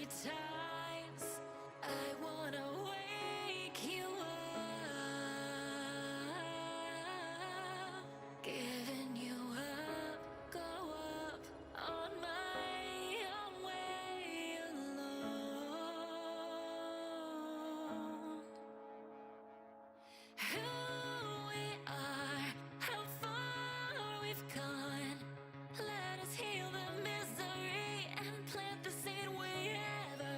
times I wanna wake you up, giving you up, go up on my own way alone. Who we are, how far we've gone. Let us heal the misery and plant the seed we ever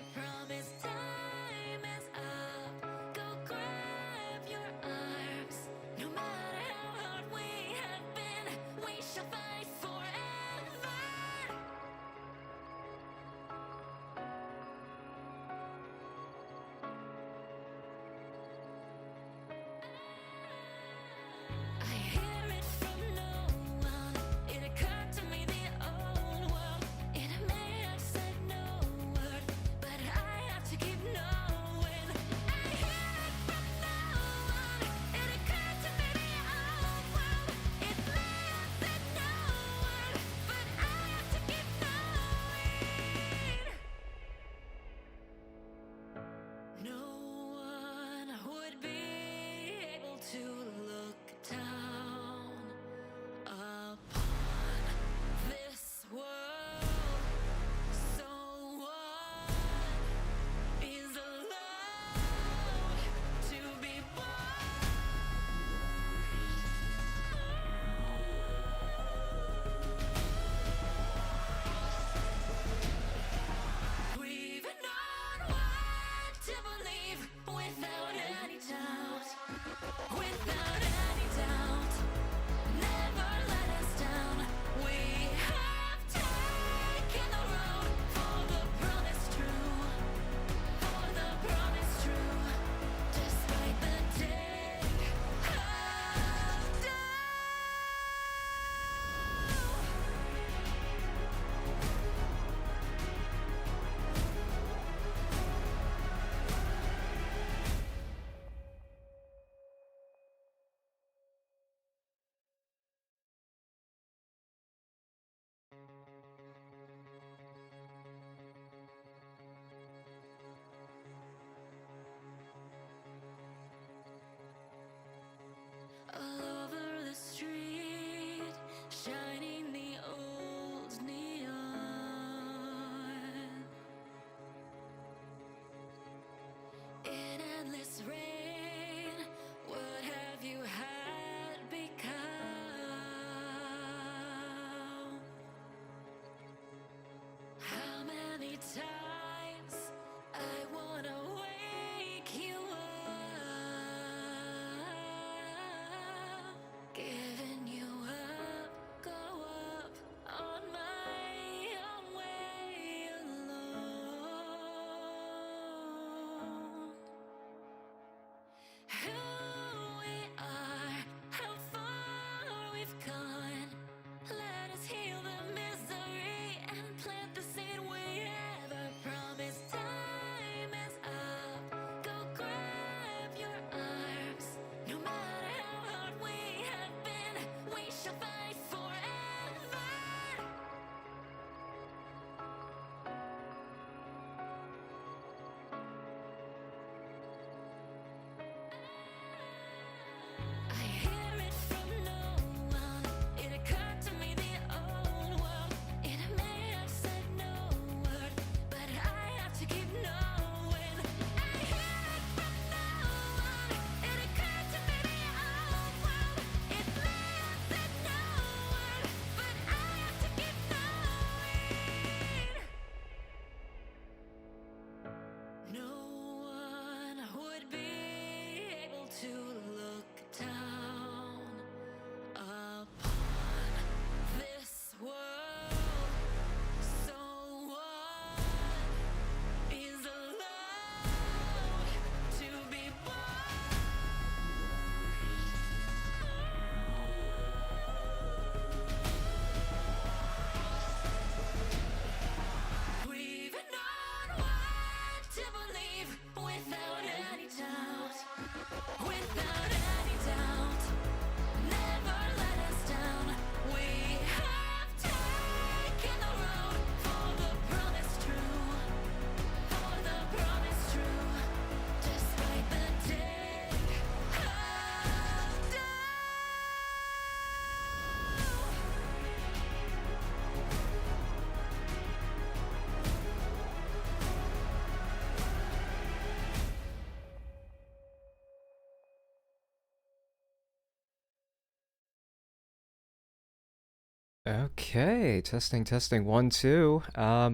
Okay, testing 1 2.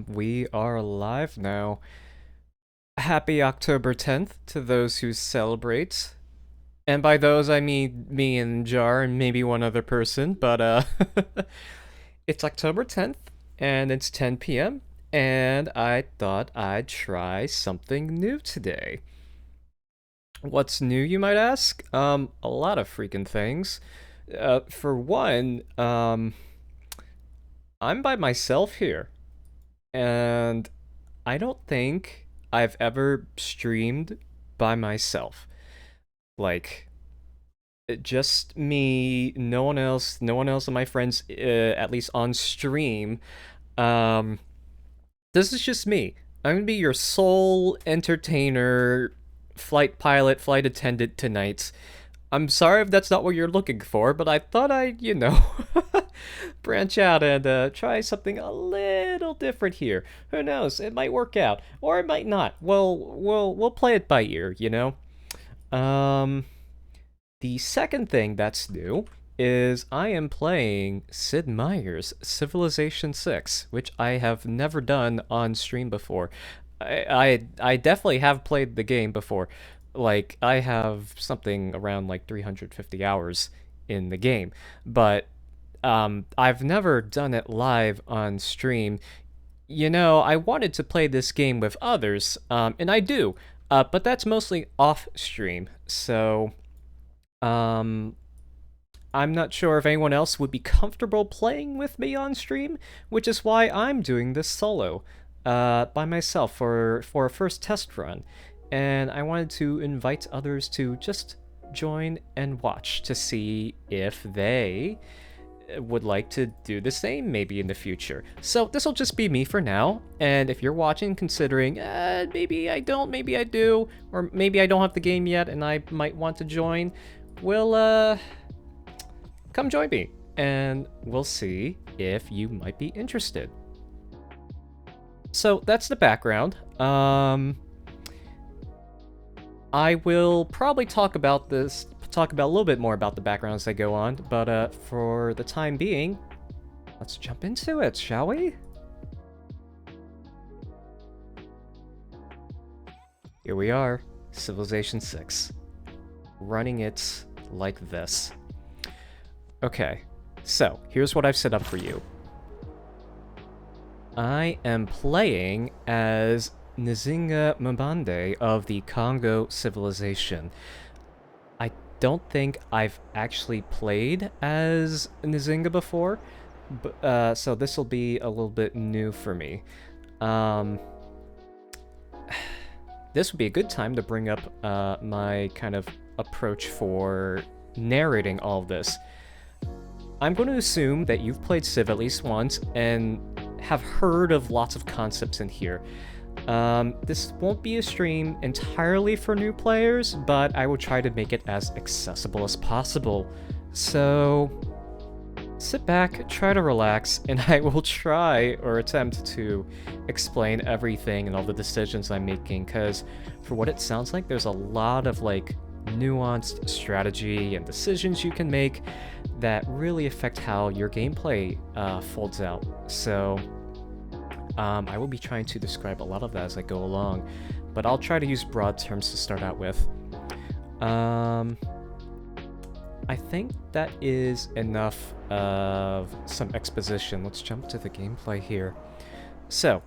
We are live now. Happy October 10th to those who celebrate. And by those I mean me and Jar and maybe one other person, but it's October 10th and it's 10 p.m. and I thought I'd try something new today. What's new, you might ask? A lot of freaking things. For one, I'm by myself here. And I don't think I've ever streamed by myself. Like, just me, no one else of my friends, at least on stream. Um, this is just me. I'm gonna be your sole entertainer, flight pilot, flight attendant tonight. I'm sorry if that's not what you're looking for, but I thought I'd branch out and try something a little different here. Who knows? It might work out, or it might not. We'll play it by ear. Um, the second thing that's new is I am playing Sid Meier's Civilization 6, which I have never done on stream before. I definitely have played the game before. Like, I have something around like 350 hours in the game, but I've never done it live on stream. I wanted to play this game with others, and I do, but that's mostly off stream. So, um, I'm not sure if anyone else would be comfortable playing with me on stream, which is why I'm doing this solo, by myself for a first test run. And I wanted to invite others to just join and watch to see if they would like to do the same maybe in the future. So this will just be me for now, and if you're watching considering, maybe I don't, maybe I do, or maybe I don't have the game yet and I might want to join, well, come join me, and we'll see if you might be interested. So that's the background. I will probably talk about a little bit more about the background as I go on, but for the time being, let's jump into it, shall we? Here we are, Civilization 6. Running it like this. Okay, so here's what I've set up for you. I am playing as Nzinga Mbande of the Congo Civilization. I don't think I've actually played as Nzinga before, so this will be a little bit new for me. This would be a good time to bring up my kind of approach for narrating all of this. I'm going to assume that you've played Civ at least once and have heard of lots of concepts in here. This won't be a stream entirely for new players, but I will try to make it as accessible as possible. So sit back, try to relax, and I will try or attempt to explain everything and all the decisions I'm making, because for what it sounds like, there's a lot of nuanced strategy and decisions you can make that really affect how your gameplay folds out. So I will be trying to describe a lot of that as I go along, but I'll try to use broad terms to start out with. I think that is enough of some exposition. Let's jump to the gameplay here. So,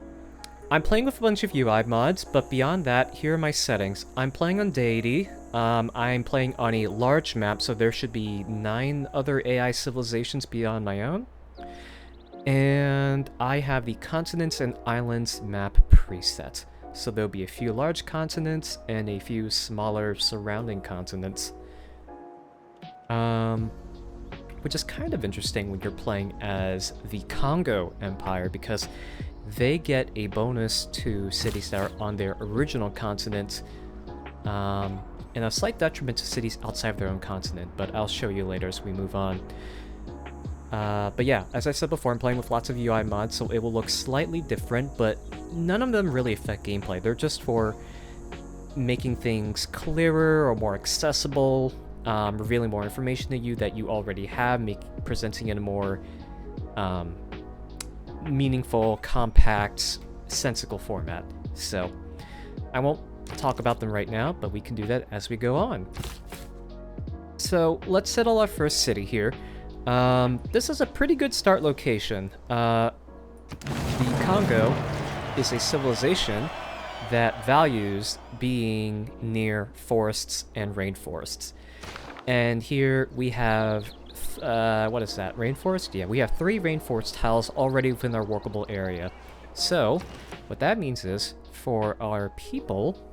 I'm playing with a bunch of UI mods, but beyond that, here are my settings. I'm playing on Deity. I'm playing on a large map, so there should be 9 other AI civilizations beyond my own. And I have the continents and islands map preset. So there'll be a few large continents and a few smaller surrounding continents. Which is kind of interesting when you're playing as the Congo Empire, because they get a bonus to cities that are on their original continent, and a slight detriment to cities outside of their own continent, but I'll show you later as we move on. But yeah, as I said before, I'm playing with lots of UI mods, so it will look slightly different, but none of them really affect gameplay. They're just for making things clearer or more accessible, revealing more information to you that you already have, presenting it in a more um, meaningful, compact, sensical format. So I won't talk about them right now, but we can do that as we go on. So let's settle our first city here. This is a pretty good start location. The Congo is a civilization that values being near forests and rainforests. And here we have, what is that, rainforest? Yeah, we have 3 rainforest tiles already within our workable area. So, what that means is, for our people,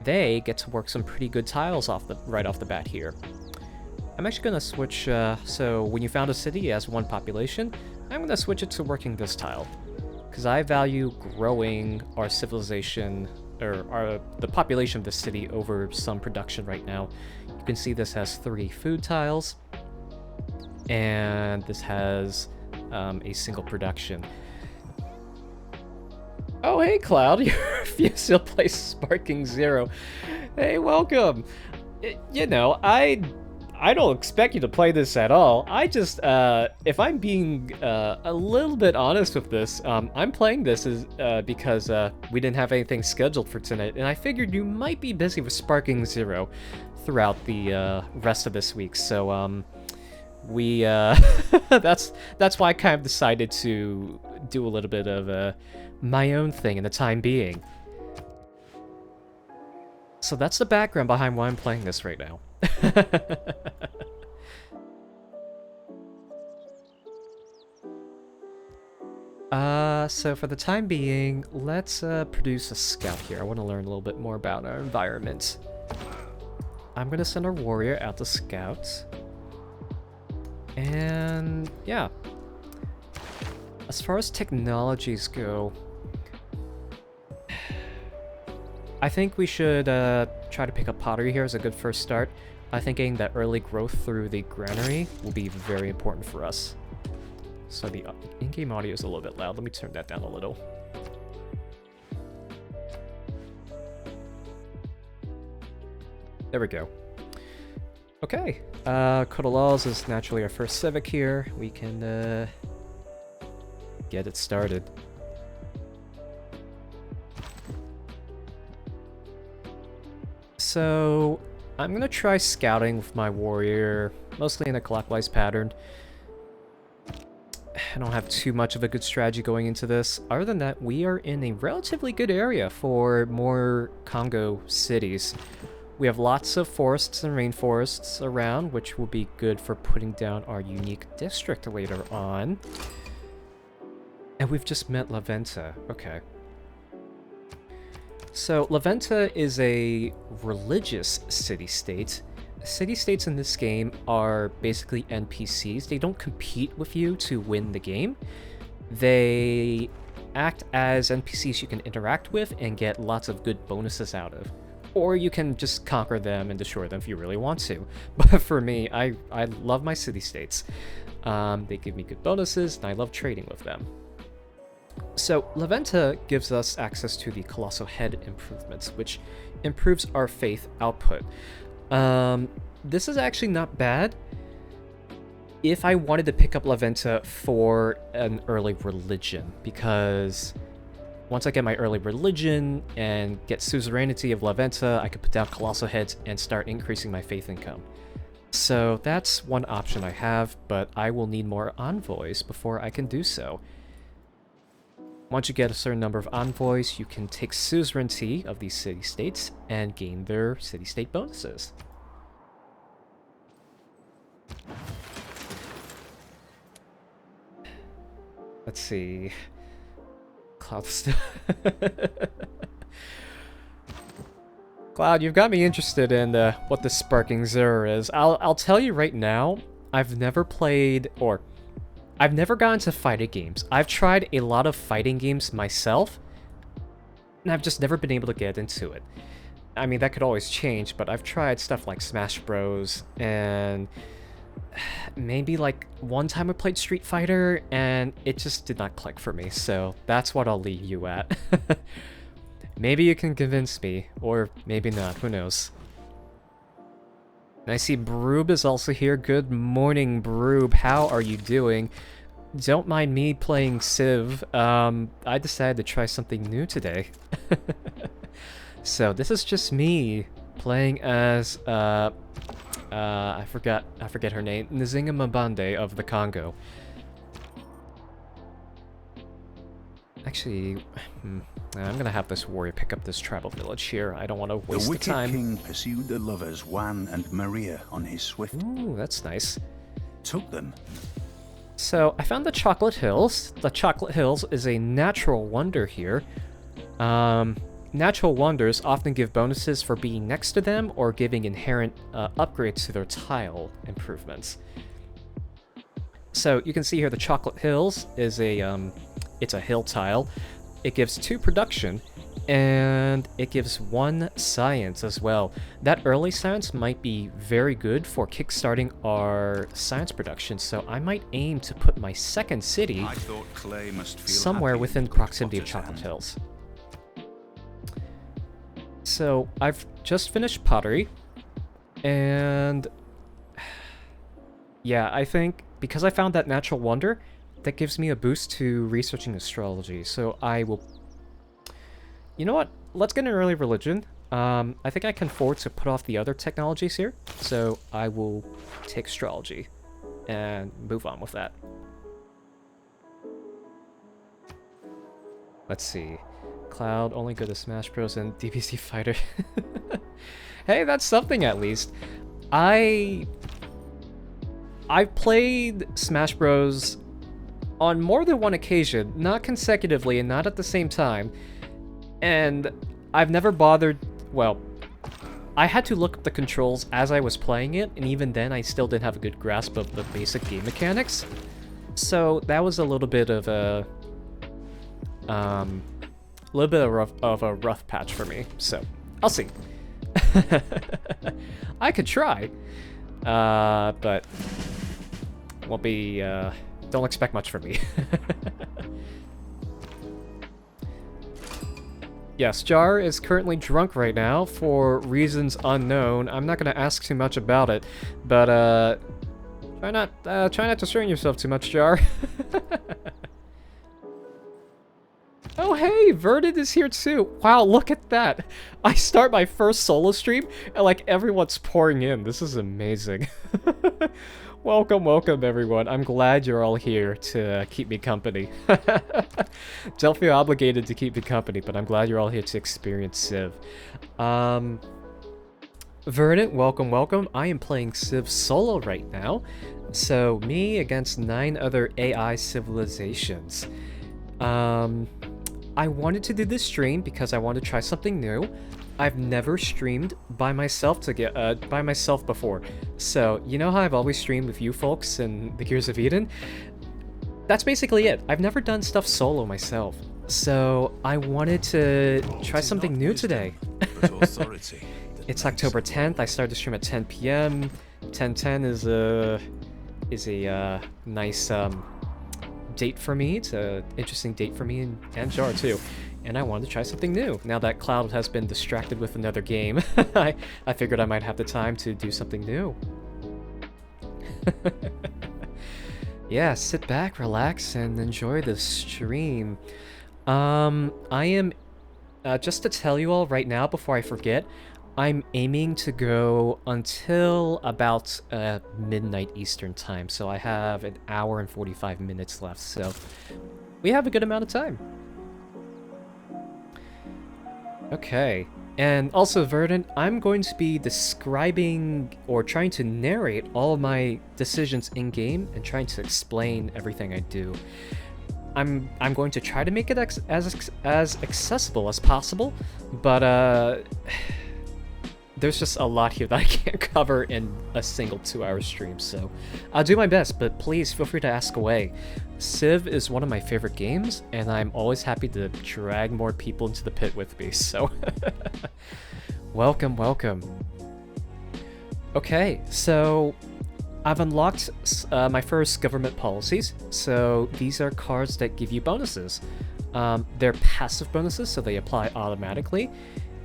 they get to work some pretty good tiles right off the bat here. I'm actually going to switch, so when you found a city as 1 population, I'm going to switch it to working this tile. Because I value growing our civilization, or the population of the city over some production right now. You can see this has 3 food tiles, and this has a single production. Oh, hey, Cloud, your refusal place Sparking 0. Hey, welcome. You know, I don't expect you to play this at all. I just, if I'm being a little bit honest with this, I'm playing this because we didn't have anything scheduled for tonight, and I figured you might be busy with Sparking 0 throughout the rest of this week. So, we that's why I kind of decided to do a little bit of my own thing in the time being. So that's the background behind why I'm playing this right now. So for the time being, let's produce a scout here. I want to learn a little bit more about our environment. I'm gonna send our warrior out to scout. And yeah. As far as technologies go, I think we should try to pick up pottery here as a good first start. I think getting that early growth through the granary will be very important for us. So the in-game audio is a little bit loud. Let me turn that down a little. There we go. Okay, Code of Laws is naturally our first civic here. We can get it started. So I'm gonna try scouting with my warrior, mostly in a clockwise pattern. I don't have too much of a good strategy going into this. Other than that, we are in a relatively good area for more Congo cities. We have lots of forests and rainforests around, which will be good for putting down our unique district later on. And we've just met La Venta. Okay. So, La Venta is a religious city-state. City-states in this game are basically NPCs. They don't compete with you to win the game. They act as NPCs you can interact with and get lots of good bonuses out of. Or you can just conquer them and destroy them if you really want to. But for me, I love my city-states. They give me good bonuses, and I love trading with them. So, La Venta gives us access to the Colossal Head improvements, which improves our faith output. This is actually not bad if I wanted to pick up La Venta for an early religion, because once I get my early religion and get suzerainty of La Venta, I could put down Colossal Heads and start increasing my faith income. So that's one option I have, but I will need more envoys before I can do so. Once you get a certain number of envoys, you can take suzerainty of these city-states and gain their city-state bonuses. Let's see. Cloud still. Cloud, you've got me interested in what the Sparking Zero is. I'll tell you right now, I've never played, or I've never gotten to fighting games. I've tried a lot of fighting games myself, and I've just never been able to get into it. I mean, that could always change, but I've tried stuff like Smash Bros. And maybe like one time I played Street Fighter, and it just did not click for me, so that's what I'll leave you at. Maybe you can convince me, or maybe not, who knows. And I see Broob is also here. Good morning, Broob. How are you doing? Don't mind me playing Civ. I decided to try something new today. So this is just me playing as I forget her name, Nzinga Mabande of the Congo. Actually, I'm gonna have this warrior pick up this tribal village here. I don't want to waste the time. The wicked king pursued the lovers Juan and Maria on his swift. Ooh, that's nice. Took them. So I found the Chocolate Hills. The Chocolate Hills is a natural wonder here. Natural wonders often give bonuses for being next to them or giving inherent upgrades to their tile improvements. So you can see here the Chocolate Hills is it's a hill tile. It gives 2 production, and it gives 1 science as well. That early science might be very good for kickstarting our science production, so I might aim to put my second city somewhere within proximity of Chocolate Hills. So I've just finished pottery, and yeah, I think because I found that natural wonder, that gives me a boost to researching astrology, so I will... You know what? Let's get an early religion. I think I can afford to put off the other technologies here, so I will take astrology and move on with that. Let's see. Cloud, only good to Smash Bros. And DBZ Fighter. Hey, that's something at least. I've played Smash Bros. On more than one occasion, not consecutively and not at the same time, and I've never bothered... Well, I had to look up the controls as I was playing it, and even then I still didn't have a good grasp of the basic game mechanics. So that was a little bit of a... of a rough patch for me, so I'll see. I could try, but won't be, don't expect much from me. Yes, Jar is currently drunk right now for reasons unknown. I'm not gonna ask too much about it, but try not to strain yourself too much, Jar. Oh hey, Verdant is here too. Wow, look at that. I start my first solo stream and like everyone's pouring in. This is amazing. Welcome, welcome everyone. I'm glad you're all here to keep me company. Don't feel obligated to keep me company, but I'm glad you're all here to experience Civ. Verdant, welcome, welcome. I am playing Civ solo right now. So me against 9 other AI civilizations. I wanted to do this stream because I wanted to try something new. I've never streamed by myself before. So, you know how I've always streamed with you folks in the Gears of Eden? That's basically it. I've never done stuff solo myself. So, I wanted to try something new today. It's October 10th. I started to stream at 10 p.m. 10:10 is a nice date for me. It's an interesting date for me and Jar too. And I wanted to try something new. Now that Cloud has been distracted with another game, I figured I might have the time to do something new. Yeah, sit back, relax, and enjoy the stream. I am, just to tell you all right now before I forget, I'm aiming to go until about midnight Eastern time, so I have an hour and 45 minutes left, so we have a good amount of time. Okay, and also Verdant, I'm going to be describing or trying to narrate all of my decisions in-game and trying to explain everything I do. I'm going to try to make it as accessible as possible, but there's just a lot here that I can't cover in a single 2-hour stream, so I'll do my best, but please feel free to ask away. Civ is one of my favorite games, and I'm always happy to drag more people into the pit with me, so welcome, welcome. Okay, so I've unlocked my first government policies, so these are cards that give you bonuses. They're passive bonuses, so they apply automatically.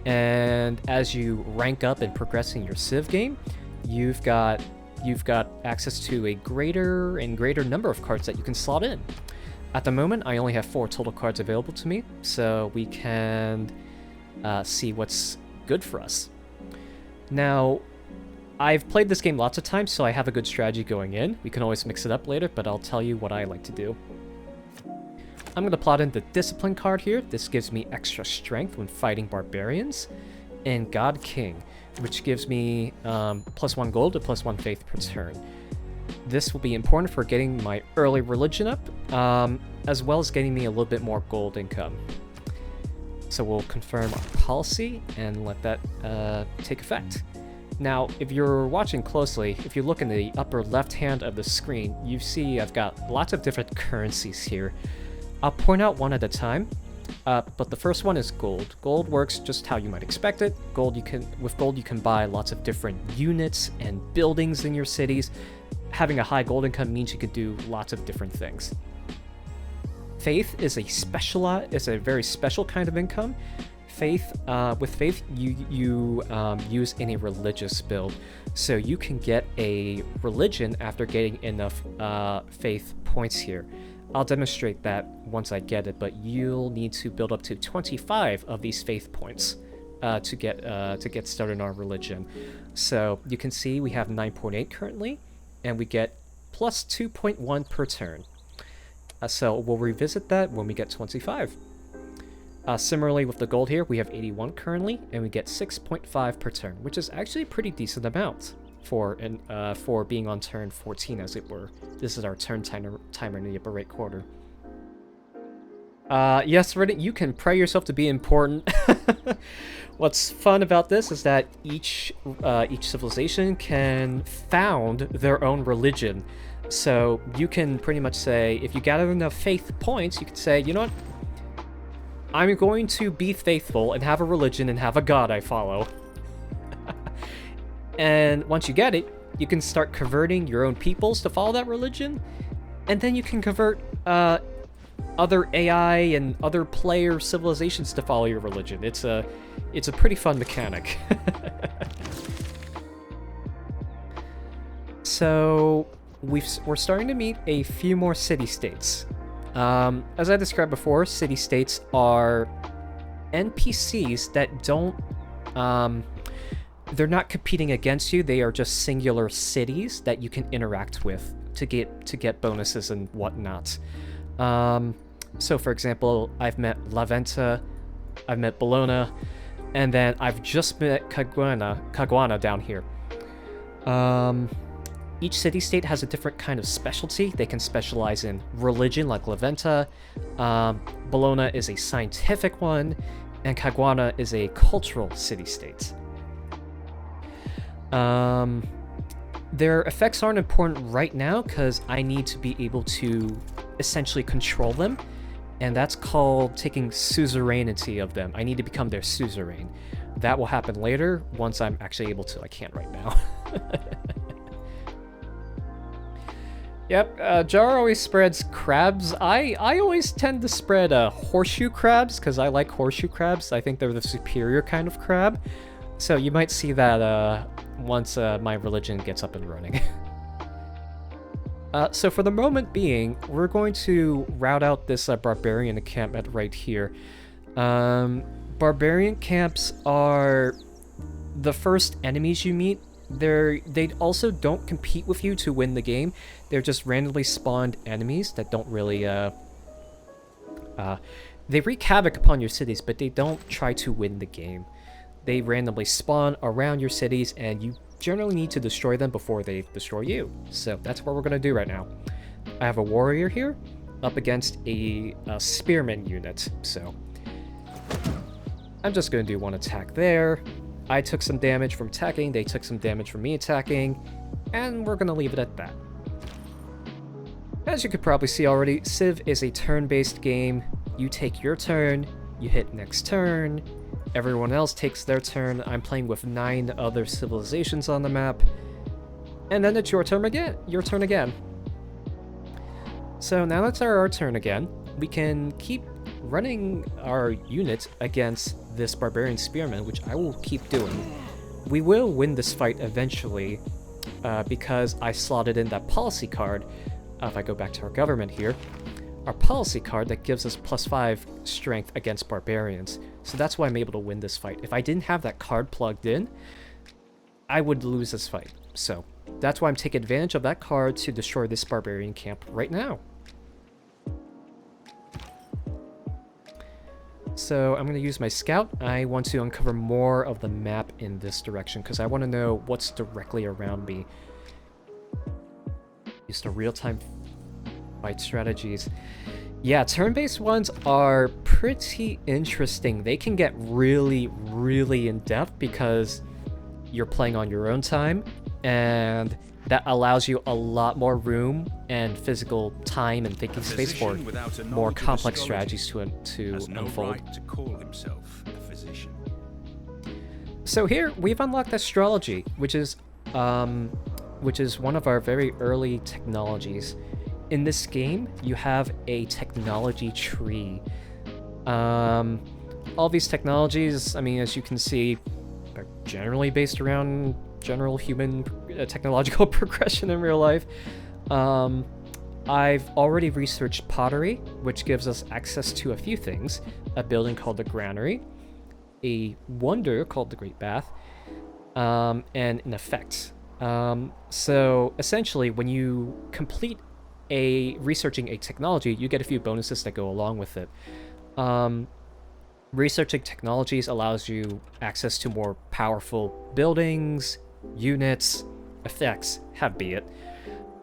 And as you rank up and progress in your Civ game, you've got access to a greater and greater number of cards that you can slot in. At the moment, I only have 4 total cards available to me, so we can see what's good for us. Now, I've played this game lots of times, so I have a good strategy going in. We can always mix it up later, but I'll tell you what I like to do. I'm going to plot in the Discipline card here. This gives me extra strength when fighting barbarians. And God King, which gives me +1 gold to +1 faith per turn. This will be important for getting my early religion up, as well as getting me a little bit more gold income. So we'll confirm our policy and let that take effect. Now, if you're watching closely, if you look in the upper left hand of the screen, you see I've got lots of different currencies here. I'll point out one at a time, but the first one is gold. Gold works just how you might expect it. With gold you can buy lots of different units and buildings in your cities. Having a high gold income means you could do lots of different things. Faith is a very special kind of income. With faith, you use any religious build, so you can get a religion after getting enough faith points here. I'll demonstrate that once I get it, but you'll need to build up to 25 of these faith points to get started in our religion. So you can see we have 9.8 currently, and we get plus 2.1 per turn. So we'll revisit that when we get 25. Similarly with the gold here, we have 81 currently, and we get 6.5 per turn, which is actually a pretty decent amount for being on turn 14, as it were. This is our turn timer in the upper right corner. Yes, Reddit, you can pray yourself to be important. What's fun about this is that each civilization can found their own religion. So you can pretty much say, if you gather enough faith points, you can say, you know what? I'm going to be faithful and have a religion and have a god I follow. And once you get it, you can start converting your own peoples to follow that religion, and then you can convert other AI and other player civilizations to follow your religion. It's a pretty fun mechanic. So we're starting to meet a few more city-states. As I described before, city-states are NPCs that don't they're not competing against you. They are just singular cities that you can interact with to get bonuses and whatnot. So for example, I've met La Venta, I've met Bologna, and then I've just met Caguana down here. Each city-state has a different kind of specialty. They can specialize in religion, like La Venta. Bologna is a scientific one, and Caguana is a cultural city-state. Their effects aren't important right now because I need to be able to essentially control them, and that's called taking suzerainty of them. I need to become their suzerain. That will happen later once I'm actually able to. I can't right now. Yep, Jar always spreads crabs. I always tend to spread horseshoe crabs because I like horseshoe crabs. I think they're the superior kind of crab. So you might see that once my religion gets up and running. So for the moment being, we're going to route out this barbarian encampment right here. Barbarian camps are the first enemies you meet. They also don't compete with you to win the game. They're just randomly spawned enemies that don't really they wreak havoc upon your cities, but they don't try to win the game. They randomly spawn around your cities, and you generally need to destroy them before they destroy you. So that's what we're going to do right now. I have a warrior here up against a spearman unit, so I'm just going to do one attack there. I took some damage from attacking, they took some damage from me attacking, and we're going to leave it at that. As you could probably see already, Civ is a turn-based game. You take your turn, you hit next turn, everyone else takes their turn. I'm playing with 9 other civilizations on the map, and then it's your turn again. So now that it's our turn again, we can keep running our unit against this barbarian spearman, which I will keep doing. We will win this fight eventually, because I slotted in that policy card. If I go back to our government here, our policy card that gives us +5 strength against barbarians. So that's why I'm able to win this fight. If I didn't have that card plugged in, I would lose this fight. So that's why I'm taking advantage of that card to destroy this barbarian camp right now. So I'm going to use my scout. I want to uncover more of the map in this direction because I want to know what's directly around me. Use the real-time fight strategies. Yeah, turn-based ones are pretty interesting. They can get really, really in-depth because you're playing on your own time, and that allows you a lot more room and physical time and thinking space for more complex strategies to unfold. Right to call himself a physician. So here we've unlocked astrology, which is one of our very early technologies. In this game, you have a technology tree. All these technologies, I mean, as you can see, are generally based around general human technological progression in real life. I've already researched pottery, which gives us access to a few things. A building called the Granary, a wonder called the Great Bath, and an effect. So essentially, when you complete researching a technology, you get a few bonuses that go along with it. Researching technologies allows you access to more powerful buildings, units, effects, have be it.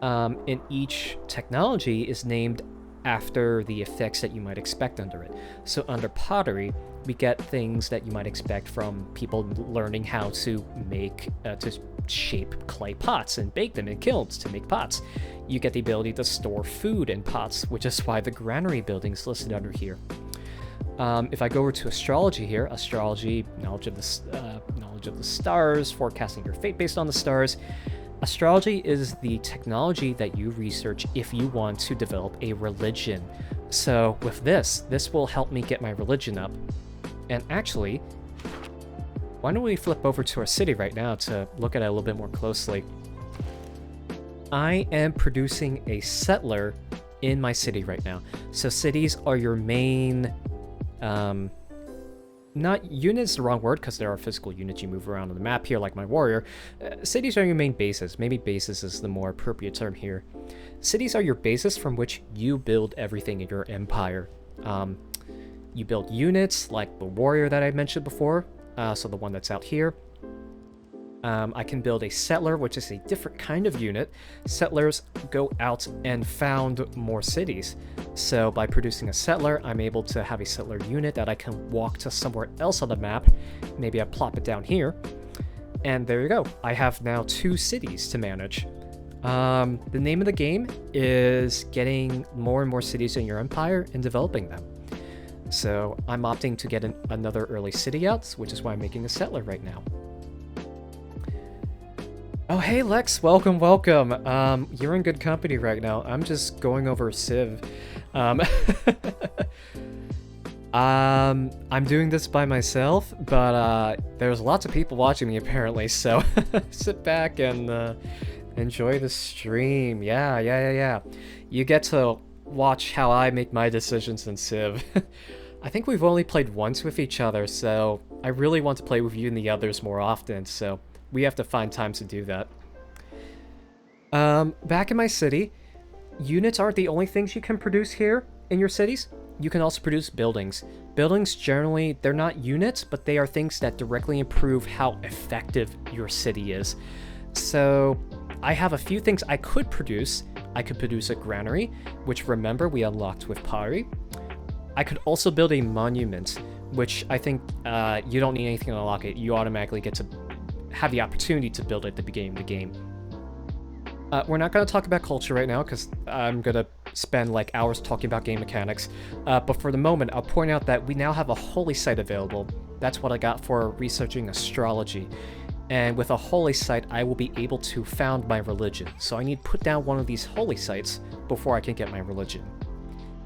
And each technology is named after the effects that you might expect under it. So under pottery, we get things that you might expect from people learning how to make, to shape clay pots and bake them in kilns to make pots. You get the ability to store food in pots, which is why the granary building is listed under here. If I go over to astrology here, astrology, knowledge of the stars, forecasting your fate based on the stars. Astrology is the technology that you research if you want to develop a religion. So with this will help me get my religion up. And actually, why don't we flip over to our city right now to look at it a little bit more closely. I am producing a settler in my city right now. So cities are your main, not units is the wrong word because there are physical units you move around on the map here like my warrior. Cities are your main bases. Maybe bases is the more appropriate term here. Cities are your bases from which you build everything in your empire. You build units like the warrior that I mentioned before, so the one that's out here. I can build a settler, which is a different kind of unit. Settlers go out and found more cities. So by producing a settler, I'm able to have a settler unit that I can walk to somewhere else on the map. Maybe I plop it down here. And there you go. I have now 2 cities to manage. The name of the game is getting more and more cities in your empire and developing them. So I'm opting to get another early city out, which is why I'm making a settler right now. Oh, hey, Lex, welcome. You're in good company right now. I'm just going over Civ. I'm doing this by myself, but there's lots of people watching me apparently, so sit back and enjoy the stream. Yeah. You get to watch how I make my decisions in Civ. I think we've only played once with each other, so I really want to play with you and the others more often, so we have to find time to do that. Back in my city, units aren't the only things you can produce here in your cities. You can also produce buildings. Buildings, generally, they're not units, but they are things that directly improve how effective your city is. So I have a few things I could produce. I could produce a granary, which remember we unlocked with pottery. I could also build a monument, which I think you don't need anything to unlock it. You automatically get to have the opportunity to build it at the beginning of the game. We're not going to talk about culture right now because I'm going to spend like hours talking about game mechanics. But for the moment, I'll point out that we now have a holy site available. That's what I got for researching astrology. And with a holy site, I will be able to found my religion. So I need to put down one of these holy sites before I can get my religion.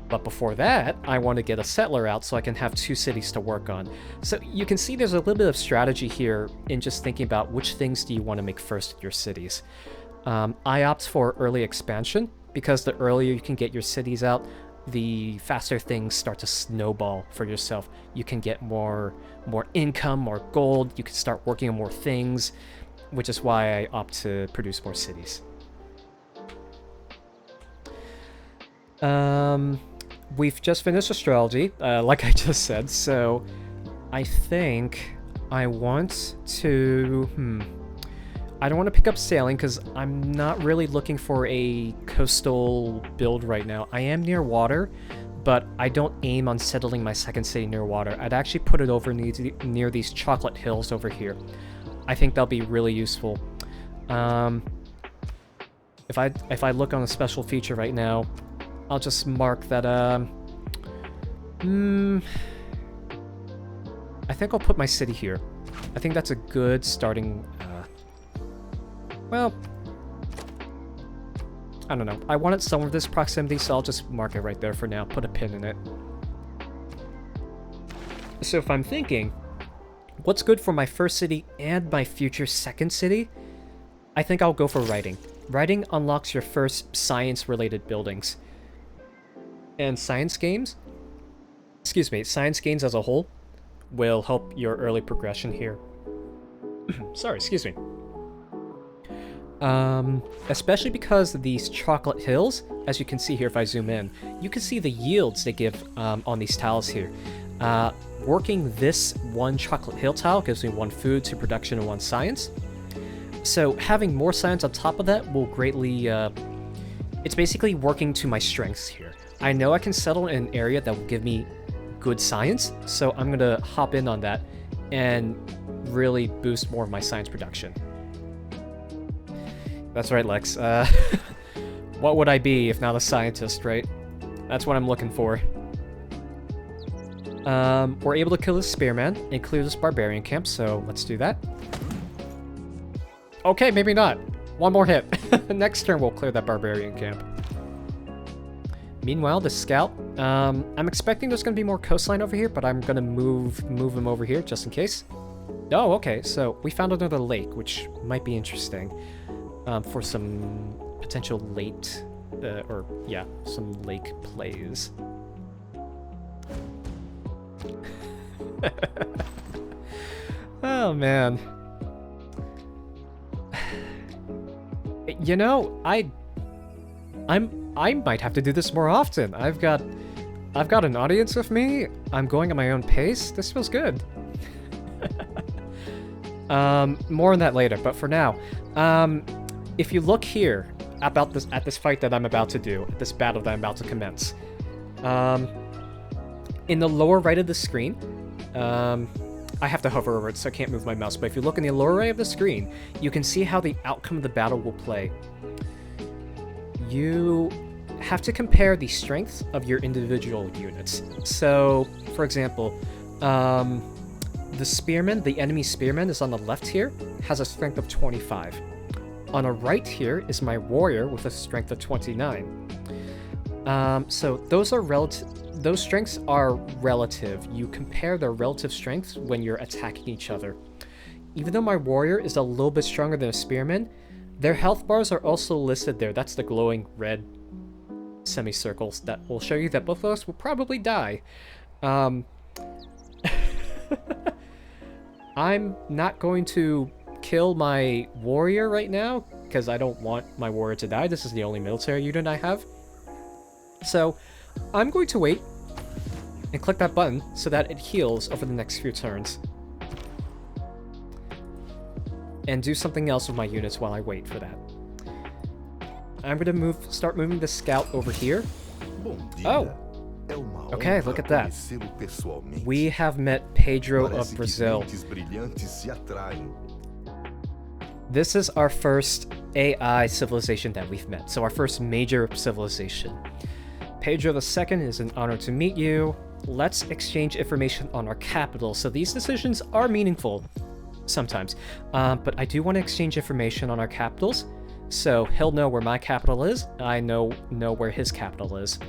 But before that, I want to get a settler out so I can have 2 cities to work on. So you can see there's a little bit of strategy here in just thinking about which things do you want to make first in your cities. I opt for early expansion because the earlier you can get your cities out, the faster things start to snowball for yourself. You can get more income, more gold, you can start working on more things, which is why I opt to produce more cities. We've just finished astrology, like I just said, so I think I want to... I don't want to pick up sailing because I'm not really looking for a coastal build right now. I am near water, but I don't aim on settling my second city near water. I'd actually put it over near these chocolate hills over here. I think that'll be really useful. If I look on a special feature right now, I'll just mark that, I think I'll put my city here. I think that's a good starting, well, I don't know. I wanted some of this proximity, so I'll just mark it right there for now, put a pin in it. So if I'm thinking, what's good for my first city and my future second city? I think I'll go for writing. Writing unlocks your first science-related buildings. And science games as a whole will help your early progression here. Sorry, excuse me. Especially because these chocolate hills, as you can see here if I zoom in, you can see the yields they give on these tiles here. Working this one chocolate hill tile gives me 1 food, 2 production, and 1 science. So having more science on top of that will greatly... it's basically working to my strengths here. I know I can settle in an area that will give me good science, so I'm going to hop in on that and really boost more of my science production. That's right, Lex. What would I be if not a scientist, right? That's what I'm looking for. We're able to kill this spearman and clear this barbarian camp, so let's do that. Okay, maybe not. 1 more hit. Next turn we'll clear that barbarian camp. Meanwhile, the scout, I'm expecting there's going to be more coastline over here, but I'm going to move him over here just in case. Oh, okay, so we found another lake, which might be interesting for some potential some lake plays. Oh, man. You know, I might have to do this more often. I've got an audience with me. I'm going at my own pace. This feels good. More on that later, but for now, if you look here at this fight that I'm about to do, this battle that I'm about to commence, in the lower right of the screen, I have to hover over it, so I can't move my mouse, but if you look in the lower right of the screen, you can see how the outcome of the battle will play. You have to compare the strengths of your individual units. So, for example, the enemy spearman is on the left here, has a strength of 25. On the right here is my warrior with a strength of 29. So those strengths are relative. You compare their relative strengths when you're attacking each other. Even though my warrior is a little bit stronger than a spearman, their health bars are also listed there. That's the glowing red semicircles that will show you that both of us will probably die. I'm not going to kill my warrior right now because I don't want my warrior to die. This is the only military unit I have. So I'm going to wait and click that button so that it heals over the next few turns. And do something else with my units while I wait for that. I'm gonna start moving the scout over here. Oh! Okay, look at that. We have met Pedro of Brazil. This is our first AI civilization that we've met, so our first major civilization. Pedro II, is an honor to meet you. Let's exchange information on our capital. So these decisions are meaningful sometimes, but I do want to exchange information on our capitals. So he'll know where my capital is. I know where his capital is.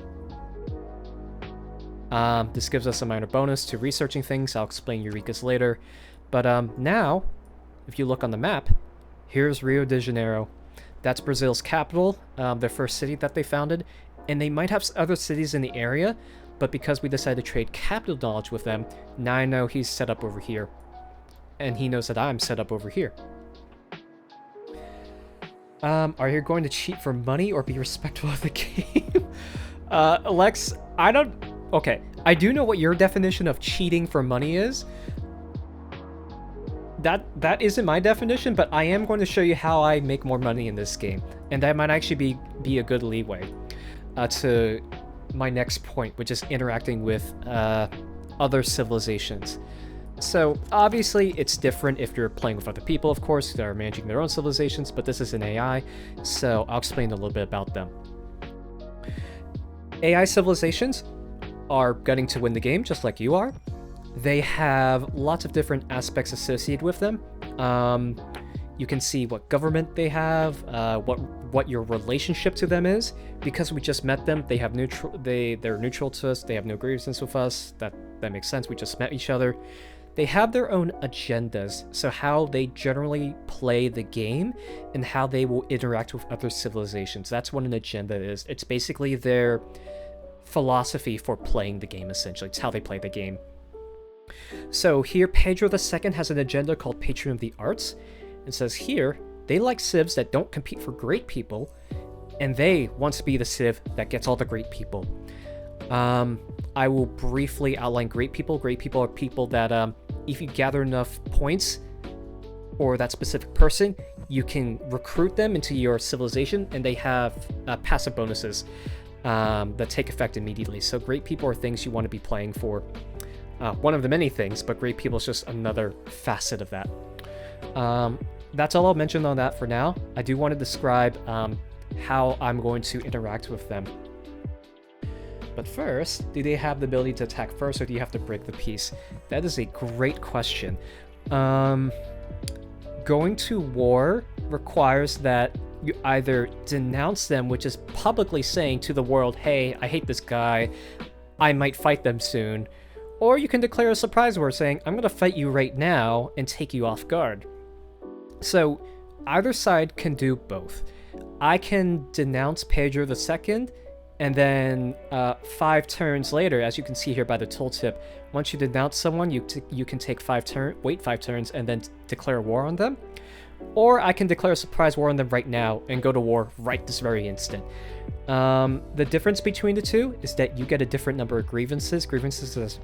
This gives us a minor bonus to researching things. I'll explain Eureka's later. But now, if you look on the map, here's Rio de Janeiro. That's Brazil's capital, their first city that they founded, and they might have other cities in the area, but because we decided to trade capital knowledge with them, now I know he's set up over here, and he knows that I'm set up over here. Are you going to cheat for money or be respectful of the game? Lex, I don't... Okay, I do know what your definition of cheating for money is. That isn't my definition, but I am going to show you how I make more money in this game. And that might actually be a good leeway to my next point, which is interacting with other civilizations. So obviously it's different if you're playing with other people, of course, that are managing their own civilizations, but this is an AI, so I'll explain a little bit about them. AI civilizations are getting to win the game, just like you are. They have lots of different aspects associated with them. You can see what government they have, what your relationship to them is. Because we just met them, they have they're neutral to us. They have no grievances with us. That makes sense. We just met each other. They have their own agendas, so how they generally play the game and how they will interact with other civilizations. That's what an agenda is. It's basically their philosophy for playing the game, essentially. It's how they play the game. So here, Pedro II has an agenda called Patron of the Arts. It says here, they like civs that don't compete for great people, and they want to be the civ that gets all the great people. I will briefly outline great people. Great people are people that, if you gather enough points for that specific person, you can recruit them into your civilization, and they have passive bonuses that take effect immediately. So great people are things you want to be playing for. One of the many things, but great people is just another facet of that. That's all I'll mention on that for now. I do want to describe how I'm going to interact with them. But first, do they have the ability to attack first, or do you have to break the peace? That is a great question. Going to war requires that you either denounce them, which is publicly saying to the world, hey, I hate this guy, I might fight them soon, or you can declare a surprise war saying, I'm going to fight you right now and take you off guard. So either side can do both. I can denounce Pedro II, and then 5 turns later, as you can see here by the tooltip, once you denounce someone, you can take wait 5 turns and then declare war on them. Or I can declare a surprise war on them right now and go to war right this very instant. The difference between the two is that you get a different number of grievances. Grievances is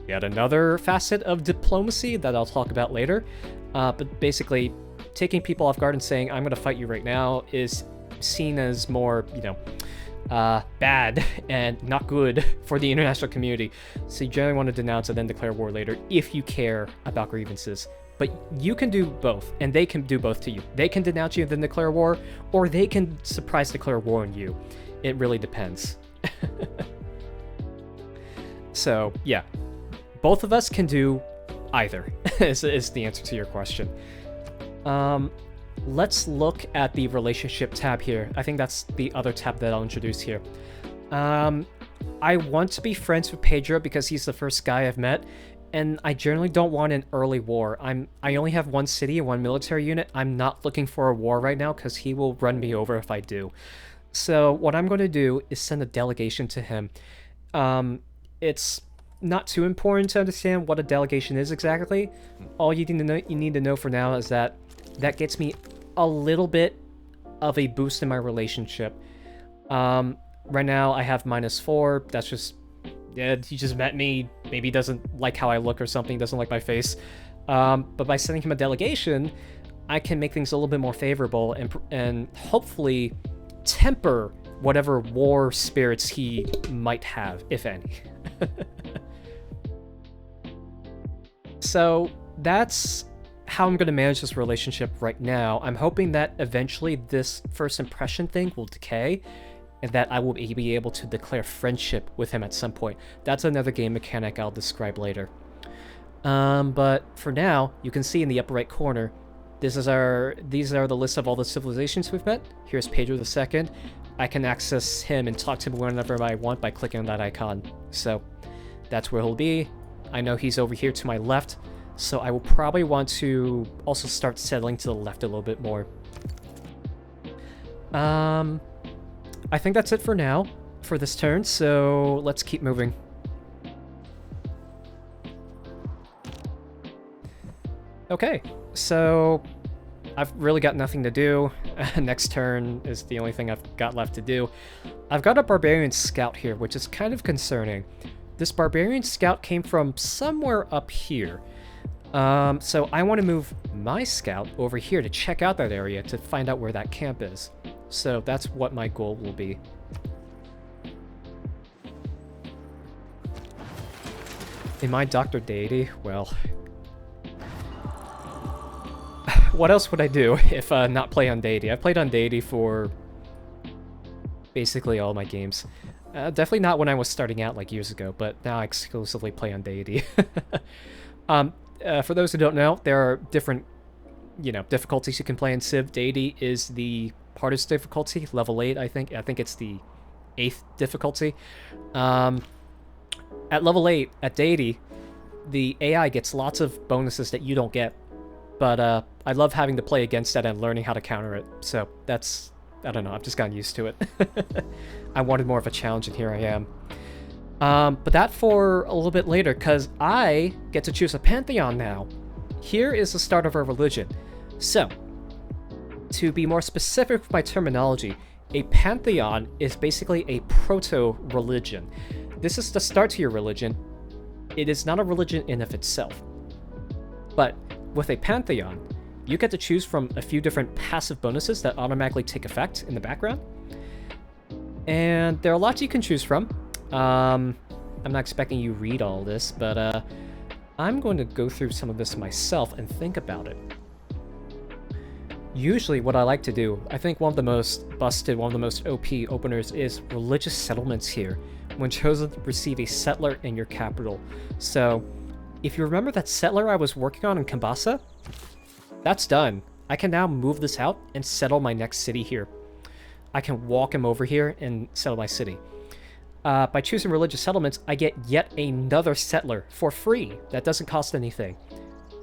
yet another facet of diplomacy that I'll talk about later. But basically, taking people off guard and saying, I'm going to fight you right now is seen as more, bad and not good for the international community. So you generally want to denounce and then declare war later if you care about grievances. But you can do both, and they can do both to you. They can denounce you and then declare war, or they can surprise declare war on you. It really depends. So, yeah. Both of us can do either, is the answer to your question. Let's look at the relationship tab here. I think that's the other tab that I'll introduce here. I want to be friends with Pedro because he's the first guy I've met, and I generally don't want an early war. I only have 1 city and 1 military unit. I'm not looking for a war right now because he will run me over if I do. So what I'm going to do is send a delegation to him. It's not too important to understand what a delegation is exactly. All you need to know for now is that gets me a little bit of a boost in my relationship. Right now I have -4. That's just, yeah, he just met me. Maybe he doesn't like how I look or something, doesn't like my face. But by sending him a delegation, I can make things a little bit more favorable and hopefully temper whatever war spirits he might have, if any. So that's how I'm going to manage this relationship right now. I'm hoping that eventually this first impression thing will decay and that I will be able to declare friendship with him at some point. That's another game mechanic I'll describe later. But for now, you can see in the upper right corner, these are the list of all the civilizations we've met. Here's Pedro II. I can access him and talk to him whenever I want by clicking on that icon. So that's where he'll be. I know he's over here to my left, so I will probably want to also start settling to the left a little bit more. I think that's it for now, for this turn, so let's keep moving. Okay, so I've really got nothing to do. Next turn is the only thing I've got left to do. I've got a Barbarian Scout here, which is kind of concerning. This Barbarian Scout came from somewhere up here. So I want to move my Scout over here to check out that area to find out where that camp is. So that's what my goal will be. Am I Dr. Deity? Well, what else would I do if not play on Deity? I've played on Deity for basically all my games. Definitely not when I was starting out like years ago, but now I exclusively play on Deity. For those who don't know, there are different, difficulties you can play in Civ. Deity is the hardest difficulty, level 8, I think. I think it's the 8th difficulty. At level 8, at Deity, the AI gets lots of bonuses that you don't get. But I love having to play against that and learning how to counter it. So that's, I don't know, I've just gotten used to it. I wanted more of a challenge, and here I am. But that for a little bit later, because I get to choose a pantheon now. Here is the start of our religion. So, to be more specific with my terminology, a pantheon is basically a proto-religion. This is the start to your religion. It is not a religion in of itself. But with a pantheon, you get to choose from a few different passive bonuses that automatically take effect in the background. And there are lots you can choose from. I'm not expecting you read all this, but I'm going to go through some of this myself and think about it. Usually what I like to do, I think one of the most busted, one of the most OP openers is religious settlements here. When chosen, receive a settler in your capital. So, if you remember that settler I was working on in Kambasa, that's done. I can now move this out and settle my next city here. I can walk him over here and settle my city. By choosing religious settlements, I get yet another settler for free. That doesn't cost anything.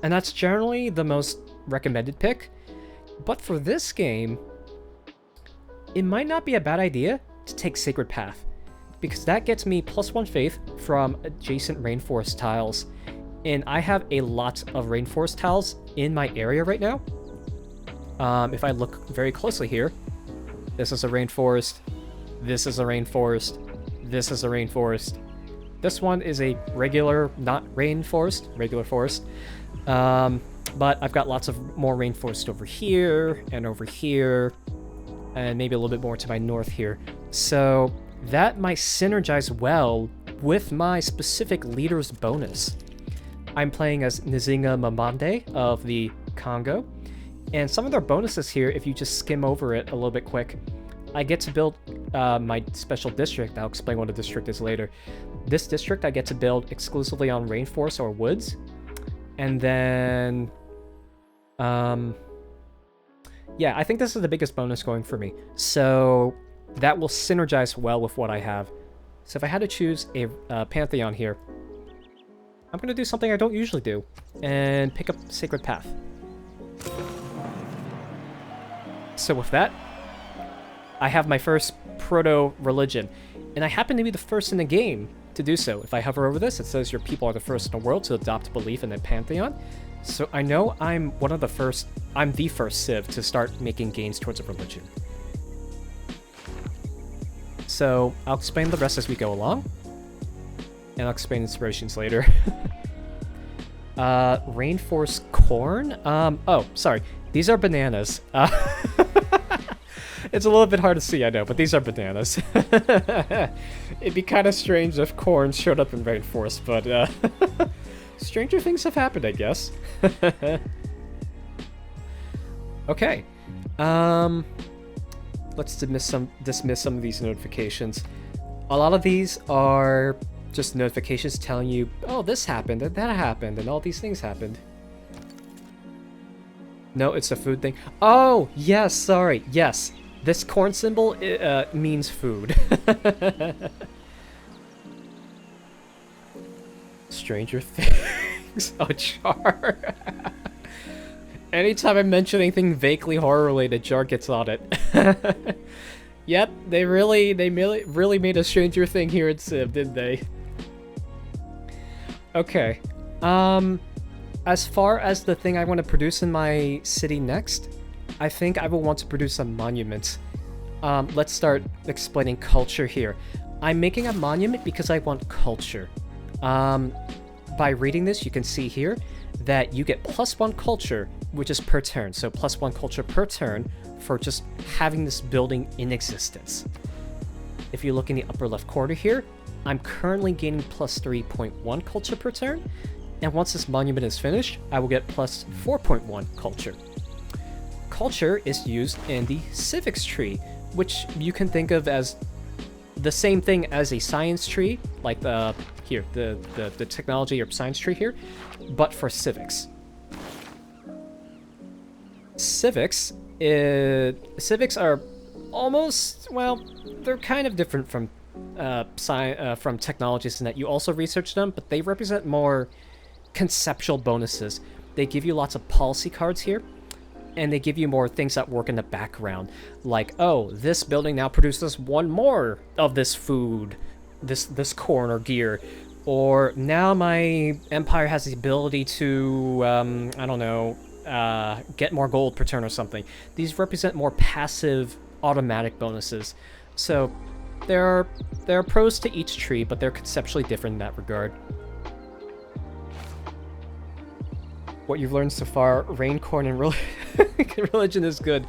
And that's generally the most recommended pick. But for this game, it might not be a bad idea to take Sacred Path, because that gets me +1 faith from adjacent rainforest tiles. And I have a lot of rainforest tiles in my area right now. If I look very closely here, this is a rainforest, this is a rainforest, this is a rainforest. This one is a regular, not rainforest, regular forest. But I've got lots of more rainforest over here, and maybe a little bit more to my north here. So that might synergize well with my specific leader's bonus. I'm playing as Nzinga Mamande of the Congo, and some of their bonuses here, if you just skim over it a little bit quick, I get to build my special district. I'll explain what a district is later. This district I get to build exclusively on rainforest or woods, and then yeah, I think this is the biggest bonus going for me. So that will synergize well with what I have. So if I had to choose a pantheon here, I'm going to do something I don't usually do, and pick up Sacred Path. So with that, I have my first proto-religion, and I happen to be the first in the game to do so. If I hover over this, it says your people are the first in the world to adopt belief in a pantheon. So I know I'm the first Civ to start making gains towards a religion. So I'll explain the rest as we go along, and I'll explain inspirations later. Rainforest corn? Oh, sorry. These are bananas. It's a little bit hard to see, I know, but these are bananas. It'd be kind of strange if corn showed up in rainforest, but stranger things have happened, I guess. Okay. Let's dismiss some of these notifications. A lot of these are just notifications telling you, oh, this happened, and that happened, and all these things happened. No, it's a food thing. Oh, yes, sorry, yes. This corn symbol means food. Stranger Things. Oh, Char. Anytime I mention anything vaguely horror-related, Jar gets on it. Yep, they really made a Stranger Thing here in Civ, didn't they? Okay. As far as the thing I want to produce in my city next, I think I will want to produce a monument. Let's start explaining culture here. I'm making a monument because I want culture. By reading this, you can see here that you get +1 culture, which is per turn. So +1 culture per turn for just having this building in existence. If you look in the upper left corner here, I'm currently gaining +3.1 culture per turn, and once this monument is finished, I will get +4.1 culture. Culture is used in the civics tree, which you can think of as the same thing as a science tree, like the technology or science tree here, but for civics. Civics are almost, well, they're kind of different from technologies in that you also research them, but they represent more conceptual bonuses. They give you lots of policy cards here, and they give you more things that work in the background, like, oh, this building now produces 1 more of this food, this corn or gear, or now my empire has the ability to, I don't know, get more gold per turn or something. These represent more passive, automatic bonuses. So there are pros to each tree, but they're conceptually different in that regard. What you've learned so far, rain, corn, and religion is good.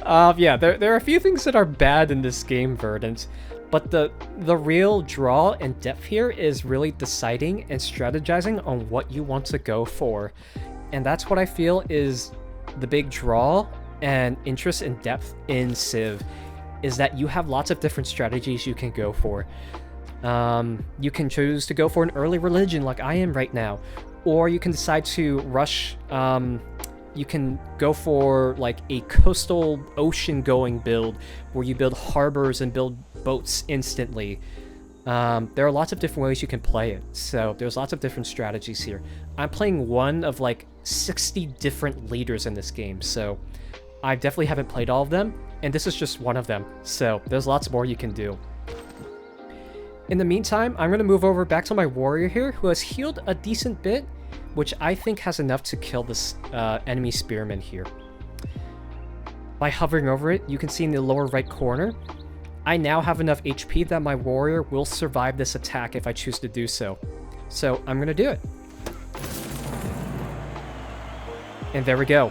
Yeah, there are a few things that are bad in this game, Verdant, but the real draw and depth here is really deciding and strategizing on what you want to go for. And that's what I feel is the big draw and interest in depth in Civ, is that you have lots of different strategies you can go for. You can choose to go for an early religion like I am right now, or you can decide to rush, you can go for like a coastal ocean going build where you build harbors and build boats instantly. There are lots of different ways you can play it, so there's lots of different strategies here. I'm playing one of like 60 different leaders in this game, so I definitely haven't played all of them, and this is just one of them, so there's lots more you can do. In the meantime, I'm going to move over back to my warrior here, who has healed a decent bit, which I think has enough to kill this enemy spearman here. By hovering over it, you can see in the lower right corner, I now have enough HP that my warrior will survive this attack if I choose to do so. So I'm going to do it. And there we go.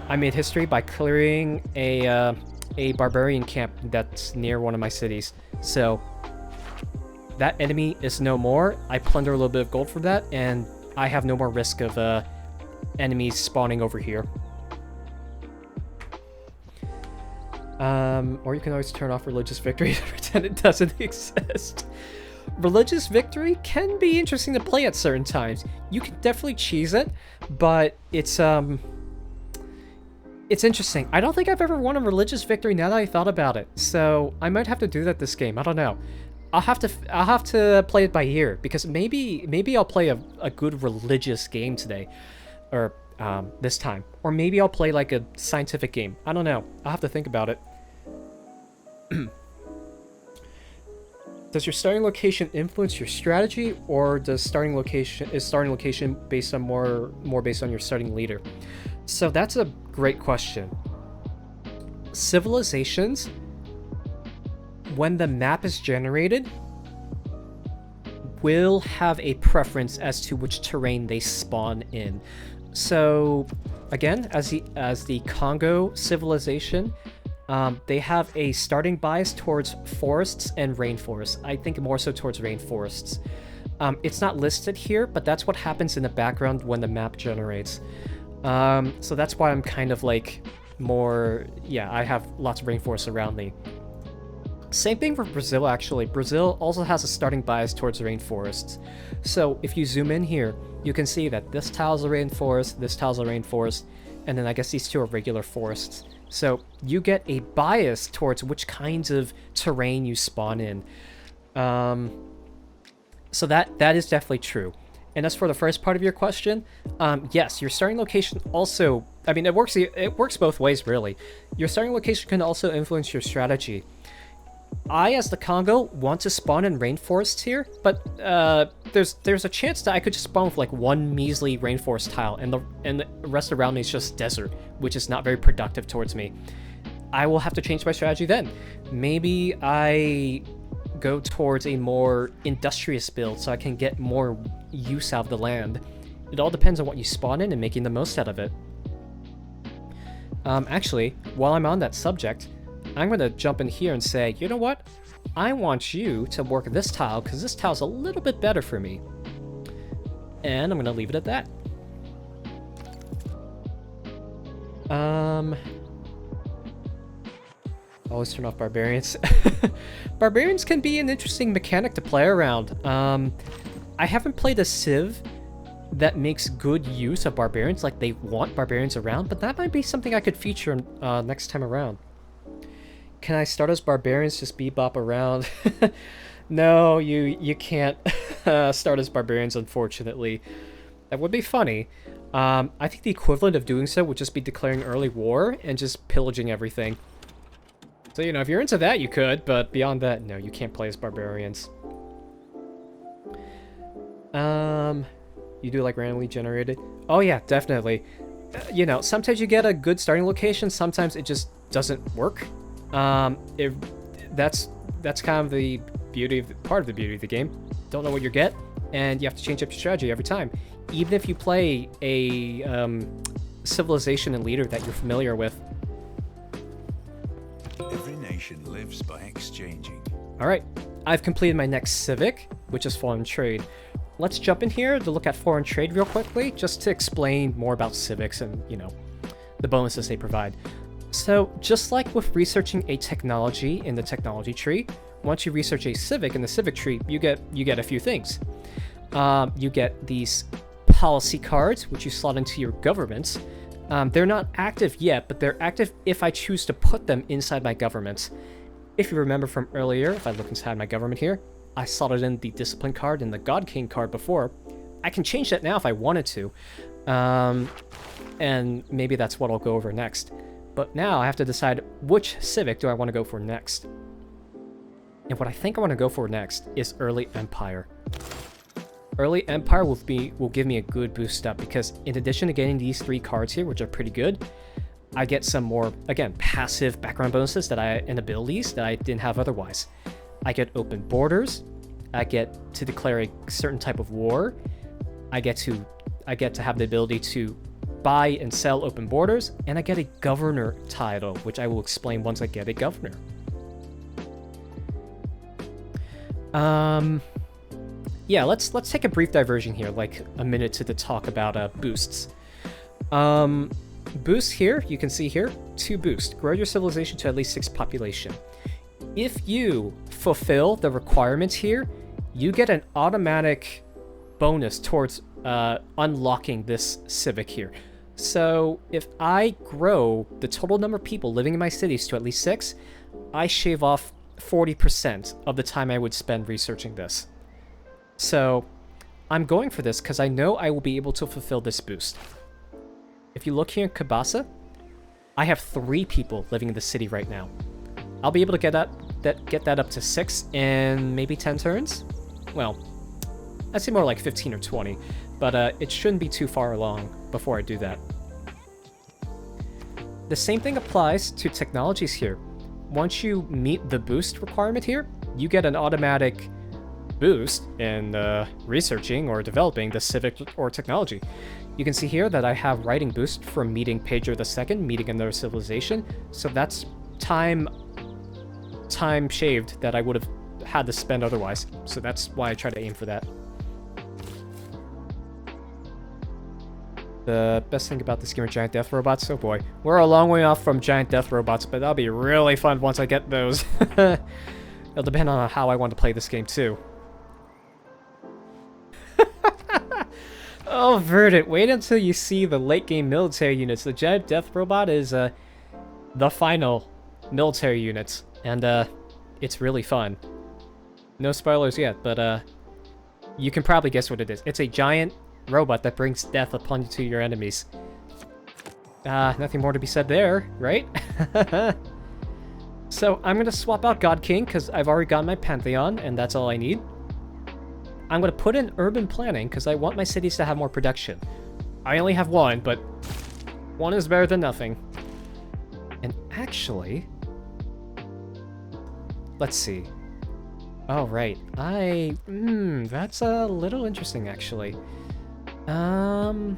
I made history by clearing a barbarian camp that's near one of my cities. So that enemy is no more. I plunder a little bit of gold for that, and I have no more risk of enemies spawning over here. Or you can always turn off religious victory to pretend it doesn't exist. Religious victory can be interesting to play at certain times. You can definitely cheese it, but it's interesting. I don't think I've ever won a religious victory now that I thought about it, so I might have to do that this game. I don't know. I'll have to play it by ear, because maybe I'll play a good religious game today, or this time, or maybe I'll play like a scientific game. I don't know. I'll have to think about it. Does your starting location influence your strategy, or does starting location based on more based on your starting leader? So that's a great question. Civilizations, when the map is generated, will have a preference as to which terrain they spawn in. So again, as the Congo civilization, they have a starting bias towards forests and rainforests. I think more so towards rainforests. It's not listed here, but that's what happens in the background when the map generates. So that's why I'm kind of like more, yeah, I have lots of rainforests around me. Same thing for Brazil, actually. Brazil also has a starting bias towards rainforests. So if you zoom in here, you can see that this tile's a rainforest, this tile's a rainforest, and then I guess these two are regular forests. So you get a bias towards which kinds of terrain you spawn in. So that is definitely true. And as for the first part of your question, yes, your starting location also I mean, it works both ways, really. Your starting location can also influence your strategy. I, as the Congo, want to spawn in rainforests here, but there's a chance that I could just spawn with like one measly rainforest tile, and the rest around me is just desert, which is not very productive towards me. I will have to change my strategy then. Maybe I go towards a more industrious build so I can get more use out of the land. It all depends on what you spawn in and making the most out of it. Actually, while I'm on that subject, I'm going to jump in here and say, you know what? I want you to work this tile because this tile's a little bit better for me. And I'm going to leave it at that. Always turn off barbarians. Barbarians can be an interesting mechanic to play around. I haven't played a civ that makes good use of barbarians, like they want barbarians around, but that might be something I could feature next time around. Can I start as barbarians, just bebop around? No, you can't start as barbarians, unfortunately. That would be funny. I think the equivalent of doing so would just be declaring early war and just pillaging everything. So, you know, if you're into that, you could, but beyond that, no, you can't play as barbarians. You do like randomly generated? Oh yeah, definitely. You know, sometimes you get a good starting location, sometimes it just doesn't work. That's kind of the beauty of part of the beauty of the game. Don't know what you get, and you have to change up your strategy every time. Even if you play a civilization and leader that you're familiar with. Every nation lives by exchanging. All right, I've completed my next civic, which is foreign trade. Let's jump in here to look at foreign trade real quickly, just to explain more about civics and, you know, the bonuses they provide. So, just like with researching a technology in the technology tree, once you research a civic in the civic tree, you get a few things. You get these policy cards, which you slot into your governments. They're not active yet, but they're active if I choose to put them inside my governments. If you remember from earlier, if I look inside my government here, I slotted in the Discipline card and the God King card before. I can change that now if I wanted to. And maybe that's what I'll go over next. But now I have to decide which civic do I want to go for next. And what I think I want to go for next is Early Empire. Early Empire will give me a good boost up because in addition to getting these 3 cards here, which are pretty good, I get some more, again, passive background bonuses and abilities that I didn't have otherwise. I get open borders, I get to declare a certain type of war, I get to have the ability to buy and sell open borders, and I get a governor title, which I will explain once I get a governor. Yeah, let's take a brief diversion here, like a minute to talk about boosts. Boosts here, you can see here, 2 boosts. Grow your civilization to at least 6 population. If you fulfill the requirements here, you get an automatic bonus towards unlocking this civic here. So if I grow the total number of people living in my cities to at least 6, I shave off 40% of the time I would spend researching this. So I'm going for this because I know I will be able to fulfill this boost. If you look here in Kabasa, I have 3 people living in the city right now. I'll be able to get that up to 6 in maybe 10 turns. Well, I'd say more like 15 or 20, but it shouldn't be too far along before I do that. The same thing applies to technologies here. Once you meet the boost requirement here, you get an automatic boost in researching or developing the civic or technology. You can see here that I have writing boost from meeting Pedro II, meeting another civilization, so that's time shaved that I would have had to spend otherwise, so that's why I try to aim for that. The best thing about this game are giant death robots. Oh boy, we're a long way off from giant death robots, but that'll be really fun once I get those. It'll depend on how I want to play this game too. Oh, Verdant, wait until you see the late game military units. The giant death robot is the final military units, and it's really fun. No spoilers yet, but you can probably guess what it is. It's a giant robot that brings death upon to your enemies. Nothing more to be said there, right? So I'm going to swap out God King because I've already got my Pantheon, and that's all I need. I'm going to put in urban planning because I want my cities to have more production. I only have one, but one is better than nothing. And actually, let's see. Oh, right. That's a little interesting, actually. I'll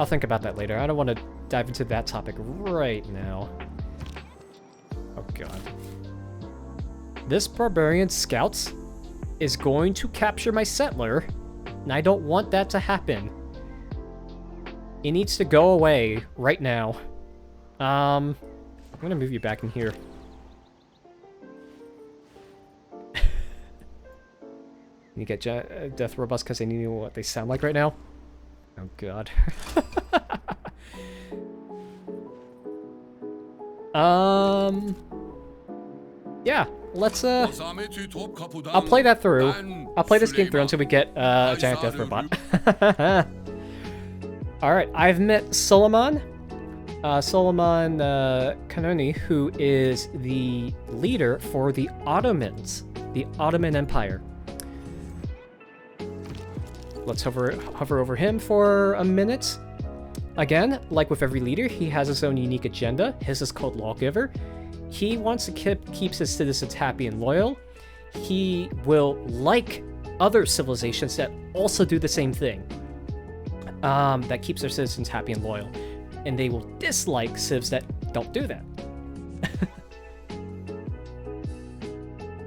think about that later. I don't want to dive into that topic right now. Oh, God. This barbarian scout is going to capture my settler, and I don't want that to happen. It needs to go away right now. I'm gonna move you back in here. You get death robots because I need to know what they sound like right now. Oh, God. Yeah, let's, I'll play that through. I'll play this game through until we get a giant death robot. Alright, I've met Solomon. Solomon Kanoni, who is the leader for the Ottomans, the Ottoman Empire. Let's hover over him for a minute. Again, like with every leader, he has his own unique agenda. His is called Lawgiver. He wants to keep his citizens happy and loyal. He will like other civilizations that also do the same thing. That keeps their citizens happy and loyal. And they will dislike civs that don't do that.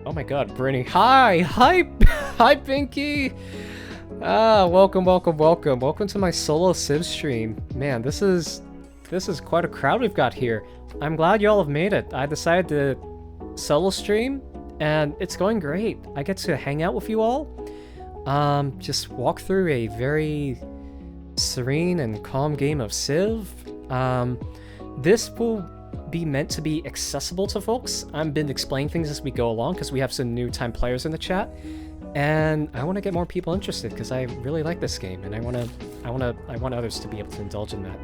Oh my god, Brittany. Hi! Hi, Pinky! Welcome to my solo Civ stream. Man, this is quite a crowd we've got here. I'm glad y'all have made it. I decided to solo stream, and it's going great. I get to hang out with you all. Just walk through a very serene and calm game of Civ. This will be meant to be accessible to folks. I've been explaining things as we go along because we have some new time players in the chat. And I want to get more people interested because I really like this game, and I want others to be able to indulge in that.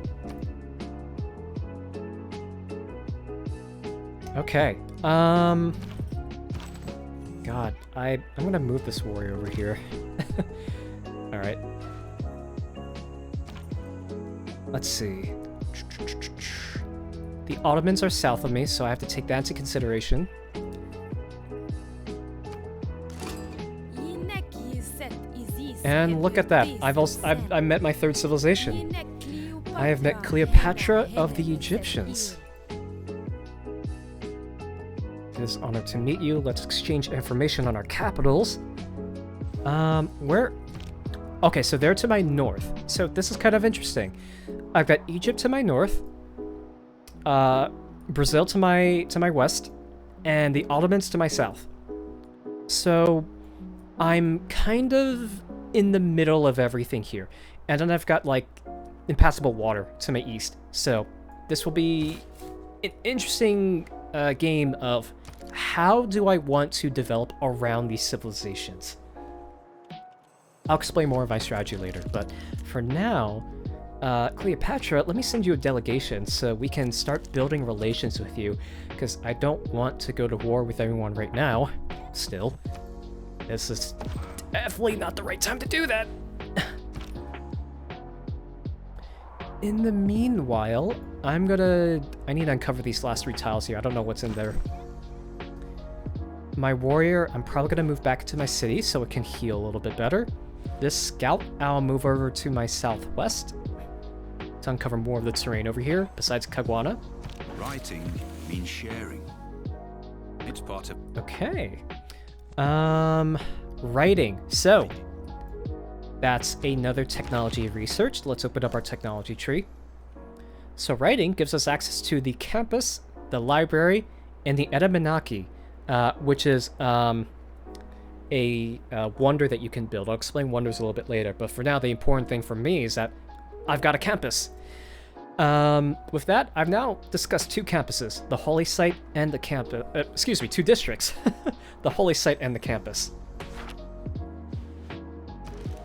Okay. God, I'm gonna move this warrior over here. All right. Let's see. The Ottomans are south of me, so I have to take that into consideration. And look at that. I've met my third civilization. I have met Cleopatra of the Egyptians. It is an honor to meet you. Let's exchange information on our capitals. Where? Okay, so they're to my north. So this is kind of interesting. I've got Egypt to my north, Brazil to my west, and the Ottomans to my south. So I'm kind of in the middle of everything here. And then I've got, like, impassable water to my east. So this will be an interesting game of how do I want to develop around these civilizations. I'll explain more of my strategy later, but for now, Cleopatra, let me send you a delegation so we can start building relations with you, because I don't want to go to war with everyone right now, still. This is definitely not the right time to do that. In the meanwhile, I need to uncover these last 3 tiles here. I don't know what's in there. My warrior, I'm probably going to move back to my city so it can heal a little bit better. This scout, I'll move over to my southwest to uncover more of the terrain over here, besides Caguana. Writing means sharing. It's part of... Okay. Writing. So, that's another technology research. Let's open up our technology tree. So writing gives us access to the campus, the library, and the Edamanaki, which is a wonder that you can build. I'll explain wonders a little bit later, but for now, the important thing for me is that I've got a campus. With that, I've now discussed 2 campuses, the Holy Site and the campus. 2 districts, the Holy Site and the campus.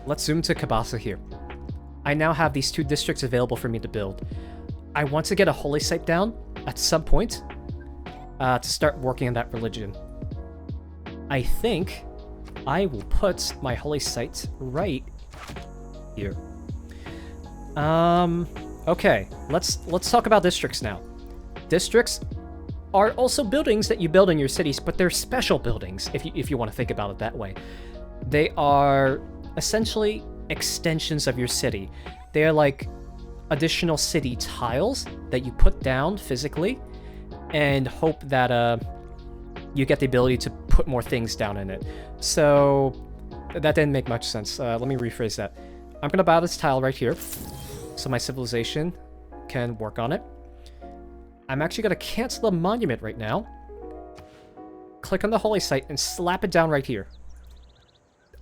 Let's zoom to Kabasa here. I now have these 2 districts available for me to build. I want to get a holy site down at some point to start working on that religion. I think I will put my holy site right here. Okay, let's talk about districts now. Districts are also buildings that you build in your cities, but they're special buildings if you want to think about it that way. They are essentially extensions of your city. They are like additional city tiles that you put down physically and hope that you get the ability to put more things down in it. So that didn't make much sense. Let me rephrase that. I'm gonna buy this tile right here so my civilization can work on it. I'm actually gonna cancel the monument right now. Click on the holy site and slap it down right here.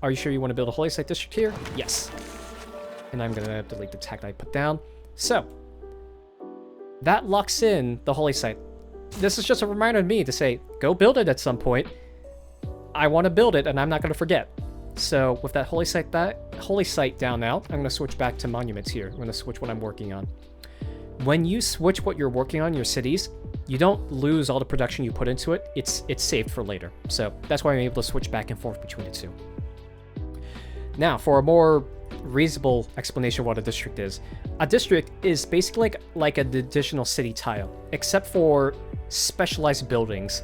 Are you sure you want to build a holy site district here? Yes. And I'm gonna delete the tag that I put down. So that locks in the holy site. This is just a reminder to me to say, go build it at some point. I want to build it and I'm not going to forget. So with that holy site down now, I'm going to switch back to monuments here. I'm going to switch what I'm working on. When you switch what you're working on in your cities, you don't lose all the production you put into it. It's saved for later. So that's why I'm able to switch back and forth between the 2. Now, for a more reasonable explanation of what a district is. A district is basically like an additional city tile, except for specialized buildings.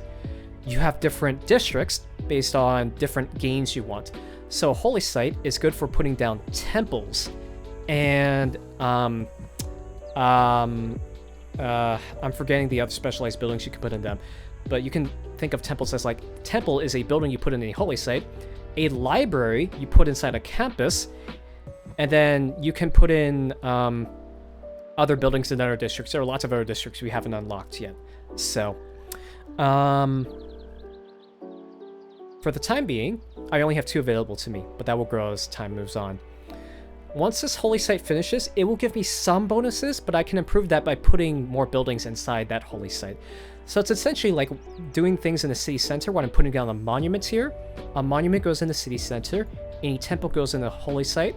You have different districts based on different gains you want. So a holy site is good for putting down temples and I'm forgetting the other specialized buildings you can put in them, but you can think of temples as like, temple is a building you put in a holy site, a library you put inside a campus, and then you can put in other buildings in other districts. There are lots of other districts we haven't unlocked yet. So, for the time being, I only have 2 available to me, but that will grow as time moves on. Once this holy site finishes, it will give me some bonuses, but I can improve that by putting more buildings inside that holy site. So it's essentially like doing things in the city center when I'm putting down the monuments here. A monument goes in the city center, any temple goes in the holy site,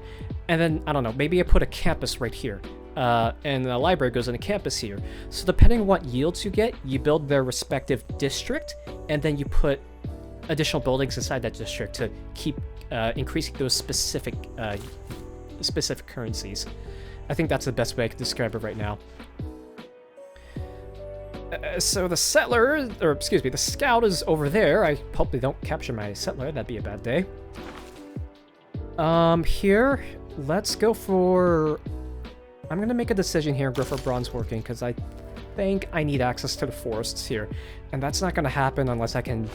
and then, I don't know, maybe I put a campus right here. And the library goes in a campus here. So depending on what yields you get, you build their respective district, and then you put additional buildings inside that district to keep increasing those specific currencies. I think that's the best way I can describe it right now. So the settler, or excuse me, the scout is over there. I hope they don't capture my settler. That'd be a bad day. Here, let's go for... I'm gonna make a decision here and go for bronze working, because I think I need access to the forests here. And that's not gonna happen unless I can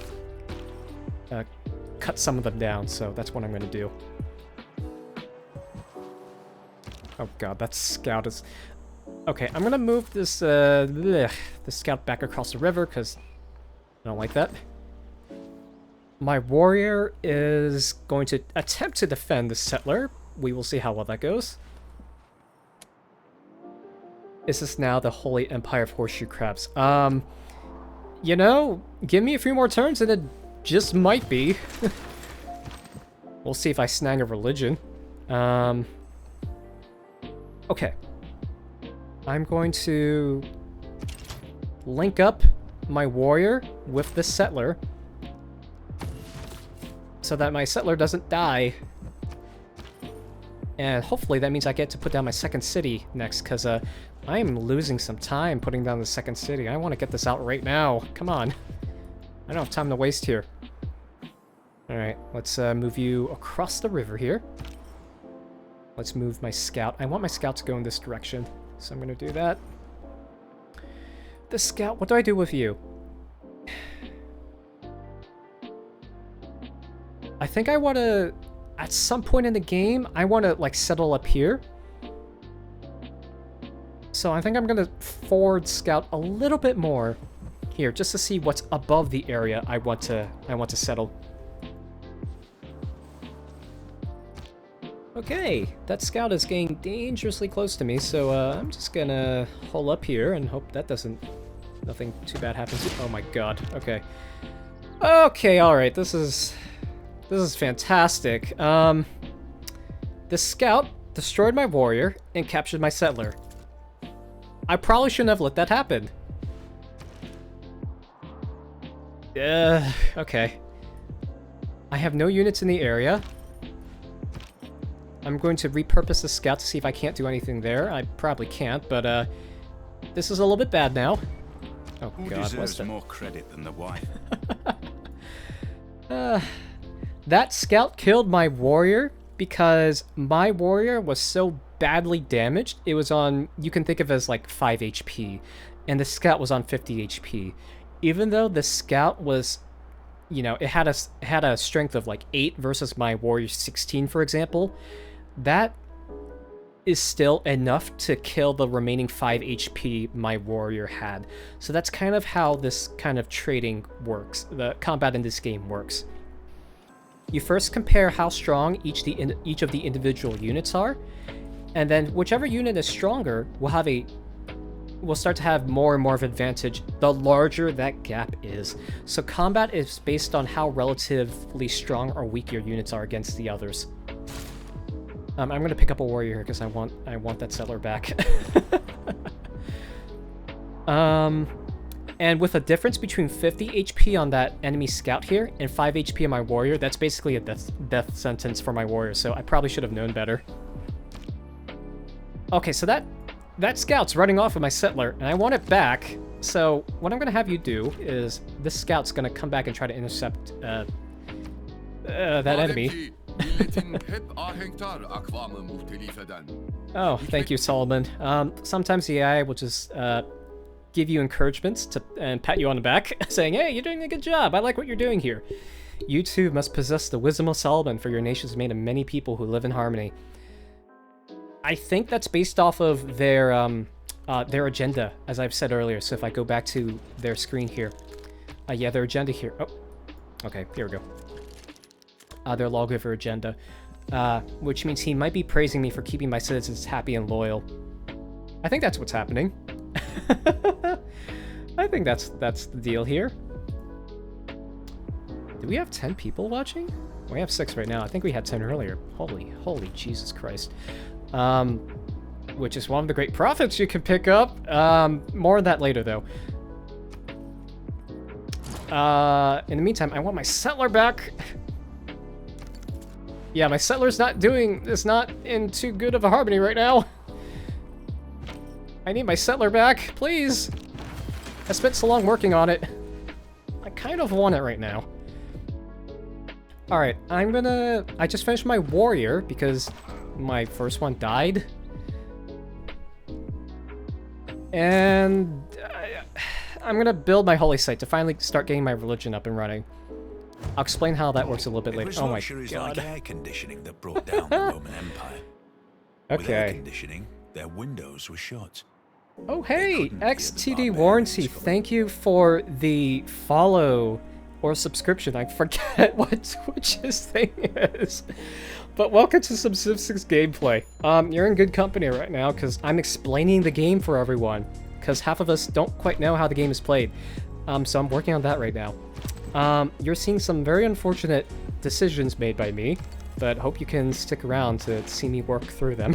cut some of them down, so that's what I'm gonna do. Oh god, that scout is... Okay, I'm gonna move this the scout back across the river, because I don't like that. My warrior is going to attempt to defend the settler. We will see how well that goes. Is this now the Holy Empire of Horseshoe Crabs? You know, give me a few more turns and it just might be. We'll see if I snag a religion. Okay. I'm going to link up my warrior with the settler so that my settler doesn't die. And hopefully that means I get to put down my second city next, because I'm losing some time putting down the second city. I want to get this out right now. Come on. I don't have time to waste here. Alright, let's move you across the river here. Let's move my scout. I want my scout to go in this direction, so I'm going to do that. The scout, what do I do with you? I think I want to... At some point in the game, I want to, like, settle up here. So I think I'm going to forward scout a little bit more here, just to see what's above the area I want to settle. Okay, that scout is getting dangerously close to me, so I'm just going to hole up here and hope that nothing too bad happens. Oh my god, okay. Okay, alright, this is fantastic. The scout destroyed my warrior, and captured my settler. I probably shouldn't have let that happen. Okay. I have no units in the area. I'm going to repurpose the scout to see if I can't do anything there. I probably can't, but this is a little bit bad now. Oh Who god, what's deserves that? more credit than the wife? That scout killed my warrior because my warrior was so badly damaged. It was on, you can think of it as like 5 HP, and the scout was on 50 HP. Even though the scout was, you know, it had a strength of like 8 versus my warrior 16, for example, that is still enough to kill the remaining 5 HP my warrior had. So that's kind of how this kind of trading works. The combat in this game works. You first compare how strong each of the individual units are, and then whichever unit is stronger will start to have more and more of advantage the larger that gap is. So combat is based on how relatively strong or weak your units are against the others. I'm gonna pick up a warrior here because I want that settler back. And with a difference between 50 HP on that enemy scout here and 5 HP on my warrior, that's basically a death sentence for my warrior, so I probably should have known better. Okay, so that scout's running off with my settler, and I want it back, so what I'm gonna have you do is this scout's gonna come back and try to intercept that enemy. Oh, thank you, Solomon. Sometimes the AI will just give you encouragements and pat you on the back, saying, hey, you're doing a good job, I like what you're doing here. You too must possess the wisdom of Solomon, for your nation is made of many people who live in harmony. I think that's based off of their agenda, as I've said earlier. So if I go back to their screen here, yeah, their agenda here. Oh, okay, here we go. Their lawgiver agenda, which means he might be praising me for keeping my citizens happy and loyal. I think that's what's happening. I think that's the deal here. Do we have 10 people watching? We have 6 right now. I think we had 10 earlier. Holy Jesus Christ. Which is one of the great profits you can pick up. More on that later, though. In the meantime, I want my settler back. Yeah, my settler's not in too good of a harmony right now. I need my settler back, please. I spent so long working on it. I kind of want it right now. Alright, I just finished my warrior because my first one died. And I'm gonna build my holy site to finally start getting my religion up and running. I'll explain how that works a little bit later. Oh my god. Like air conditioning that brought down the Roman Empire. With air conditioning, their windows were shut. Oh hey, XTD Warranty, thank you for the follow or subscription. I forget what Twitch's thing is. But welcome to some Civ 6 gameplay. You're in good company right now because I'm explaining the game for everyone. Because half of us don't quite know how the game is played. So I'm working on that right now. You're seeing some very unfortunate decisions made by me, but hope you can stick around to see me work through them.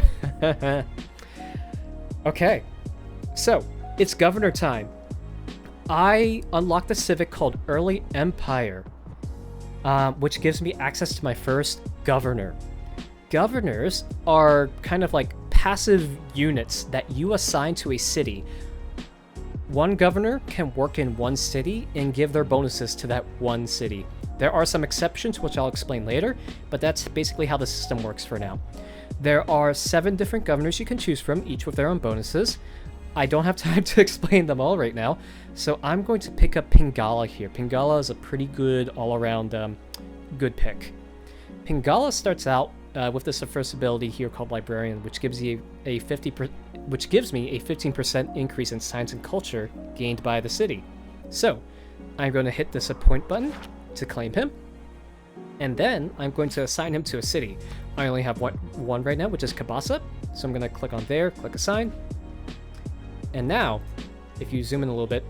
Okay, so it's governor time. I unlocked a civic called Early Empire, which gives me access to my first governor. Governors are kind of like passive units that you assign to a city. One governor can work in one city and give their bonuses to that one city. There are some exceptions, which I'll explain later, but that's basically how the system works for now. There are 7 different governors you can choose from, each with their own bonuses. I don't have time to explain them all right now, so I'm going to pick up Pingala here. Pingala is a pretty good all-around good pick. Pingala starts out with this first ability here called Librarian, which gives you which gives me a 15% increase in science and culture gained by the city. So I'm going to hit this appoint button to claim him, and then I'm going to assign him to a city. I only have one right now, which is Kabasa, so I'm going to click on there, click assign, and now if you zoom in a little bit,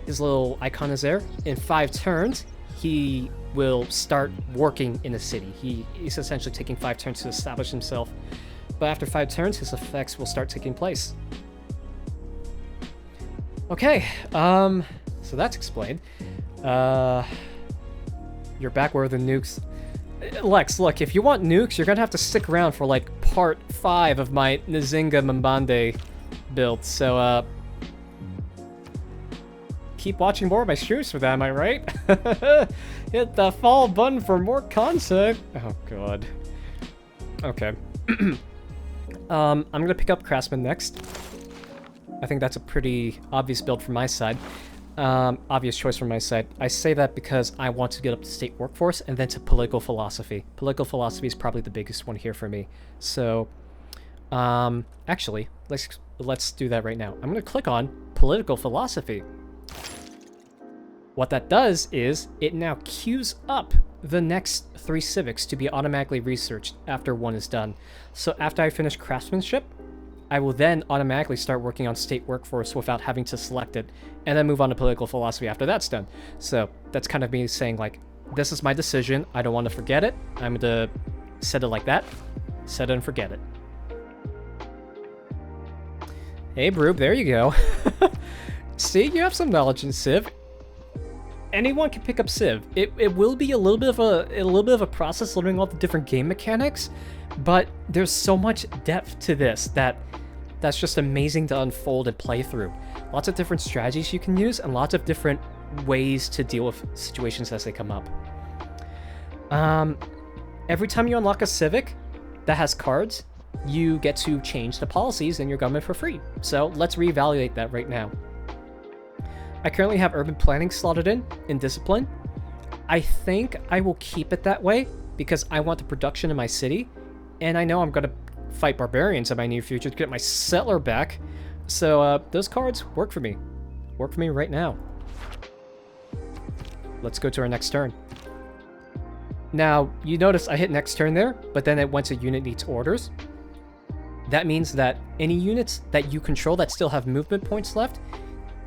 his little icon is there. In 5 turns, he will start working in a city. He is essentially taking 5 turns to establish himself. but after 5 turns, his effects will start taking place. Okay, so that's explained. You're back where the nukes... Lex, look, if you want nukes, you're gonna have to stick around for, like, part 5 of my Nzinga Mbande build, so, keep watching more of my streams for that, am I right? Hit the follow button for more content. Oh, God. Okay. I'm gonna pick up Craftsman next. I think that's a pretty obvious build from my side. Obvious choice from my side. I say that because I want to get up to state workforce and then to political philosophy. Political philosophy is probably the biggest one here for me. So, actually, let's do that right now. I'm gonna click on political philosophy. What that does is it now queues up the next 3 civics to be automatically researched after 1 is done. So after I finish craftsmanship, I will then automatically start working on state workforce without having to select it, and then move on to political philosophy after that's done. So that's kind of me saying, like, this is my decision, I don't want to forget it, I'm going to set it like that, set it and forget it. Hey Broob, there you go. See, you have some knowledge in Civ. Anyone can pick up Civ. It will be a little bit of a process learning all the different game mechanics, but there's so much depth to this that's just amazing to unfold and play through. Lots of different strategies you can use, and lots of different ways to deal with situations as they come up. Every time you unlock a civic that has cards, you get to change the policies in your government for free. So let's reevaluate that right now. I currently have urban planning slotted in discipline. I think I will keep it that way because I want the production in my city, and I know I'm going to fight barbarians in my near future to get my settler back. So those cards work for me. Work for me right now. Let's go to our next turn. Now, you notice I hit next turn there, but then it went to unit needs orders. That means that any units that you control that still have movement points left,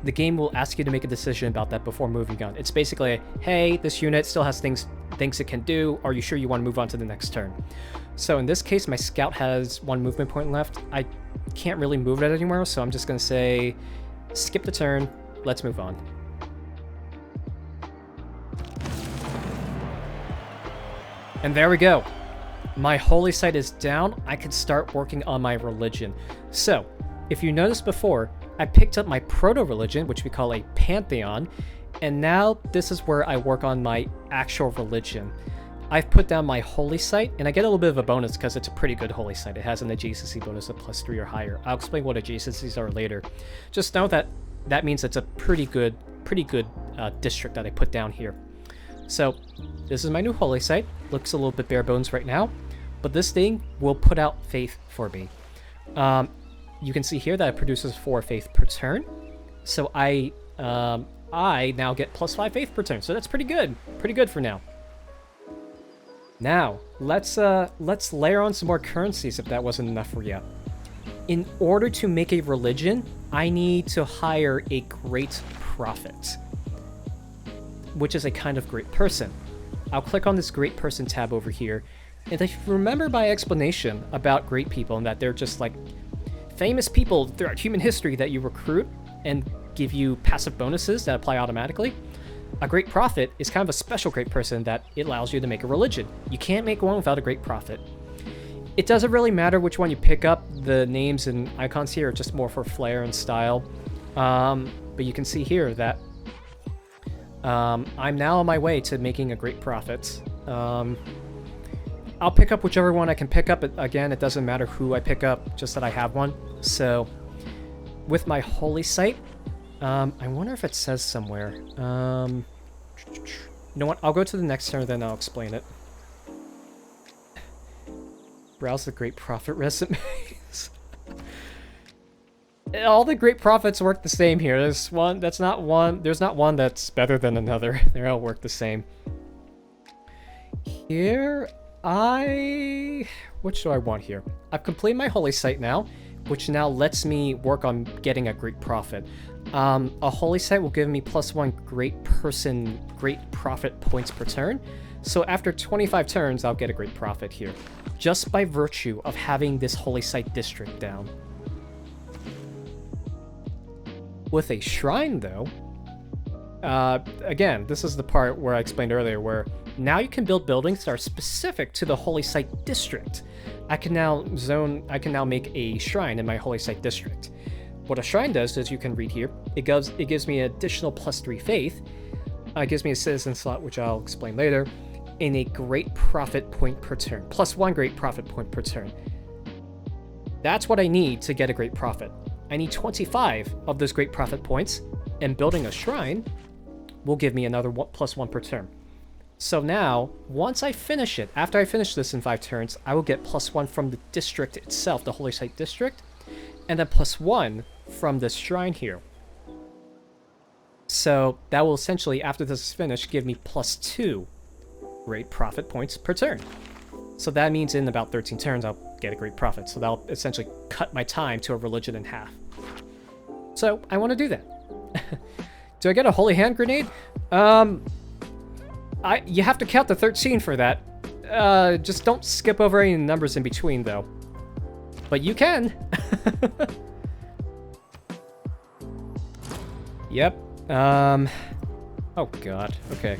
the game will ask you to make a decision about that before moving on. It's basically, hey, this unit still has things it can do. Are you sure you want to move on to the next turn? So in this case, my scout has 1 movement point left. I can't really move it anywhere, so I'm just going to say, skip the turn, let's move on. And there we go. My holy site is down. I can start working on my religion. So, if you noticed before, I picked up my proto-religion, which we call a pantheon, and now this is where I work on my actual religion. I've put down my holy site, and I get a little bit of a bonus because it's a pretty good holy site. It has an adjacency bonus of +3 or higher. I'll explain what adjacencies are later. Just know that that means it's a pretty good district that I put down here. So this is my new holy site. Looks a little bit bare bones right now, but this thing will put out faith for me. You can see here that it produces 4 faith per turn. So I now get +5 faith per turn. So that's pretty good. Pretty good for now. Now, let's layer on some more currencies if that wasn't enough for you. In order to make a religion, I need to hire a great prophet, which is a kind of great person. I'll click on this great person tab over here, and if you remember my explanation about great people and that they're just like famous people throughout human history that you recruit and give you passive bonuses that apply automatically, a great prophet is kind of a special great person that it allows you to make a religion. You can't make one without a great prophet. It doesn't really matter which one you pick up. The names and icons here are just more for flair and style. But you can see here that I'm now on my way to making a great prophet. I'll pick up whichever one I can pick up. Again, it doesn't matter who I pick up, just that I have one. So with my holy site, I wonder if it says somewhere. You know what? I'll go to the next turn, then I'll explain it. Browse the great prophet resumes. All the great prophets work the same here. There's not one that's better than another. They all work the same. Here, which do I want here? I've completed my holy site now, which now lets me work on getting a great prophet. A holy site will give me +1 great prophet points per turn. So after 25 turns, I'll get a great profit here, just by virtue of having this Holy Site District down. With a shrine, though, again, this is the part where I explained earlier, where now you can build buildings that are specific to the Holy Site District. I can now make a shrine in my Holy Site District. What a shrine does, as you can read here, it gives me additional +3 faith. It gives me a citizen slot, which I'll explain later, and a great profit point per turn. +1 great profit point per turn. That's what I need to get a great profit. I need 25 of those great profit points, and building a shrine will give me another +1 per turn. So now, once I finish it, after I finish this in 5 turns, I will get +1 from the district itself, the Holy Site District, and then +1 from this shrine here. So that will essentially, after this is finished, give me +2 great profit points per turn. So that means in about 13 turns, I'll get a great profit. So that'll essentially cut my time to a religion in half. So I want to do that. Do I get a Holy Hand Grenade? You have to count the 13 for that. Just don't skip over any numbers in between, though. But you can. Yep. Oh god. Okay.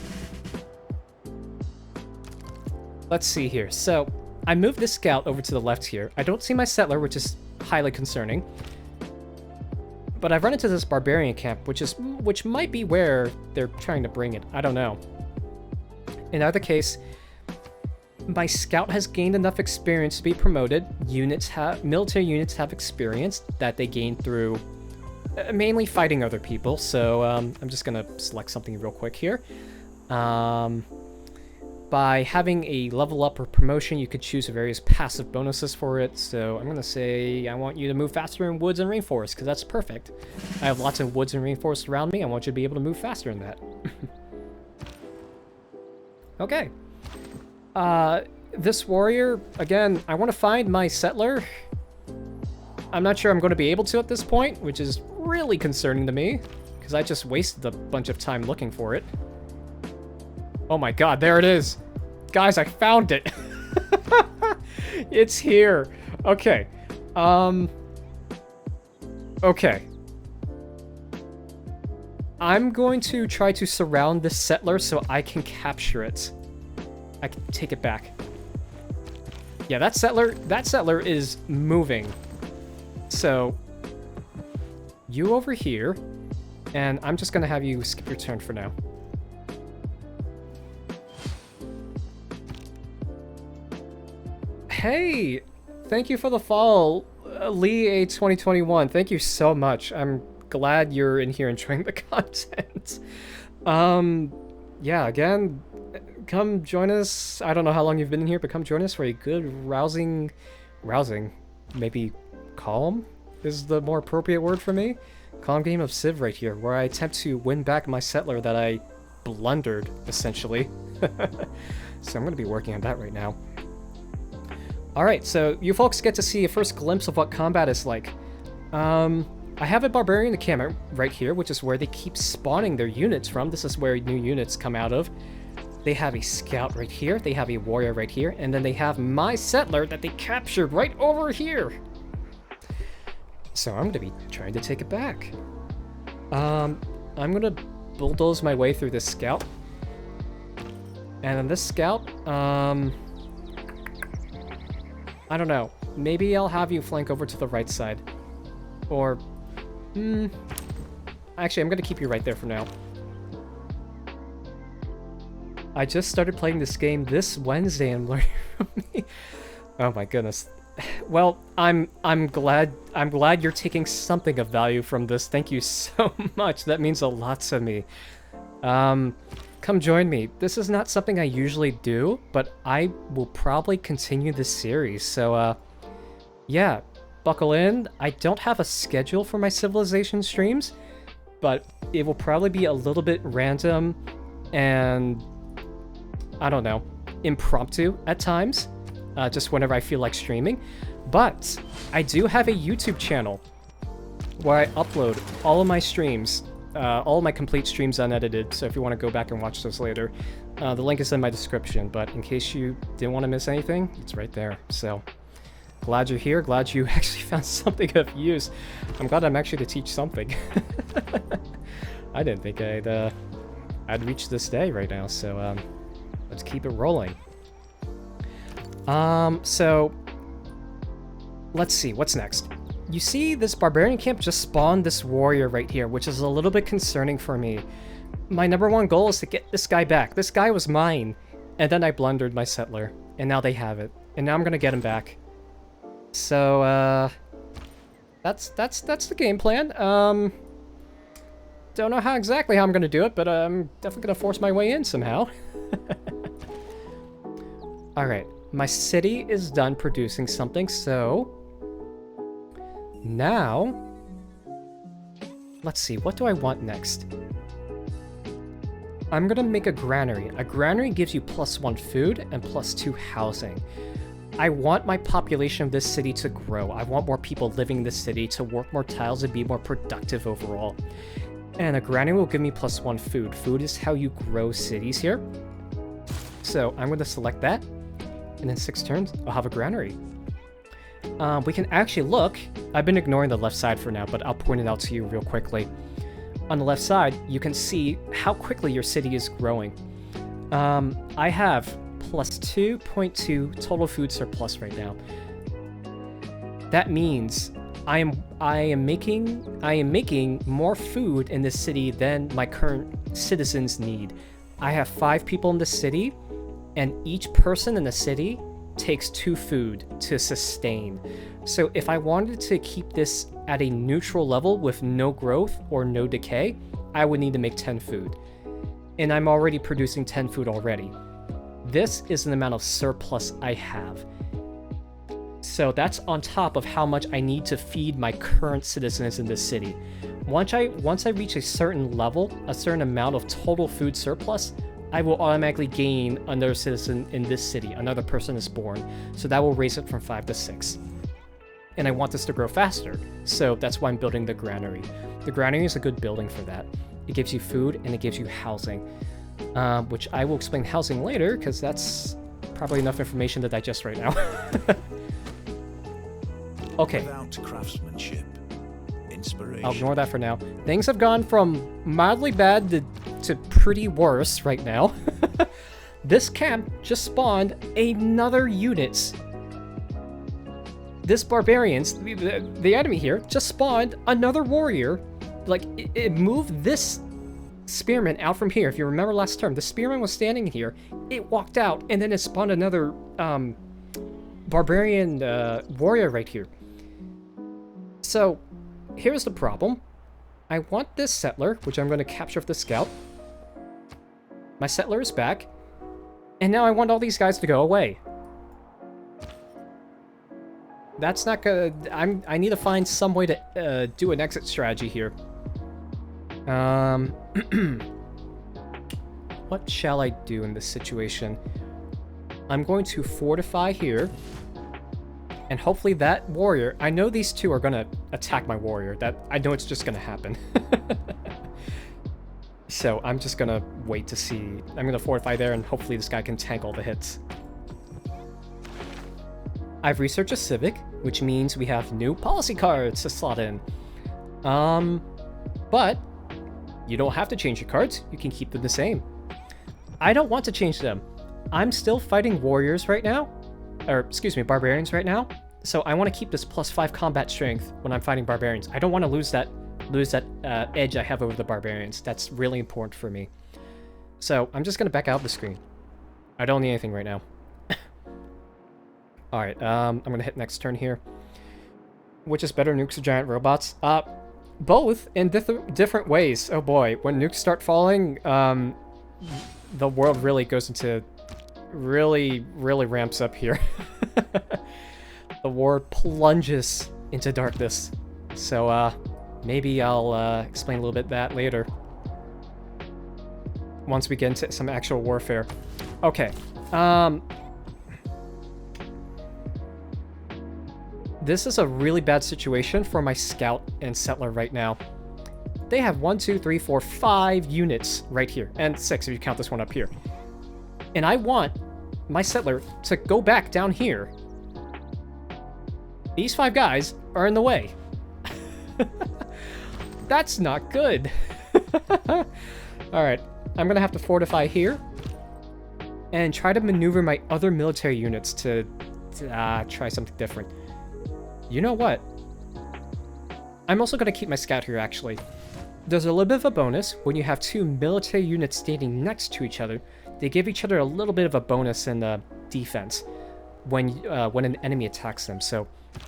Let's see here. So, I moved this scout over to the left here. I don't see my settler, which is highly concerning. But I've run into this barbarian camp, which might be where they're trying to bring it. I don't know. In either case, my scout has gained enough experience to be promoted. Military units have experience that they gain through mainly fighting other people. So I'm just gonna select something real quick here. By having a level up or promotion, you could choose various passive bonuses for it. So I'm gonna say I want you to move faster in woods and rainforest, because that's perfect. I have lots of woods and rainforest around me. I want you to be able to move faster in that. Okay. This warrior, again, I want to find my settler. I'm not sure I'm going to be able to at this point, which is really concerning to me, because I just wasted a bunch of time looking for it. Oh my god, there it is. Guys, I found it. It's here. Okay. Okay. I'm going to try to surround this settler so I can capture it. I can take it back. Yeah, that settler is moving. So, you over here, and I'm just gonna have you skip your turn for now. Hey, thank you for the follow, Lee A 2021. Thank you so much. I'm glad you're in here enjoying the content. Yeah, again, come join us. I don't know how long you've been in here, but come join us for a good rousing, maybe calm is the more appropriate word for me. Calm game of Civ right here, where I attempt to win back my settler that I blundered, essentially. So I'm going to be working on that right now. Alright, so you folks get to see a first glimpse of what combat is like. I have a barbarian encampment right here, which is where they keep spawning their units from. This is where new units come out of. They have a scout right here, they have a warrior right here, and then they have my settler that they captured right over here. So I'm going to be trying to take it back. I'm going to bulldoze my way through this scout. And then this scout, I don't know. Maybe I'll have you flank over to the right side. Or, actually, I'm going to keep you right there for now. I just started playing this game this Wednesday and learning from me. Oh my goodness. Well, I'm glad you're taking something of value from this. Thank you so much. That means a lot to me. Come join me. This is not something I usually do, but I will probably continue this series. So, yeah, buckle in. I don't have a schedule for my Civilization streams, but it will probably be a little bit random and, I don't know, impromptu at times, just whenever I feel like streaming. But I do have a YouTube channel where I upload all of my streams, all of my complete streams unedited, so if you want to go back and watch those later. The link is in my description, but in case you didn't want to miss anything, it's right there. So, glad you're here. Glad you actually found something of use. I'm glad I'm actually to teach something. I didn't think I'd reach this day right now, so let's keep it rolling. So let's see, what's next? You see this barbarian camp just spawned this warrior right here, which is a little bit concerning for me. My number one goal is to get this guy back. This guy was mine, and then I blundered my settler, and now they have it, and now I'm gonna get him back. So that's the game plan. Don't know how exactly how I'm gonna do it, but I'm definitely gonna force my way in somehow. All right, my city is done producing something, so now let's see, what do I want next? I'm gonna make a granary. A granary gives you +1 food and +2 housing. I want my population of this city to grow. I want more people living in this city to work more tiles and be more productive overall. And a granary will give me +1 food. Food is how you grow cities here. So I'm going to select that. And in 6 turns, I'll have a granary. We can actually look. I've been ignoring the left side for now, but I'll point it out to you real quickly. On the left side, you can see how quickly your city is growing. I have +2.2 total food surplus right now. That means I am making more food in this city than my current citizens need. I have 5 people in the city, and each person in the city takes 2 food to sustain. So if I wanted to keep this at a neutral level with no growth or no decay, I would need to make 10 food. And I'm already producing 10 food already. This is an amount of surplus I have. So that's on top of how much I need to feed my current citizens in this city. Once I reach a certain level, a certain amount of total food surplus, I will automatically gain another citizen in this city. Another person is born. So that will raise it from 5 to 6. And I want this to grow faster. So that's why I'm building the granary. The granary is a good building for that. It gives you food and it gives you housing. Which I will explain housing later, because that's probably enough information to digest right now. Okay. Without craftsmanship, inspiration. I'll ignore that for now. Things have gone from mildly bad to pretty worse right now. This camp just spawned another unit. This barbarians, the enemy here, just spawned another warrior. Like, it moved this spearman out from here. If you remember last term, the spearman was standing here. It walked out, and then it spawned another barbarian warrior right here. So, here's the problem. I want this settler, which I'm going to capture with the scout. My settler is back. And now I want all these guys to go away. That's not good. I need to find some way to do an exit strategy here. What shall I do in this situation? I'm going to fortify here. And hopefully that warrior... I know these two are going to attack my warrior. I know it's just going to happen. So I'm just going to wait to see. I'm going to fortify there, and hopefully this guy can tank all the hits. I've researched a civic, which means we have new policy cards to slot in. But you don't have to change your cards. You can keep them the same. I don't want to change them. I'm still fighting warriors right now. Or, excuse me, barbarians right now. So I want to keep this +5 combat strength when I'm fighting barbarians. I don't want to lose that edge I have over the barbarians. That's really important for me. So I'm just going to back out the screen. I don't need anything right now. Alright, I'm going to hit next turn here. Which is better, nukes or giant robots? Both in different ways. Oh boy, when nukes start falling, the world really goes into... really ramps up here. The war plunges into darkness. So, maybe I'll explain a little bit that later. Once we get into some actual warfare. Okay. This is a really bad situation for my scout and settler right now. They have 1, 2, 3, 4, 5 units right here. And 6 if you count this one up here. And I want my settler to go back down here. These 5 guys are in the way. That's not good. Alright, I'm gonna have to fortify here. And try to maneuver my other military units to try something different. You know what? I'm also gonna keep my scout here, actually. There's a little bit of a bonus when you have 2 military units standing next to each other. They give each other a little bit of a bonus in defense when an enemy attacks them. So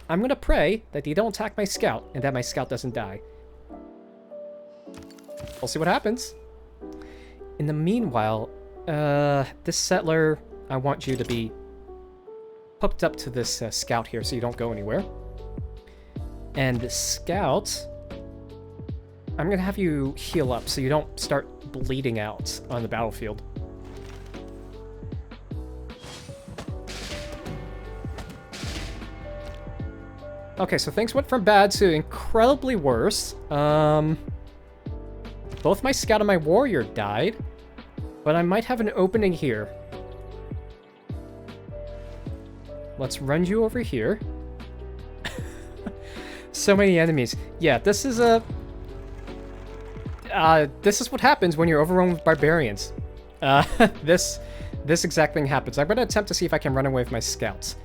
I'm gonna pray that they don't attack my scout and that my scout doesn't die. We'll see what happens. In the meanwhile, this settler, I want you to be hooked up to this scout here so you don't go anywhere. And the scout, I'm gonna have you heal up so you don't start bleeding out on the battlefield. Okay, so things went from bad to incredibly worse. Both my scout and my warrior died, but I might have an opening here. Let's run you over here. So many enemies. Yeah, this is what happens when you're overrun with barbarians. This exact thing happens. I'm gonna attempt to see if I can run away with my scouts.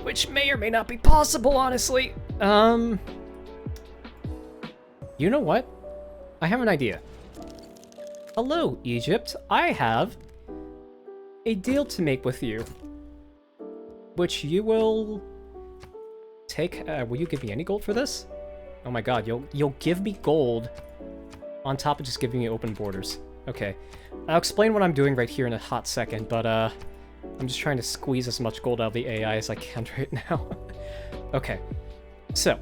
Which may or may not be possible, honestly. You know what? I have an idea. Hello, Egypt. I have a deal to make with you. Which you will take. Will you give me any gold for this? Oh my god, you'll give me gold on top of just giving me open borders. Okay. I'll explain what I'm doing right here in a hot second, but I'm just trying to squeeze as much gold out of the AI as I can right now. Okay. So,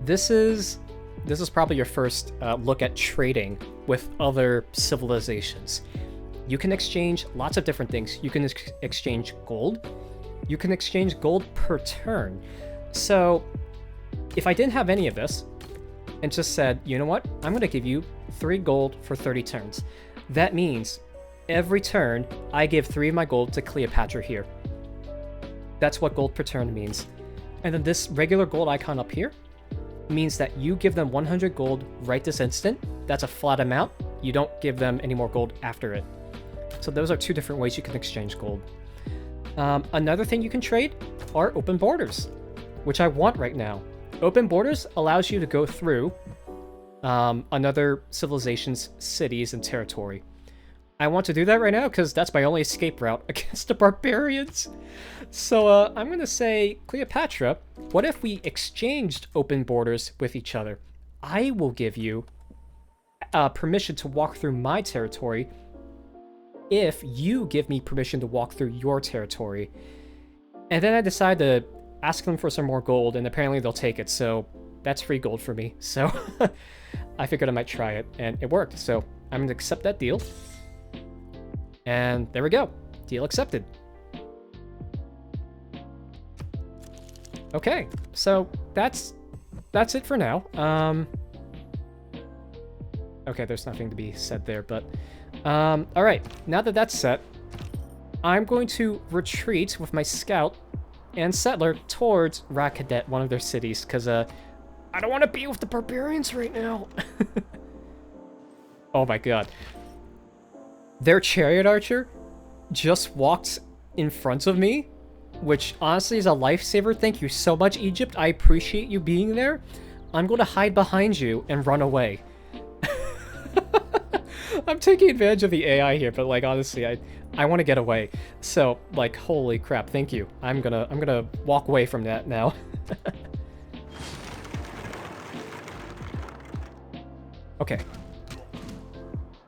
this is probably your first look at trading with other civilizations. You can exchange lots of different things. You can exchange gold. You can exchange gold per turn. So, if I didn't have any of this, and just said, you know what, I'm going to give you 3 gold for 30 turns. That means every turn, I give 3 of my gold to Cleopatra here. That's what gold per turn means. And then this regular gold icon up here means that you give them 100 gold right this instant. That's a flat amount. You don't give them any more gold after it. So those are 2 different ways you can exchange gold. Another thing you can trade are open borders, which I want right now. Open borders allows you to go through another civilization's cities and territory. I want to do that right now because that's my only escape route against the barbarians. So I'm going to say, Cleopatra, what if we exchanged open borders with each other? I will give you permission to walk through my territory if you give me permission to walk through your territory. And then I decide to ask them for some more gold, and apparently they'll take it, so that's free gold for me. So I figured I might try it, and it worked. So I'm going to accept that deal. And there we go. Deal accepted. Okay, so that's it for now. Okay, there's nothing to be said there, but all right, now that that's set, I'm going to retreat with my scout and settler towards Rakadet, one of their cities, because I don't want to be with the barbarians right now. Oh my god. Their chariot archer just walked in front of me, which honestly is a lifesaver. Thank you so much, Egypt. I appreciate you being there. I'm going to hide behind you and run away. I'm taking advantage of the AI here, but like honestly, I want to get away. So like, holy crap! Thank you. I'm gonna walk away from that now. Okay.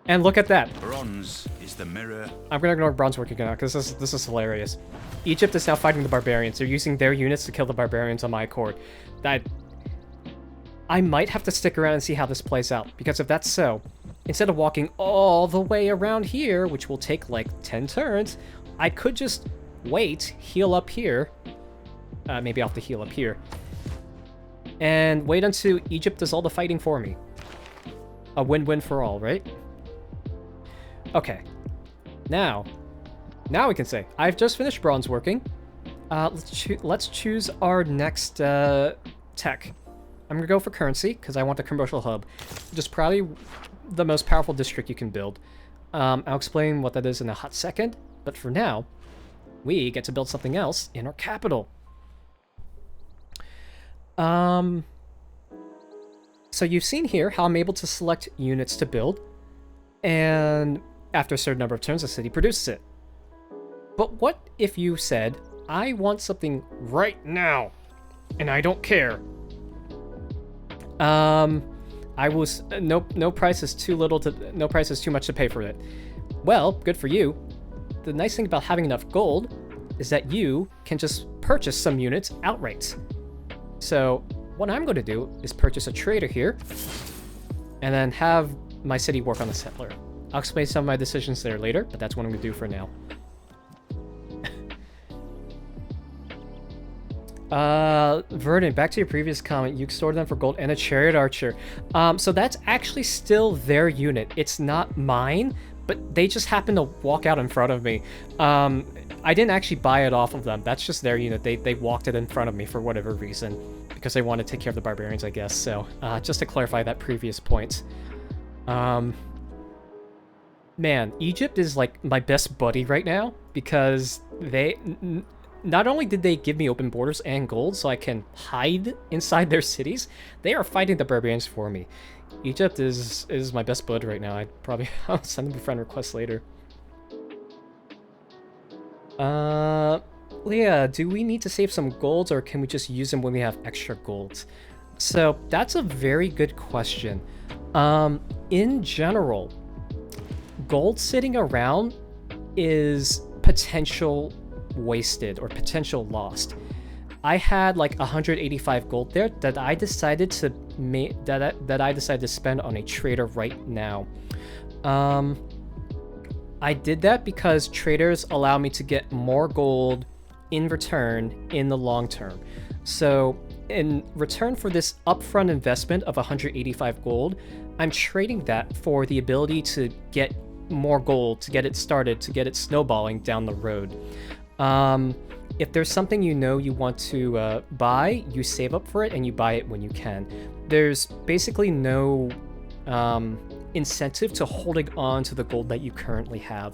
And look at that. Bronze is the mirror. I'm gonna ignore bronze working now because this is hilarious. Egypt is now fighting the barbarians. They're using their units to kill the barbarians on my court. I might have to stick around and see how this plays out, because if that's so, instead of walking all the way around here, which will take like 10 turns, I could just wait, heal up here. Maybe I'll have to heal up here. And wait until Egypt does all the fighting for me. A win-win for all, right? Okay. Now, Now we can say, I've just finished bronze working. Let's choose our next tech. I'm gonna go for currency, because I want the commercial hub. Just probably the most powerful district you can build. I'll explain what that is in a hot second, but for now, we get to build something else in our capital. So you've seen here how I'm able to select units to build, and after a certain number of turns, the city produces it. But what if you said, I want something right now, and I don't care? No price is too much to pay for it. Well, good for you. The nice thing about having enough gold is that you can just purchase some units outright. So what I'm going to do is purchase a trader here, and then have my city work on the settler. I'll explain some of my decisions there later, but that's what I'm going to do for now. Vernon, back to your previous comment, you stored them for gold and a chariot archer. So that's actually still their unit. It's not mine, but they just happened to walk out in front of me. I didn't actually buy it off of them. That's just their unit. They walked it in front of me for whatever reason, because they want to take care of the barbarians, I guess. So, just to clarify that previous point. Man, Egypt is like my best buddy right now, because they... Not only did they give me open borders and gold so I can hide inside their cities, they are fighting the barbarians for me. Egypt is my best bud right now. I'll send them a friend request later. Leah, do we need to save some golds, or can we just use them when we have extra golds? So that's a very good question. In general, gold sitting around is potential wasted or potential lost. I had like 185 gold there that I decided to spend on a trader right now. I did that because traders allow me to get more gold in return in the long term. So in return for this upfront investment of 185 gold, I'm trading that for the ability to get more gold, to get it started, to get it snowballing down the road. If there's something you know you want to buy, you save up for it and you buy it when you can. There's basically no incentive to holding on to the gold that you currently have.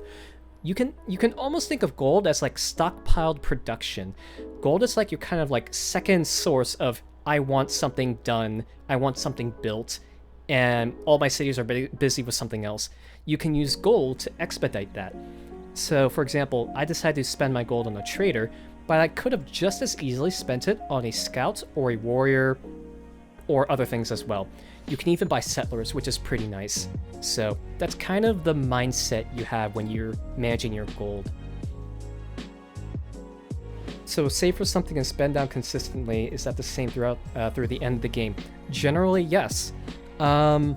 You can almost think of gold as like stockpiled production. Gold is like your kind of like second source of, I want something done, I want something built, and all my cities are busy with something else. You can use gold to expedite that. So, for example, I decided to spend my gold on a trader, but I could have just as easily spent it on a scout or a warrior or other things as well. You can even buy settlers, which is pretty nice. So that's kind of the mindset you have when you're managing your gold. So save for something and spend down consistently, is that the same throughout through the end of the game? Generally, yes. I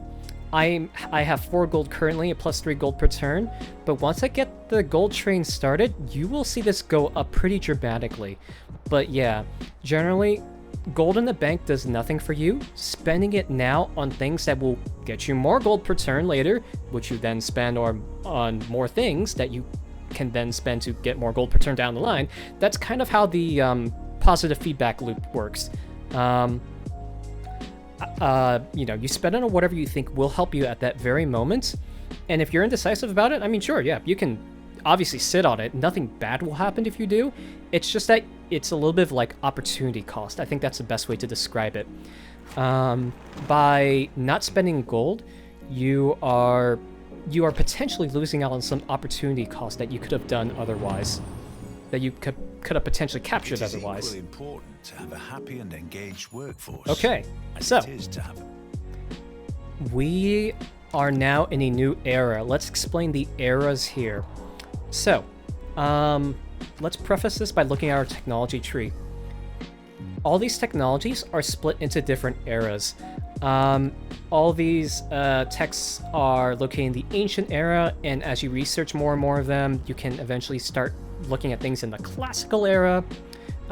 have 4 gold currently, a +3 gold per turn, but once I get the gold train started, you will see this go up pretty dramatically. But yeah, generally, gold in the bank does nothing for you. Spending it now on things that will get you more gold per turn later, which you then spend on more things that you can then spend to get more gold per turn down the line. That's kind of how the positive feedback loop works. You spend it on whatever you think will help you at that very moment. And if you're indecisive about it, I mean, sure, yeah, you can obviously sit on it. Nothing bad will happen if you do. It's just that it's a little bit of like opportunity cost. I think that's the best way to describe it. By not spending gold, you are potentially losing out on some opportunity cost that you could have done otherwise, that you could have potentially captured otherwise. It is equally important to have a happy and engaged workforce. Okay, as so it is to have we are now in a new era. Let's explain the eras here. So, let's preface this by looking at our technology tree. All these technologies are split into different eras. All these texts are located in the ancient era, and as you research more and more of them, you can eventually start looking at things in the classical era,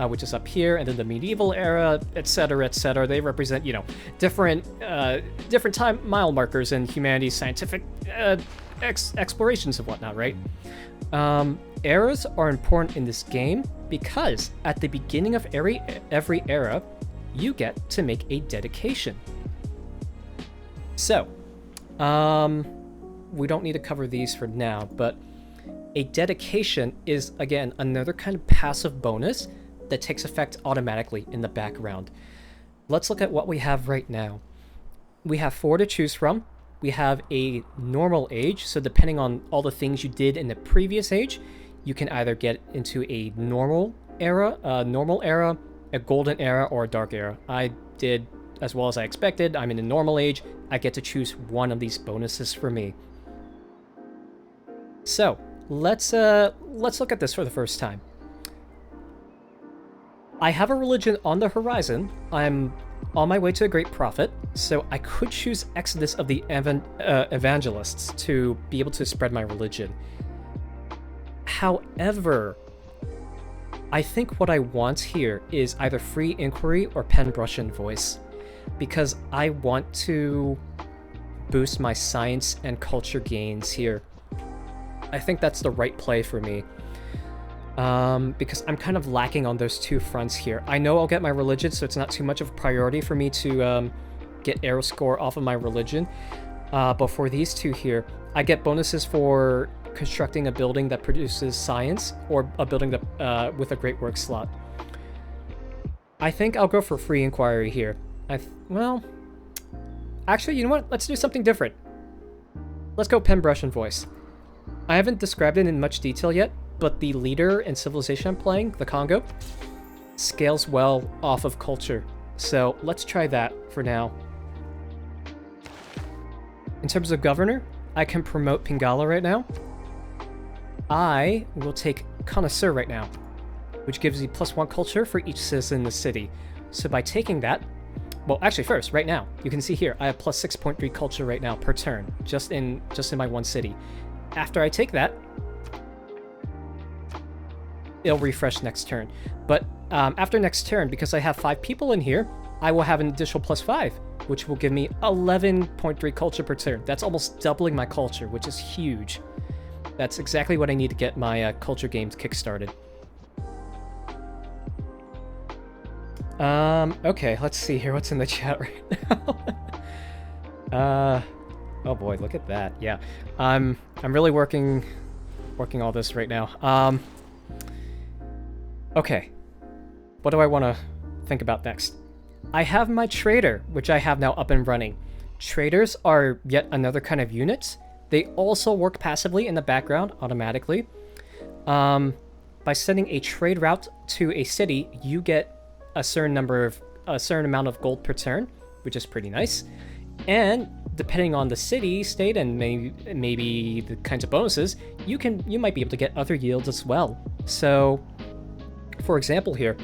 which is up here, and then the medieval era, etc., etc. They represent, different time mile markers in humanity's scientific explorations and whatnot, right? Eras are important in this game because at the beginning of every era, you get to make a dedication. So, we don't need to cover these for now, but a dedication is, again, another kind of passive bonus that takes effect automatically in the background. Let's look at what we have right now. We have 4 to choose from. We have a normal age, so depending on all the things you did in the previous age, you can either get into a normal era, a golden era, or a dark era. I did as well as I expected. I'm in the normal age. I get to choose one of these bonuses for me. So let's look at this for the first time. I have a religion on the horizon. I'm on my way to a great prophet, so I could choose Exodus of the Evangelists to be able to spread my religion. However, I think what I want here is either free inquiry or pen, brush, and voice, because I want to boost my science and culture gains here. I think that's the right play for me. Because I'm kind of lacking on those 2 fronts here. I know I'll get my religion, so it's not too much of a priority for me to get arrow score off of my religion. But for these 2 here, I get bonuses for constructing a building that produces science, or a building that with a great work slot. I think I'll go for free inquiry here. Well, actually, you know what? Let's do something different. Let's go pen, brush, and voice. I haven't described it in much detail yet, but the leader and civilization I'm playing, the Congo, scales well off of culture. So let's try that for now. In terms of governor, I can promote Pingala right now. I will take connoisseur right now, which gives you +1 culture for each citizen in the city. So by taking that, well, actually first, right now, you can see here, I have +6.3 culture right now per turn, just in my one city. After I take that, it'll refresh next turn. But after next turn, because I have 5 people in here, I will have an additional +5, which will give me 11.3 culture per turn. That's almost doubling my culture, which is huge. That's exactly what I need to get my culture games kickstarted. Okay, let's see here. What's in the chat right now? Oh boy, look at that. Yeah, I'm really working all this right now. Okay, what do I want to think about next? I have my trader, which I have now up and running. Traders are yet another kind of unit. They also work passively in the background automatically. By sending a trade route to a city, you get a certain amount of gold per turn, which is pretty nice. And depending on the city state and maybe the kinds of bonuses, you might be able to get other yields as well. So, for example here,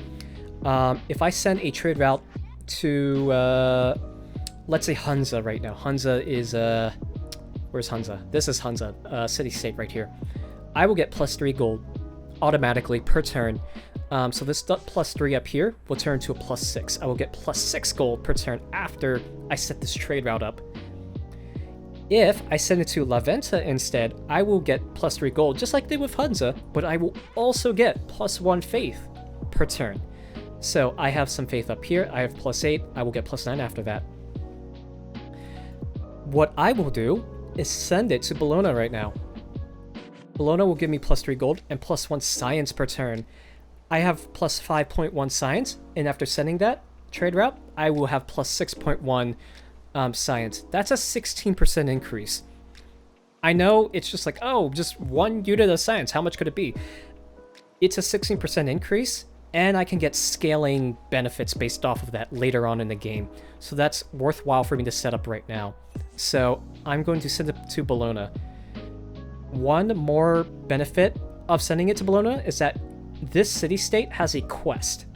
if I send a trade route to, let's say Hunza right now. Hunza is, where's Hunza? This is Hunza, city-state right here. I will get +3 gold automatically per turn. So this +3 up here will turn to a +6. I will get +6 gold per turn after I set this trade route up. If I send it to La Venta instead, I will get +3 gold, just like I did with Hunza, but I will also get +1 faith per turn. So I have some faith up here, I have +8, I will get +9 after that. What I will do is send it to Bologna right now. Bologna will give me +3 gold and +1 science per turn. I have +5.1 science, and after sending that trade route, I will have +6.1 science. That's a 16% increase. I know it's just like, oh, just 1 unit of science, how much could it be? It's a 16% increase, and I can get scaling benefits based off of that later on in the game. So that's worthwhile for me to set up right now. So I'm going to send it to Bologna. One more benefit of sending it to Bologna is that this city-state has a quest.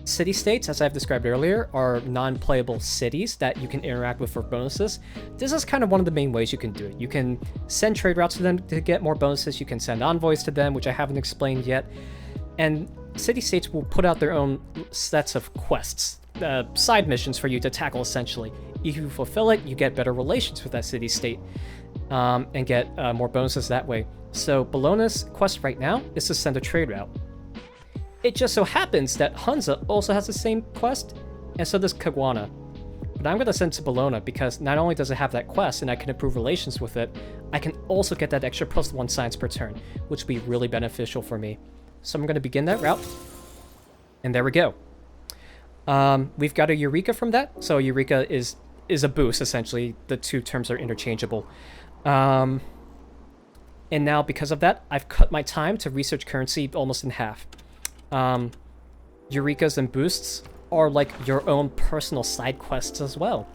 City-states, as I've described earlier, are non-playable cities that you can interact with for bonuses. This is kind of one of the main ways you can do it. You can send trade routes to them to get more bonuses. You can send envoys to them, which I haven't explained yet. And city-states will put out their own sets of quests, side missions for you to tackle, essentially. If you fulfill it, you get better relations with that city-state and get more bonuses that way. So Bologna's quest right now is to send a trade route. It just so happens that Hunza also has the same quest, and so does Caguana. But I'm going to send to Bologna because not only does it have that quest and I can improve relations with it, I can also get that extra +1 science per turn, which will be really beneficial for me. So I'm going to begin that route. And there we go. We've got a Eureka from that. So Eureka is a boost, essentially. The two terms are interchangeable. And now, because of that, I've cut my time to research currency almost in half. Eurekas and boosts are like your own personal side quests as well.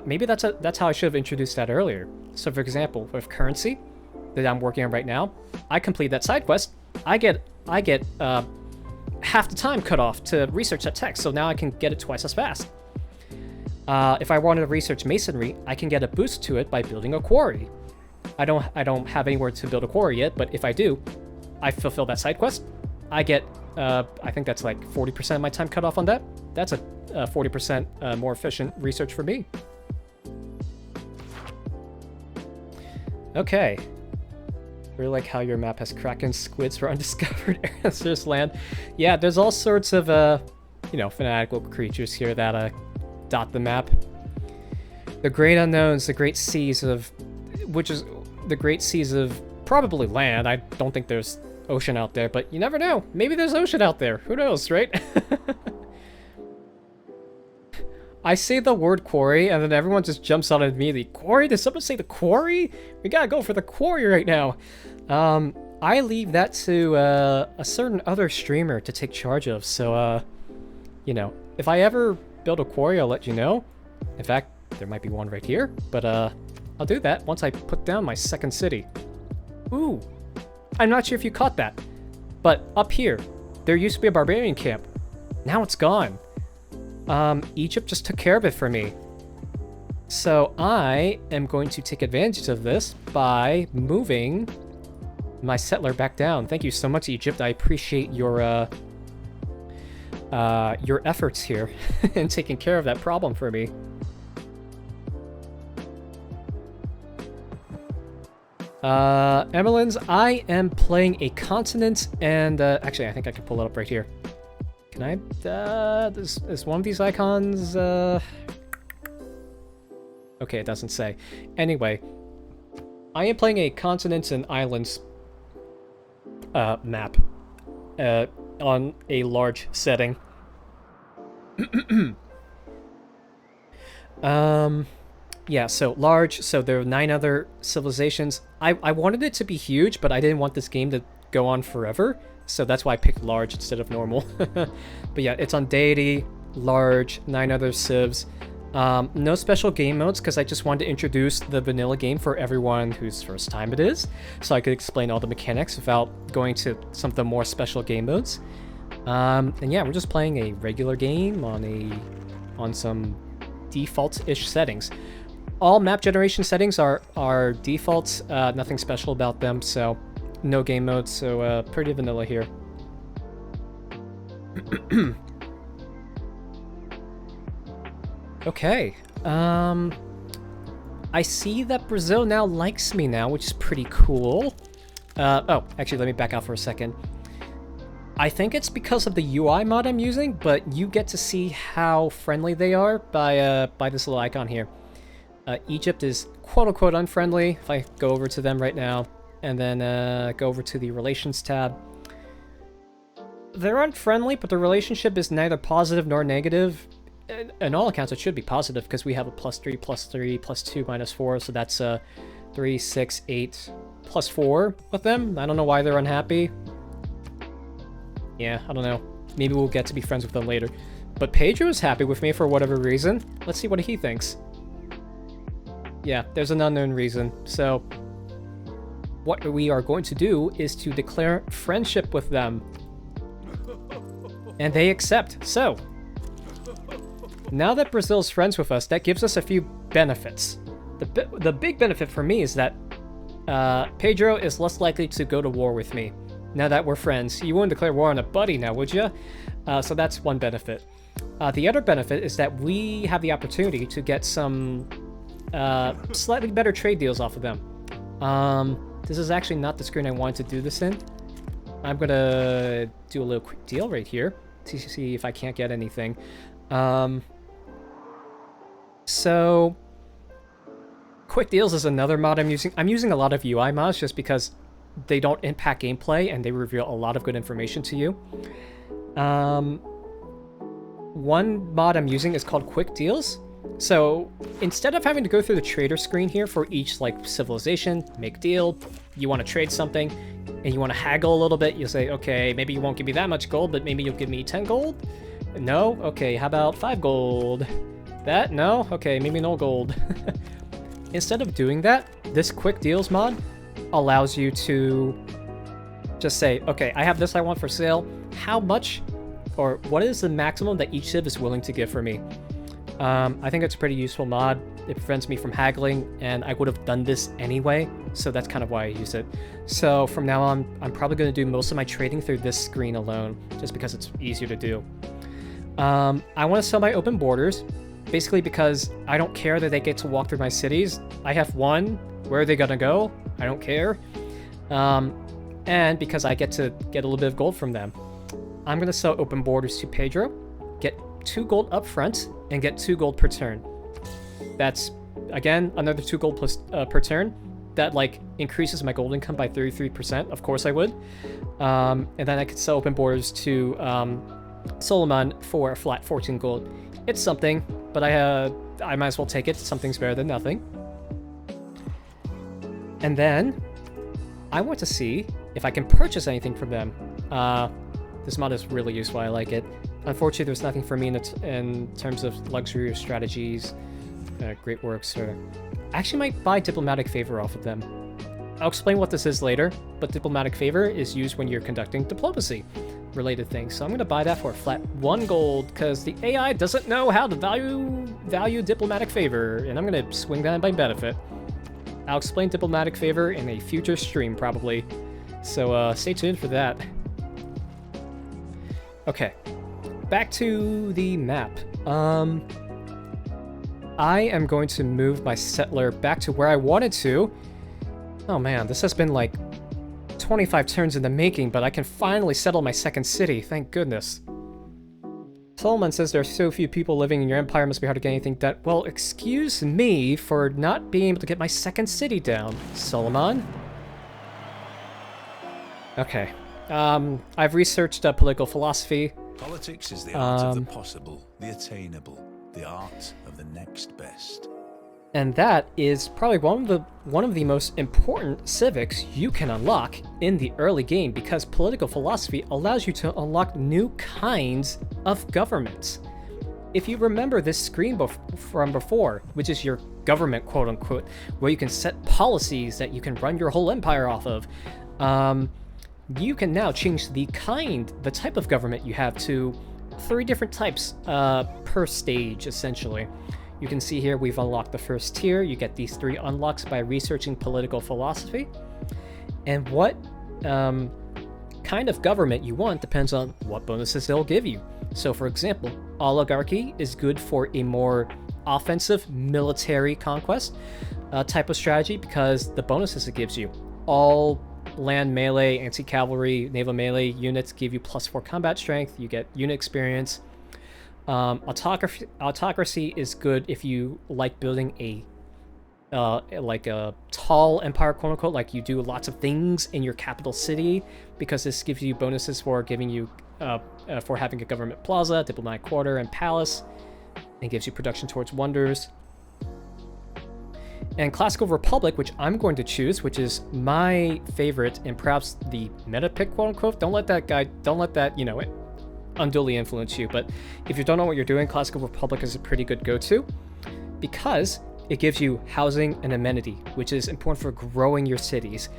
Maybe that's how I should have introduced that earlier. So for example, with currency that I'm working on right now, I complete that side quest, I get half the time cut off to research that text, so now I can get it twice as fast. If I wanted to research masonry, I can get a boost to it by building a quarry. I don't have anywhere to build a quarry yet, but if I do, I fulfill that side quest. I get, I think that's like 40% of my time cut off on that. That's a 40% more efficient research for me. Okay. Really like how your map has kraken, squids for undiscovered ancestors land. Yeah, there's all sorts of, fanatical creatures here that dot the map. The great unknowns, the great seas of, which is the great seas of probably land. I don't think there's ocean out there, but you never know. Maybe there's ocean out there. Who knows, right? I say the word quarry, and then everyone just jumps on it immediately. Quarry? Did someone say the quarry? We gotta go for the quarry right now. I leave that to a certain other streamer to take charge of, so, if I ever build a quarry, I'll let you know. In fact, there might be one right here, but, I'll do that once I put down my second city. Ooh. I'm not sure if you caught that, but up here, there used to be a barbarian camp. Now it's gone. Egypt just took care of it for me. So I am going to take advantage of this by moving my settler back down. Thank you so much, Egypt. I appreciate your efforts here in taking care of that problem for me. Emmeline's, I am playing a continent, and actually, I think I can pull it up right here. Can I? Is one of these icons? Okay, it doesn't say. Anyway, I am playing a continents and islands map on a large setting. Yeah, so large, so there are 9 other civilizations. I wanted it to be huge, but I didn't want this game to go on forever, so that's why I picked large instead of normal. But yeah, it's on deity, large, 9 other civs. No special game modes, because I just wanted to introduce the vanilla game for everyone whose first time it is, so I could explain all the mechanics without going to some of the more special game modes. And yeah, we're just playing a regular game on some default-ish settings. All map generation settings are defaults, nothing special about them, so no game mode, so pretty vanilla here. Okay, I see that Brazil now likes me now, which is pretty cool. Oh, actually, let me back out for a second. I think it's because of the UI mod I'm using, but you get to see how friendly they are by this little icon here. Egypt is quote-unquote unfriendly. If I go over to them right now, and then go over to the Relations tab. They're unfriendly, but the relationship is neither positive nor negative. In all accounts, it should be positive, because we have a +3, +3, +2, -4, so that's 3, 6, 8, +4 with them. I don't know why they're unhappy. Yeah, I don't know. Maybe we'll get to be friends with them later. But Pedro is happy with me for whatever reason. Let's see what he thinks. Yeah, there's an unknown reason. So, what we are going to do is to declare friendship with them. And they accept. So, now that Brazil's friends with us, that gives us a few benefits. The big benefit for me is that Pedro is less likely to go to war with me. Now that we're friends. You wouldn't declare war on a buddy now, would you? So that's one benefit. The other benefit is that we have the opportunity to get some slightly better trade deals off of them. This is actually not the screen I wanted to do this in. I'm gonna do a little quick deal right here to see if I can't get anything. So quick deals is another mod I'm using. I'm using a lot of UI mods just because they don't impact gameplay and they reveal a lot of good information to you. One mod I'm using is called Quick Deals. So instead of having to go through the trader screen here for each like civilization, make deal, you want to trade something, and you want to haggle a little bit, you'll say, okay, maybe you won't give me that much gold, but maybe you'll give me 10 gold? No? Okay, how about 5 gold? That? No? Okay, maybe no gold. Instead of doing that, this Quick Deals mod allows you to just say, okay, I have this I want for sale. How much, or what is the maximum that each civ is willing to give for me? I think it's a pretty useful mod. It prevents me from haggling, and I would have done this anyway, so that's kind of why I use it. So from now on, I'm probably going to do most of my trading through this screen alone, just because it's easier to do. I want to sell my open borders, basically because I don't care that they get to walk through my cities. I have one. Where are they going to go? I don't care. And because I get to get a little bit of gold from them. I'm going to sell open borders to Pedro, get 2 gold up front, and get 2 gold per turn. That's, again, another 2 gold plus, per turn. That, like, increases my gold income by 33%. Of course I would. And then I could sell open borders to Solomon for a flat 14 gold. It's something, but I might as well take it. Something's better than nothing. And then I want to see if I can purchase anything from them. This mod is really useful. I like it. Unfortunately, there's nothing for me in terms of luxury or strategies, great works, or... I actually might buy Diplomatic Favor off of them. I'll explain what this is later, but Diplomatic Favor is used when you're conducting diplomacy-related things. So I'm going to buy that for a flat 1 gold, because the AI doesn't know how to value Diplomatic Favor, and I'm going to swing that in by benefit. I'll explain Diplomatic Favor in a future stream, probably. So stay tuned for that. Okay. Back to the map. I am going to move my settler back to where I wanted to. Oh man, this has been like 25 turns in the making, but I can finally settle my second city, thank goodness. Solomon says there are so few people living in your empire, must be hard to get anything done. Well, excuse me for not being able to get my second city down, Solomon. Okay. I've researched political philosophy. Politics is the art of the possible, the attainable, the art of the next best. And that is probably one of the most important civics you can unlock in the early game, because political philosophy allows you to unlock new kinds of governments. If you remember this screen from before, which is your government, quote unquote, where you can set policies that you can run your whole empire off of, you can now change the type of government you have to 3 different types per stage, essentially. You can see here we've unlocked the first tier. You get these 3 unlocks by researching political philosophy. And what kind of government you want depends on what bonuses they'll give you. So for example, oligarchy is good for a more offensive military conquest type of strategy, because the bonuses it gives you. All land melee, anti-cavalry, naval melee units give you +4 combat strength. You get unit experience. Autocracy is good if you like building a like a tall empire, quote unquote, like you do lots of things in your capital city, because this gives you bonuses for giving you for having a government plaza, diplomatic quarter, and palace, and gives you production towards wonders. And Classical Republic, which I'm going to choose, which is my favorite and perhaps the meta pick, quote unquote. Don't let that, you know, unduly influence you. But if you don't know what you're doing, Classical Republic is a pretty good go-to, because it gives you housing and amenity, which is important for growing your cities.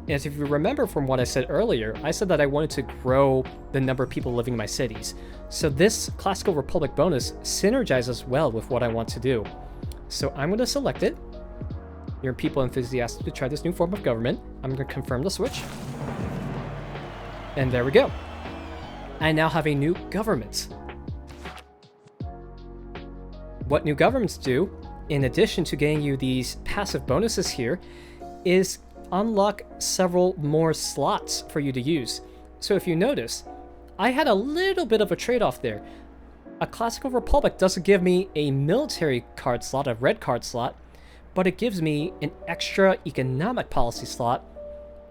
And if you remember from what I said earlier, I said that I wanted to grow the number of people living in my cities. So this Classical Republic bonus synergizes well with what I want to do. So I'm going to select it. Your people enthusiastic to try this new form of government. I'm going to confirm the switch. And there we go. I now have a new government. What new governments do, in addition to getting you these passive bonuses here, is unlock several more slots for you to use. So if you notice, I had a little bit of a trade-off there. A Classical Republic doesn't give me a military card slot, a red card slot, but it gives me an extra economic policy slot,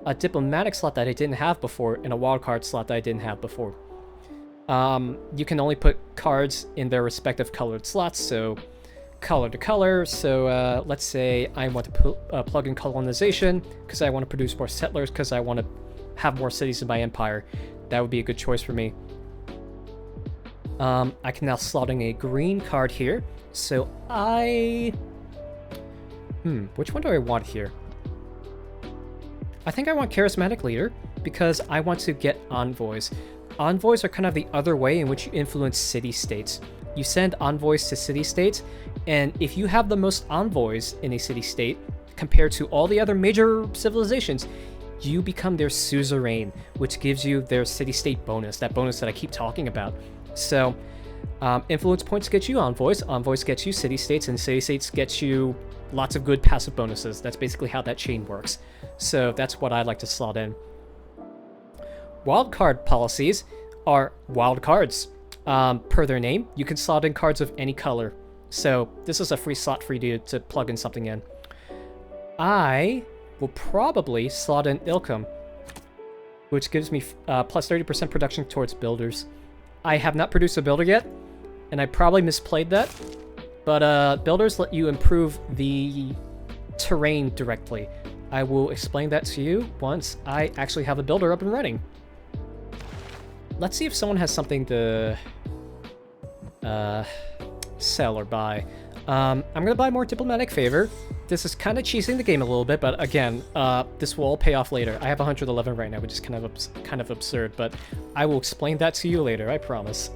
a diplomatic slot that I didn't have before, and a wild card slot that I didn't have before. You can only put cards in their respective colored slots, so color to color. So let's say I want to plug in colonization because I want to produce more settlers because I want to have more cities in my empire. That would be a good choice for me. I can now slot in a green card here. So which one do I want here? I think I want Charismatic Leader because I want to get envoys. Envoys are kind of the other way in which you influence city-states. You send envoys to city-states, and if you have the most envoys in a city-state compared to all the other major civilizations, you become their suzerain, which gives you their city-state bonus, that bonus that I keep talking about. So, influence points get you envoys, envoys get you city-states, and city-states get you lots of good passive bonuses. That's basically how that chain works. So that's what I like to slot in. Wildcard policies are wild cards. Per their name, you can slot in cards of any color. So this is a free slot for you to plug in something in. I will probably slot in Ilkham, which gives me plus 30% production towards builders. I have not produced a builder yet, and I probably misplayed that. But builders let you improve the terrain directly. I will explain that to you once I actually have a builder up and running. Let's see if someone has something to sell or buy. I'm gonna buy more diplomatic favor. This is kind of cheesing the game a little bit, but again, this will all pay off later. I have 111 right now, which is kind of absurd, but I will explain that to you later, I promise.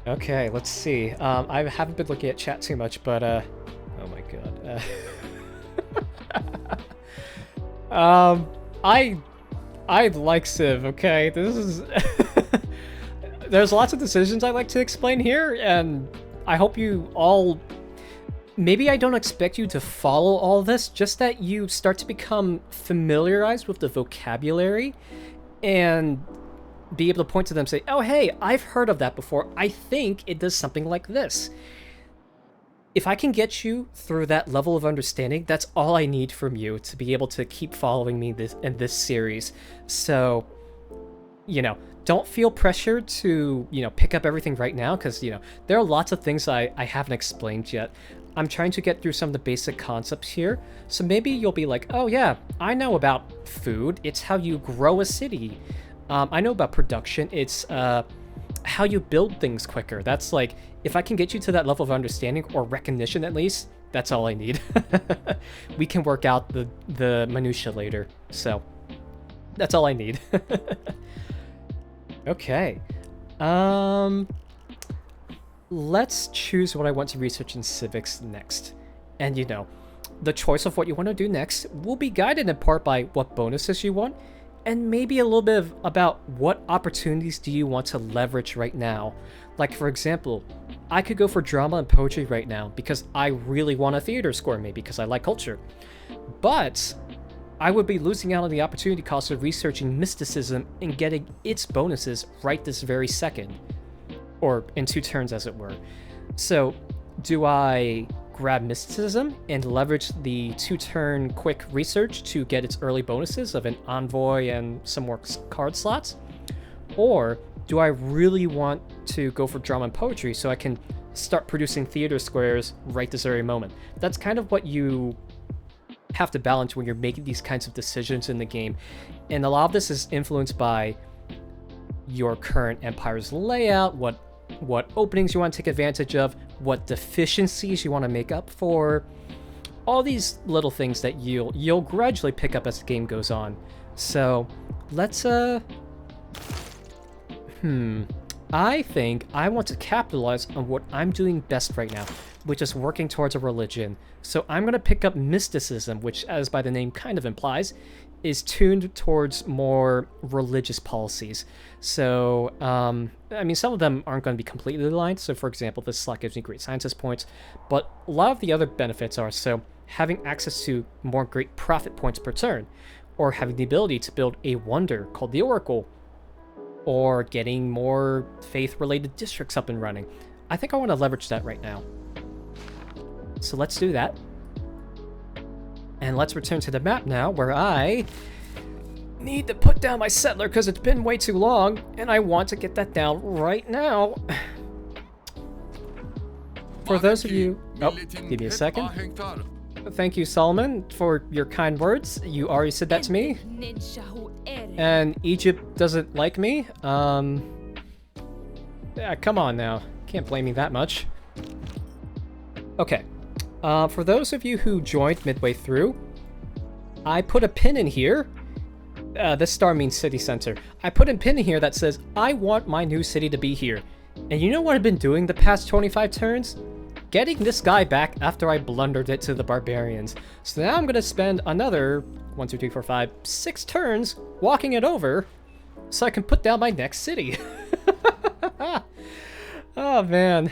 Okay, let's see. I haven't been looking at chat too much, but oh my god. I like Civ, okay? This is there's lots of decisions I like to explain here, and I hope you all... Maybe I don't expect you to follow all this, just that you start to become familiarized with the vocabulary and be able to point to them and say, oh hey, I've heard of that before. I think it does something like this. If I can get you through that level of understanding, that's all I need from you to be able to keep following me in this series. So, you know, don't feel pressured to, you know, pick up everything right now, because, you know, there are lots of things I haven't explained yet. I'm trying to get through some of the basic concepts here, so maybe you'll be like, oh yeah, I know about food. It's how you grow a city. I know about production. It's how you build things quicker. That's like, if I can get you to that level of understanding, or recognition at least, that's all I need. We can work out the minutia later, so that's all I need. Okay. Let's choose what I want to research in civics next. And you know, the choice of what you want to do next will be guided in part by what bonuses you want, and maybe a little bit about what opportunities do you want to leverage right now. Like, for example, I could go for drama and poetry right now because I really want a theater score, maybe because I like culture. But I would be losing out on the opportunity cost of researching mysticism and getting its bonuses right this very second. Or in 2 turns, as it were. So, do I grab mysticism and leverage the 2-turn quick research to get its early bonuses of an envoy and some more card slots? Or do I really want to go for drama and poetry so I can start producing theater squares right this very moment? That's kind of what you have to balance when you're making these kinds of decisions in the game. And a lot of this is influenced by your current empire's layout, what openings you want to take advantage of, what deficiencies you want to make up for, all these little things that you'll gradually pick up as the game goes on. So let's I think I want to capitalize on what I'm doing best right now, which is working towards a religion. So I'm going to pick up mysticism, which, as by the name kind of implies, is tuned towards more religious policies. So, I mean, some of them aren't going to be completely aligned. So, for example, this slot gives me great scientist points, but a lot of the other benefits are, so having access to more great profit points per turn, or having the ability to build a wonder called the Oracle, or getting more faith-related districts up and running. I think I want to leverage that right now. So let's do that. And let's return to the map now, where I need to put down my settler because it's been way too long, and I want to get that down right now. For those of you... Oh, give me a second. Thank you, Solomon, for your kind words. You already said that to me. And Egypt doesn't like me. Yeah, come on now. Can't blame me that much. Okay. For those of you who joined midway through, I put a pin in here. This star means city center. I put a pin in here that says, I want my new city to be here. And you know what I've been doing the past 25 turns? Getting this guy back after I blundered it to the barbarians. So now I'm going to spend another 1, 2, 3, 4, 5, 6 turns walking it over so I can put down my next city. Oh, man.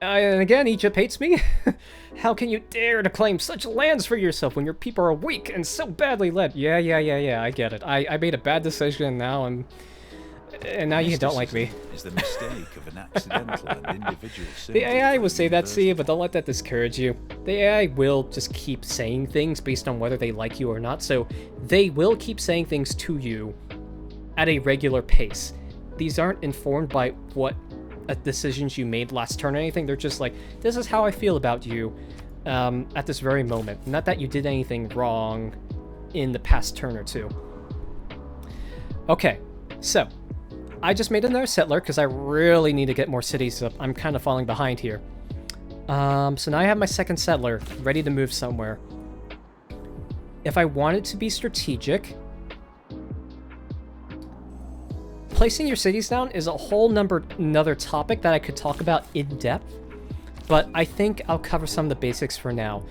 And again, Egypt hates me. How can you dare to claim such lands for yourself when your people are weak and so badly led? Yeah, I get it. I made a bad decision now, and now you don't like me. Is the mistake of an accidental and individual The AI will say that to you, but don't let that discourage you. The AI will just keep saying things based on whether they like you or not, so they will keep saying things to you at a regular pace. These aren't informed by what decisions you made last turn or anything. They're just like, this is how I feel about you at this very moment. Not that you did anything wrong in the past turn or two. Okay, so I just made another settler because I really need to get more cities up. I'm kind of falling behind here. So now I have my second settler ready to move somewhere. If I wanted to be strategic, placing your cities down is a whole another topic that I could talk about in depth, but I think I'll cover some of the basics for now.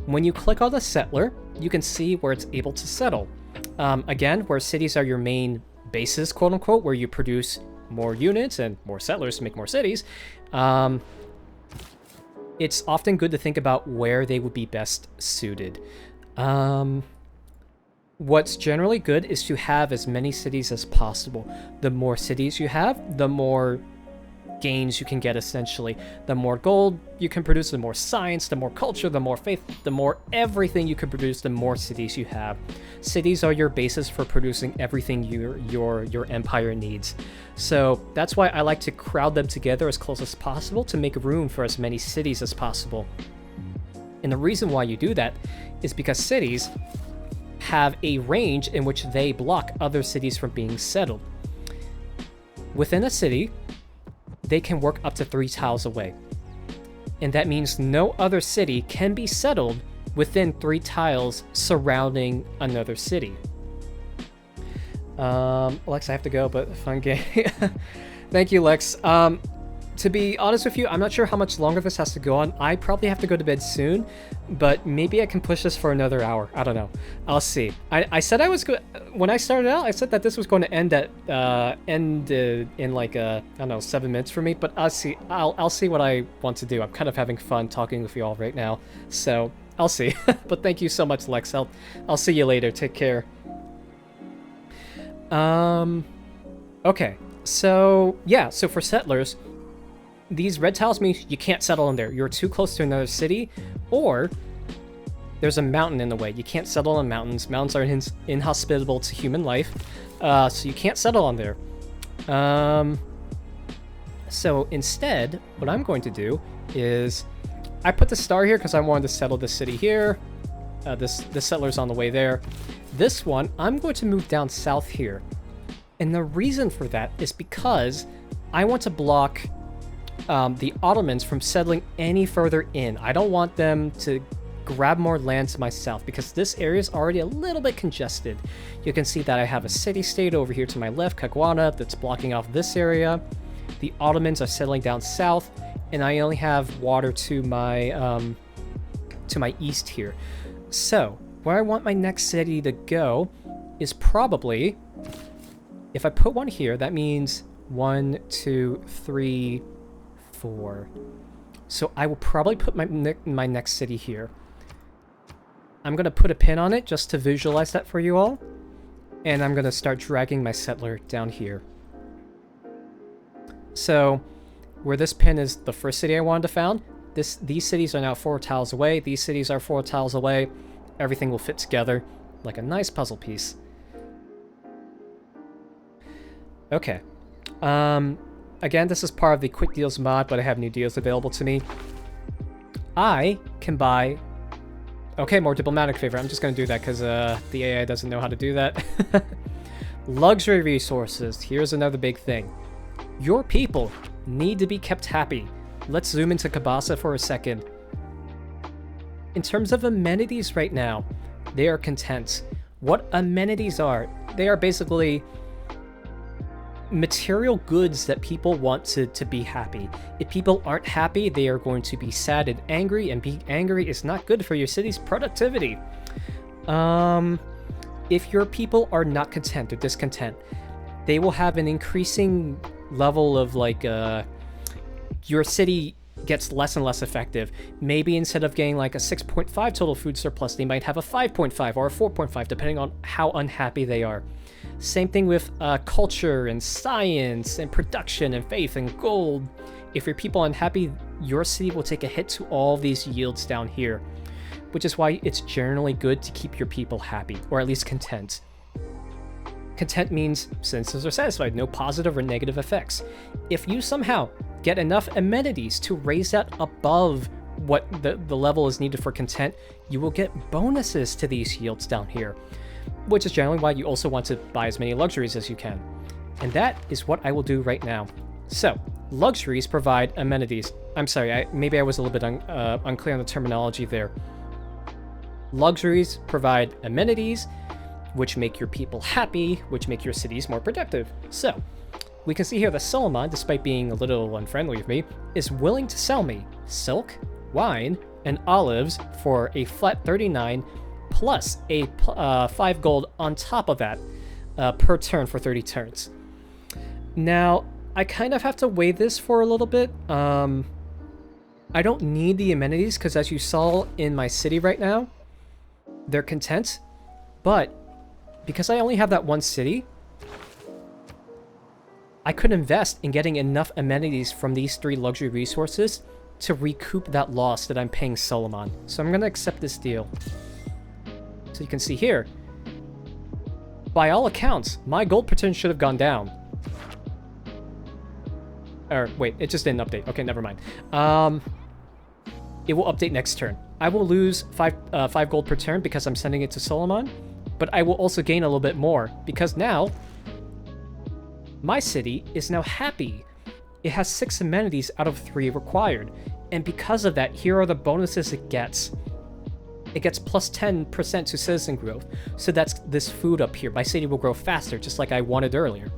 When you click on the settler, you can see where it's able to settle. Again, where cities are your main bases, quote unquote, where you produce more units and more settlers to make more cities, it's often good to think about where they would be best suited. What's generally good is to have as many cities as possible. The more cities you have, the more gains you can get, essentially. The more gold you can produce, the more science, the more culture, the more faith, the more everything you can produce, the more cities you have. Cities are your basis for producing everything your empire needs. So that's why I like to crowd them together as close as possible to make room for as many cities as possible. And the reason why you do that is because cities have a range in which they block other cities from being settled. Within a city, they can work up to 3 tiles away. And that means no other city can be settled within 3 tiles surrounding another city. Lex, I have to go, but fun game. Thank you, Lex. To be honest with you, I'm not sure how much longer this has to go on. I probably have to go to bed soon, but maybe I can push this for another hour. I don't know. I'll see. I said I was good when I started out. I said that this was going to end at in like I don't know, 7 minutes for me. But I'll see. I'll see what I want to do. I'm kind of having fun talking with you all right now, so I'll see. But thank you so much, Lex. I'll see you later. Take care. Okay. So yeah. So for settlers, these red tiles mean you can't settle in there. You're too close to another city, or there's a mountain in the way. You can't settle on mountains. Mountains are inhospitable to human life, so you can't settle on there. So instead, what I'm going to do is I put the star here because I wanted to settle this city here. This settler's on the way there. This one, I'm going to move down south here. And the reason for that is because I want to block the Ottomans from settling any further in. I don't want them to grab more land to my south because this area is already a little bit congested. You can see that I have a city-state over here to my left, Kagwana, that's blocking off this area. The Ottomans are settling down south, and I only have water to my east here. So where I want my next city to go is probably, if I put one here, that means 1, 2, 3, 4. So I will probably put my next city here. I'm going to put a pin on it just to visualize that for you all. And I'm going to start dragging my settler down here. So, where this pin is the first city I wanted to found, these cities are now 4 tiles away. These cities are 4 tiles away. Everything will fit together like a nice puzzle piece. Okay. Again, this is part of the quick deals mod, but I have new deals available to me. I can buy... Okay, more diplomatic favor. I'm just going to do that because the AI doesn't know how to do that. Luxury resources. Here's another big thing. Your people need to be kept happy. Let's zoom into Kabasa for a second. In terms of amenities right now, they are content. What amenities are? They are basically material goods that people want to be happy. If people aren't happy, they are going to be sad and angry, and being angry is not good for your city's productivity. If your people are not content or discontent, they will have an increasing level of like your city gets less and less effective. Maybe instead of getting like a 6.5 total food surplus, they might have a 5.5 or a 4.5 depending on how unhappy they are. Same thing with culture and science and production and faith and gold. If your people are unhappy, your city will take a hit to all these yields down here, which is why it's generally good to keep your people happy, or at least content. Content means citizens are satisfied, no positive or negative effects. If you somehow get enough amenities to raise that above what the level is needed for content, you will get bonuses to these yields down here, which is generally why you also want to buy as many luxuries as you can. And that is what I will do right now. So, luxuries provide amenities. I'm sorry, maybe I was a little bit unclear on the terminology there. Luxuries provide amenities, which make your people happy, which make your cities more productive. So, we can see here that Solomon, despite being a little unfriendly with me, is willing to sell me silk, wine, and olives for a flat 39 plus a 5 gold on top of that per turn for 30 turns. Now, I kind of have to weigh this for a little bit. I don't need the amenities because as you saw in my city right now, they're content, but because I only have that one city, I could invest in getting enough amenities from these 3 luxury resources to recoup that loss that I'm paying Solomon. So I'm going to accept this deal. So you can see here, by all accounts, my gold per turn should have gone down. Or wait, it just didn't update. Okay, never mind. It will update next turn. I will lose 5 gold per turn because I'm sending it to Solomon, but I will also gain a little bit more because now my city is now happy. It has 6 amenities out of 3 required, and because of that, here are the bonuses it gets. It gets plus 10% to citizen growth, so that's this food up here. My city will grow faster, just like I wanted earlier.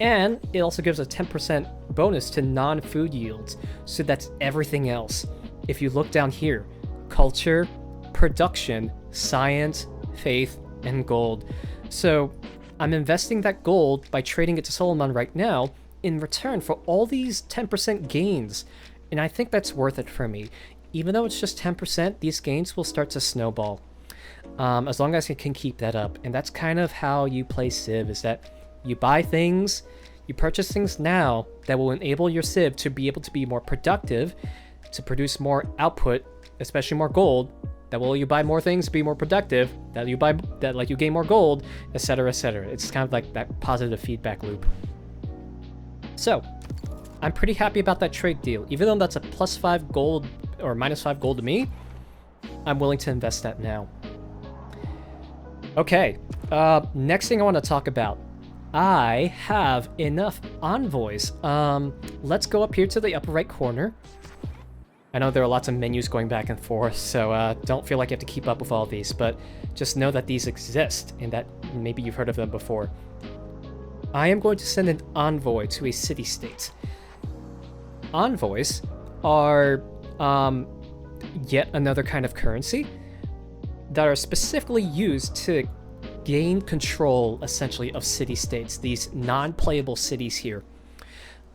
And it also gives a 10% bonus to non-food yields, so that's everything else. If you look down here, culture, production, science, faith, and gold. So I'm investing that gold by trading it to Solomon right now in return for all these 10% gains, and I think that's worth it for me. Even though it's just 10%, these gains will start to snowball. As long as I can keep that up. And that's kind of how you play Civ, is that you buy things, you purchase things now that will enable your Civ to be able to be more productive, to produce more output, especially more gold. That will you buy more things, be more productive, that you gain more gold, etc., etc. It's kind of like that positive feedback loop. So, I'm pretty happy about that trade deal. Even though that's a plus 5 gold or minus 5 gold to me, I'm willing to invest that now. Okay, next thing I want to talk about. I have enough envoys. Let's go up here to the upper right corner. I know there are lots of menus going back and forth, so don't feel like you have to keep up with all these, but just know that these exist and that maybe you've heard of them before. I am going to send an envoy to a city-state. Envoys are yet another kind of currency that are specifically used to gain control, essentially, of city-states, these non-playable cities here.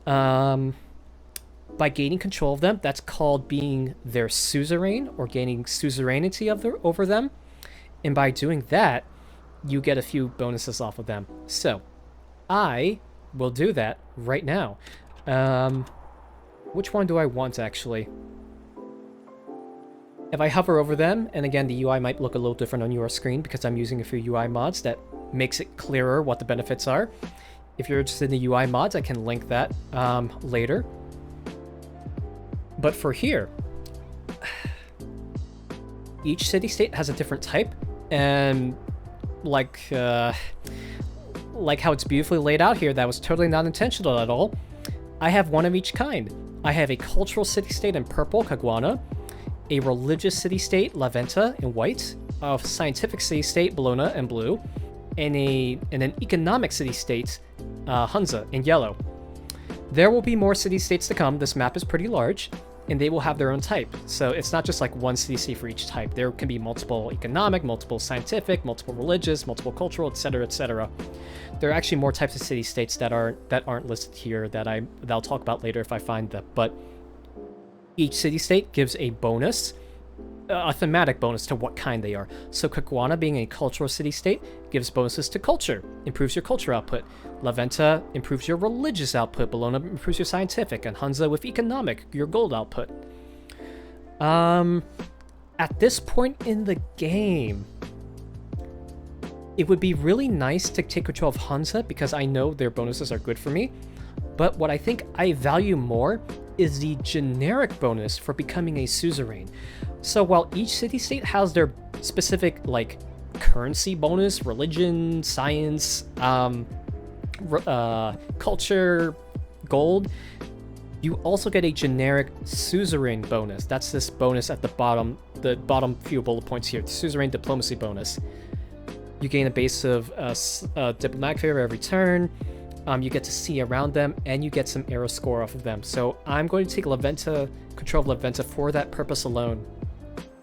By gaining control of them, that's called being their suzerain, or gaining suzerainty over them. And by doing that, you get a few bonuses off of them. So, I will do that right now. Which one do I want, actually? If I hover over them, and again, the UI might look a little different on your screen because I'm using a few UI mods that makes it clearer what the benefits are. If you're interested in the UI mods, I can link that later. But for here, each city-state has a different type, and like how it's beautifully laid out here, that was totally not intentional at all. I have one of each kind. I have a cultural city-state in purple, Caguana, a religious city-state, La Venta, in white, a scientific city-state, Bologna, in blue, and an economic city-state, Hunza, in yellow. There will be more city-states to come. This map is pretty large, and they will have their own type. So it's not just like one city-state for each type. There can be multiple economic, multiple scientific, multiple religious, multiple cultural, etc., etc. There are actually more types of city-states that aren't listed here that I'll talk about later if I find them. But each city-state gives a bonus, a thematic bonus to what kind they are. So Caguana, being a cultural city-state, gives bonuses to culture, improves your culture output. La Venta improves your religious output. Bologna improves your scientific. And Hunza with economic, your gold output. At this point in the game, it would be really nice to take control of Hunza because I know their bonuses are good for me. But what I think I value more is the generic bonus for becoming a suzerain. So while each city-state has their specific, like, currency bonus, religion, science, culture, gold, you also get a generic suzerain bonus. That's this bonus at the bottom few bullet points here, the suzerain diplomacy bonus. You gain a base of diplomatic favor every turn. You get to see around them, and you get some arrow score off of them. So I'm going to take control of La Venta for that purpose alone.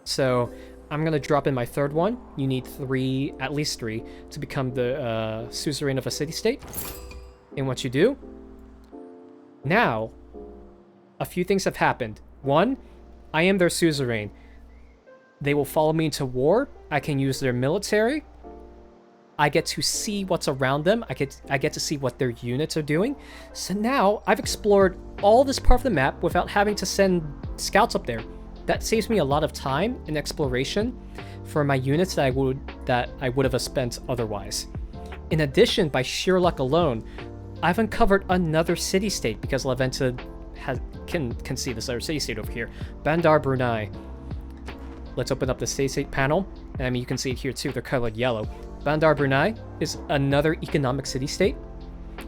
So I'm going to drop in my third one. You need at least three, to become the suzerain of a city-state. And what you do, now, a few things have happened. One, I am their suzerain. They will follow me into war. I can use their military. I get to see what's around them. I get to see what their units are doing. So now I've explored all this part of the map without having to send scouts up there. That saves me a lot of time and exploration for my units that I would have spent otherwise. In addition, by sheer luck alone, I've uncovered another city-state because La Venta can see this other city-state over here. Bandar Brunei. Let's open up the city-state panel. And I mean, you can see it here too. They're colored yellow. Bandar Brunei is another economic city-state.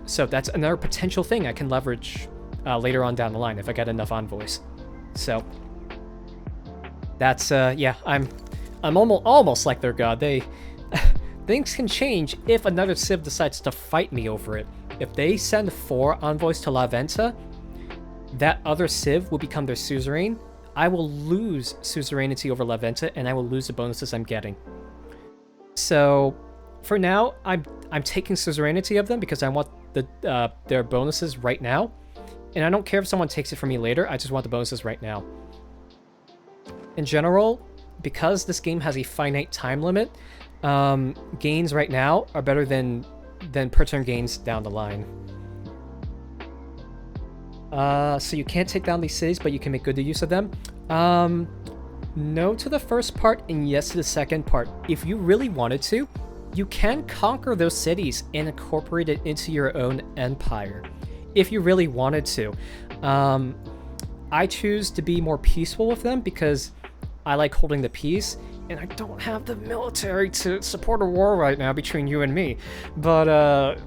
So that's another potential thing I can leverage later on down the line if I get enough envoys. So that's, yeah, I'm almost like their god. Things can change if another civ decides to fight me over it. If they send 4 envoys to La Venta, that other civ will become their suzerain. I will lose suzerainty over La Venta, and I will lose the bonuses I'm getting. So, for now, I'm taking suzerainty of them because I want their bonuses right now. And I don't care if someone takes it from me later, I just want the bonuses right now. In general, because this game has a finite time limit, gains right now are better than per turn gains down the line. So you can't take down these cities, but you can make good use of them. No to the first part and yes to the second part. If you really wanted to, you can conquer those cities and incorporate it into your own empire. If you really wanted to. I choose to be more peaceful with them because I like holding the peace, and I don't have the military to support a war right now between you and me. But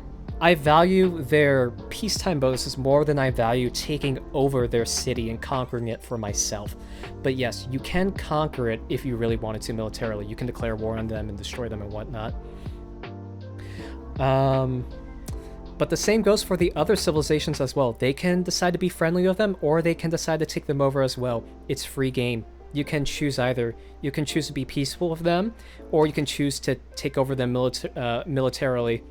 I value their peacetime bonuses more than I value taking over their city and conquering it for myself. But yes, you can conquer it if you really wanted to militarily. You can declare war on them and destroy them and whatnot. But the same goes for the other civilizations as well. They can decide to be friendly with them, or they can decide to take them over as well. It's free game. You can choose either. You can choose to be peaceful with them, or you can choose to take over them militarily.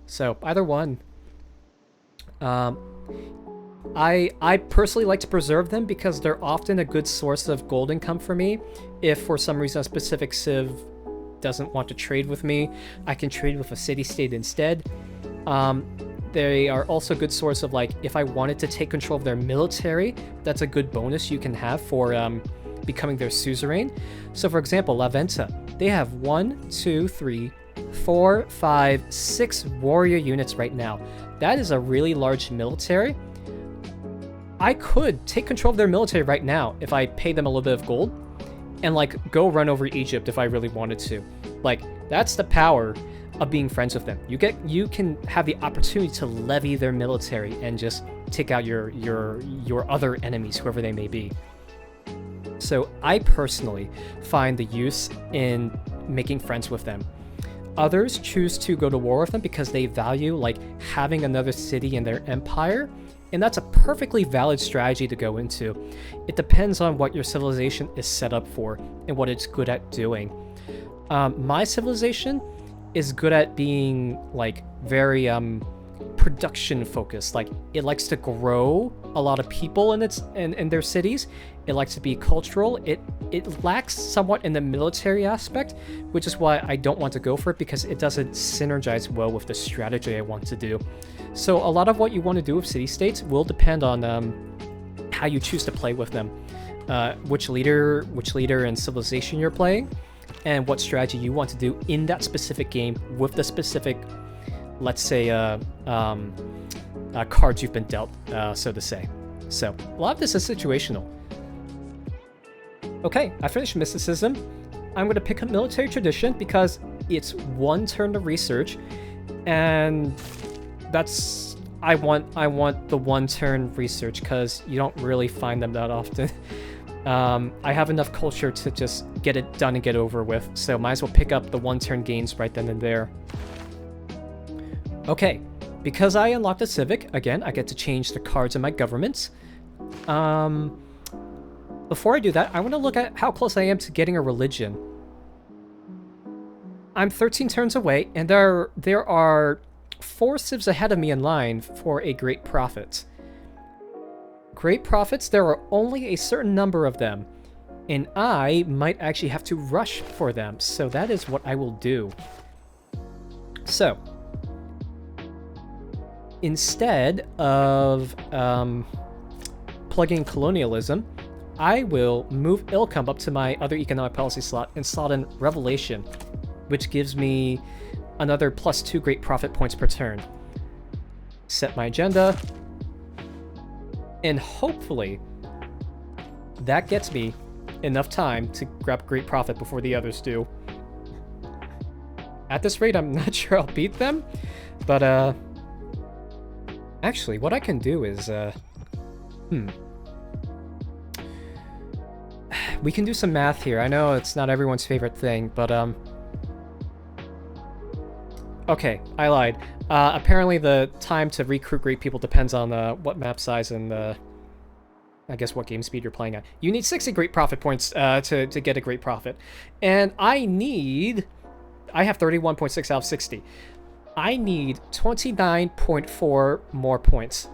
So, either one. I personally like to preserve them because they're often a good source of gold income for me if for some reason a specific civ doesn't want to trade with me, I can trade with a city-state instead. They are also a good source of, like, if I wanted to take control of their military, that's a good bonus you can have for becoming their suzerain. So for example, La Venta, they have 1, 2, 3, 4, 5, 6 warrior units right now. That is a really large military. I could take control of their military right now if I pay them a little bit of gold and, like, go run over Egypt if I really wanted to. Like, that's the power of being friends with them. You can have the opportunity to levy their military and just take out your other enemies, whoever they may be. So I personally find the use in making friends with them. Others choose to go to war with them because they value, like, having another city in their empire, and that's a perfectly valid strategy to go into. It depends on what your civilization is set up for and what it's good at doing. My civilization is good at being, like, very production focused. Like, it likes to grow a lot of people in their cities. It likes to be cultural. It lacks somewhat in the military aspect, which is why I don't want to go for it, because it doesn't synergize well with the strategy I want to do. So a lot of what you want to do with city-states will depend on how you choose to play with them, which leader and civilization you're playing, and what strategy you want to do in that specific game with the specific, let's say, cards you've been dealt, so to say. So a lot of this is situational. Okay, I finished mysticism. I'm going to pick up military tradition because it's 1 turn to research, and that's I want the 1 turn research because you don't really find them that often. I have enough culture to just get it done and get over with, so might as well pick up the 1 turn gains right then and there. Okay, because I unlocked a civic, again, I get to change the cards in my governments. Before I do that, I want to look at how close I am to getting a religion. I'm 13 turns away, and there are 4 civs ahead of me in line for a great prophet. Great prophets, there are only a certain number of them, and I might actually have to rush for them, so that is what I will do. So, instead of plugging colonialism, I will move Ilcum up to my other economic policy slot and slot in Revelation, which gives me another +2 great profit points per turn. Set my agenda, and hopefully that gets me enough time to grab great profit before the others do. At this rate, I'm not sure I'll beat them, but actually what I can do is we can do some math here. I know it's not everyone's favorite thing, but okay, I lied. Apparently the time to recruit great people depends on what map size and I guess what game speed you're playing at. You need 60 great profit points to get a great profit. And I have 31.6 out of 60. I need 29.4 more points.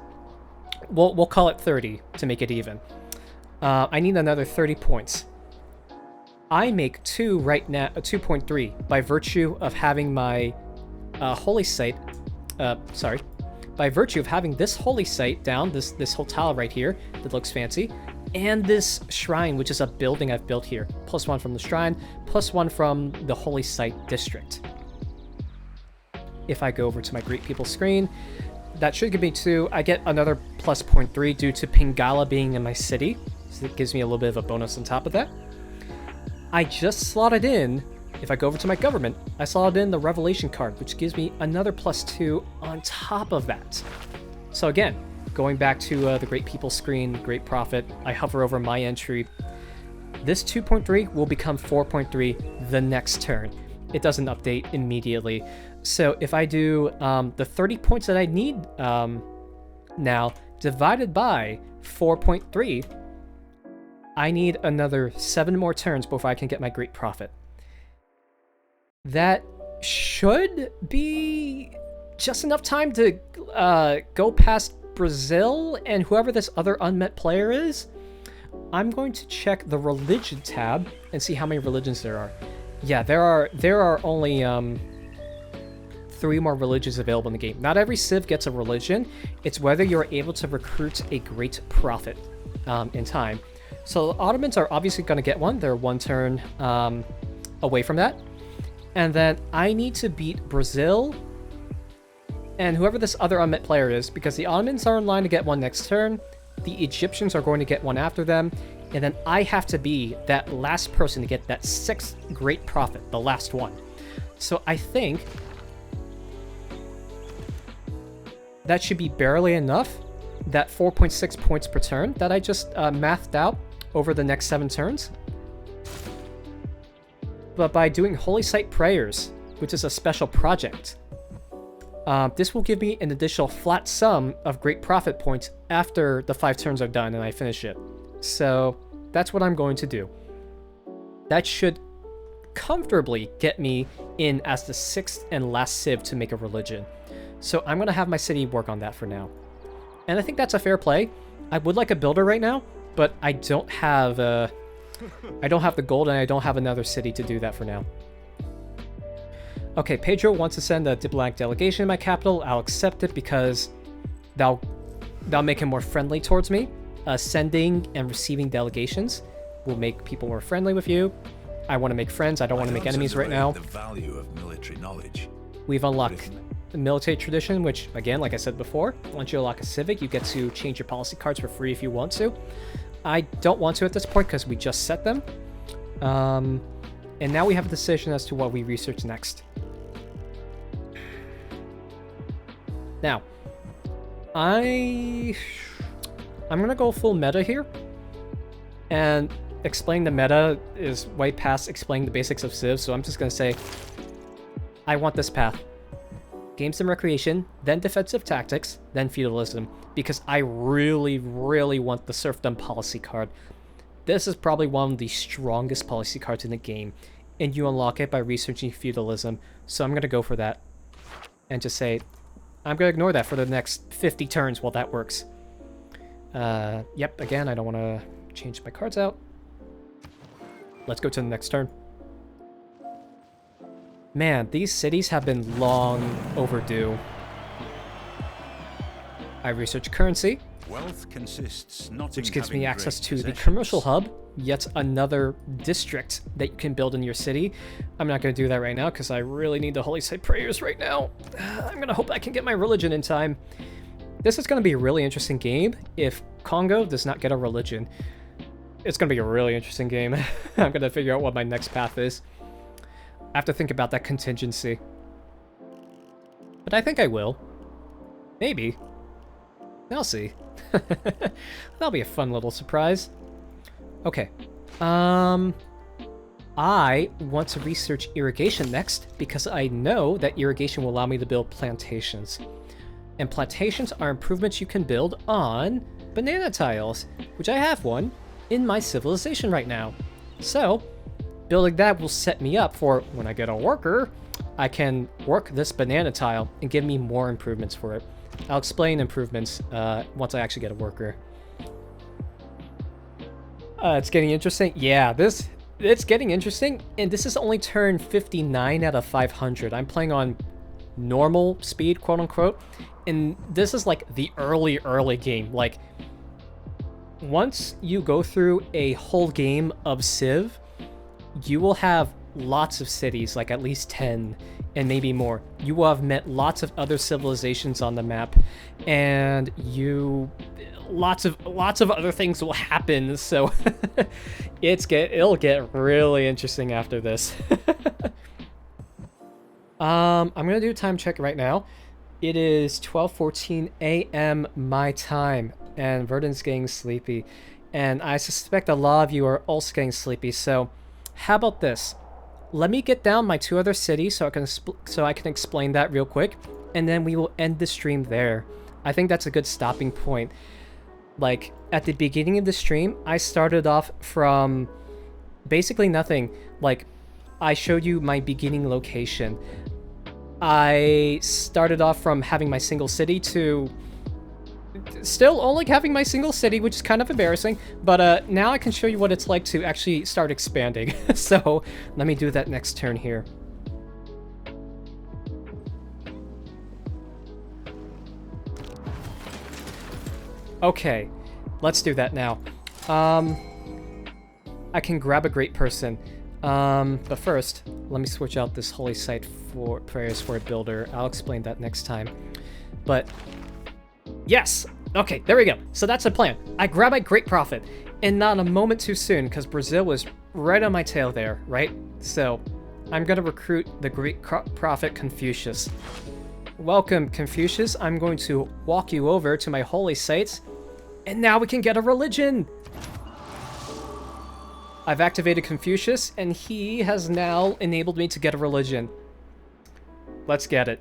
We'll call it 30 to make it even. I need another 30 points. I make 2 right now, 2.3 by virtue of having my holy site, by virtue of having this holy site down, this whole tile right here that looks fancy, and this shrine, which is a building I've built here. +1 from the shrine, +1 from the holy site district. If I go over to my great people screen, that should give me 2. I get another +0.3 due to Pingala being in my city, so it gives me a little bit of a bonus on top of that. I just slotted in, if I go over to my government, I slotted in the Revelation card, which gives me another +2 on top of that. So again, going back to the Great People screen, Great Prophet, I hover over my entry. This 2.3 will become 4.3 the next turn. It doesn't update immediately. So if I do the 30 points that I need now, divided by 4.3, I need another 7 more turns before I can get my Great Prophet. That should be just enough time to go past Brazil and whoever this other unmet player is. I'm going to check the religion tab and see how many religions there are. Yeah, there are only 3 more religions available in the game. Not every civ gets a religion. It's whether you're able to recruit a great prophet in time. So the Ottomans are obviously going to get one. They're 1 turn away from that. And then I need to beat Brazil and whoever this other unmet player is, because the Ottomans are in line to get 1 next turn. The Egyptians are going to get 1 after them. And then I have to be that last person to get that 6th great prophet, the last one. So I think that should be barely enough, that 4.6 points per turn that I just mathed out over the next 7 turns. But by doing Holy Site Prayers, which is a special project, this will give me an additional flat sum of Great Prophet points after the 5 turns are done and I finish it. So that's what I'm going to do. That should comfortably get me in as the 6th and last civ to make a religion. So I'm going to have my city work on that for now. And I think that's a fair play. I would like a builder right now, but I don't have the gold and I don't have another city to do that for now. Okay, Pedro wants to send a diplomatic delegation in my capital. I'll accept it because that'll make him more friendly towards me. Sending and receiving delegations will make people more friendly with you. I want to make friends. I don't want to make enemies right now. The value of military knowledge. We've unlocked the military tradition, which, again, like I said before, once you unlock a civic, you get to change your policy cards for free if you want to. I don't want to at this point because we just set them. And now we have a decision as to what we research next. Now, I'm gonna go full meta here, and explain the meta is way past explaining the basics of Civ, so I'm just gonna say, I want this path. Games and recreation, then defensive tactics, then feudalism, because I really, really want the serfdom policy card. This is probably one of the strongest policy cards in the game, and you unlock it by researching feudalism, so I'm gonna go for that. And just say, I'm gonna ignore that for the next 50 turns while that works. Yep, again, I don't want to change my cards out. Let's go to the next turn. Man, these cities have been long overdue. I research currency, Wealth consists not which in gives me having access great to the possessions. commercial hub, yet another district that you can build in your city. I'm not going to do that right now because I really need the Holy Site Prayers right now. I'm going to hope I can get my religion in time. This is going to be a really interesting game if Congo does not get a religion. It's going to be a really interesting game. I'm going to figure out what my next path is. I have to think about that contingency. But I think I will. Maybe. I'll see. That'll be a fun little surprise. Okay. I want to research irrigation next because I know that irrigation will allow me to build plantations. And plantations are improvements you can build on banana tiles, which I have one in my civilization right now. So, building that will set me up for when I get a worker, I can work this banana tile and give me more improvements for it. I'll explain improvements once I actually get a worker. It's getting interesting. Yeah, it's getting interesting, and this is only turn 59 out of 500. I'm playing on normal speed, quote unquote, and this is like the early game. Like, once you go through a whole game of Civ, you will have lots of cities, like at least 10 and maybe more. You will have met lots of other civilizations on the map, and lots of other things will happen. So it'll get really interesting after this. I'm gonna do a time check right now. It is 12:14 a.m. my time, and Verdon's getting sleepy, and I suspect a lot of you are also getting sleepy. So how about this? Let me get down my 2 other cities so I can explain that real quick, and then we will end the stream there. I think that's a good stopping point. Like, at the beginning of the stream, I started off from basically nothing. Like, I showed you my beginning location. I started off from having my single city to still only having my single city, which is kind of embarrassing, but now I can show you what it's like to actually start expanding. So let me do that next turn here. Okay, let's do that now. I can grab a great person. But first, let me switch out this holy site for prayers for a builder. I'll explain that next time. But yes, okay, there we go. So that's the plan. I grab a great prophet, and not a moment too soon, because Brazil was right on my tail there, right? So I'm gonna recruit the Greek prophet Confucius. Welcome, Confucius. I'm going to walk you over to my holy sites, and now we can get a religion. I've activated Confucius, and he has now enabled me to get a religion. Let's get it.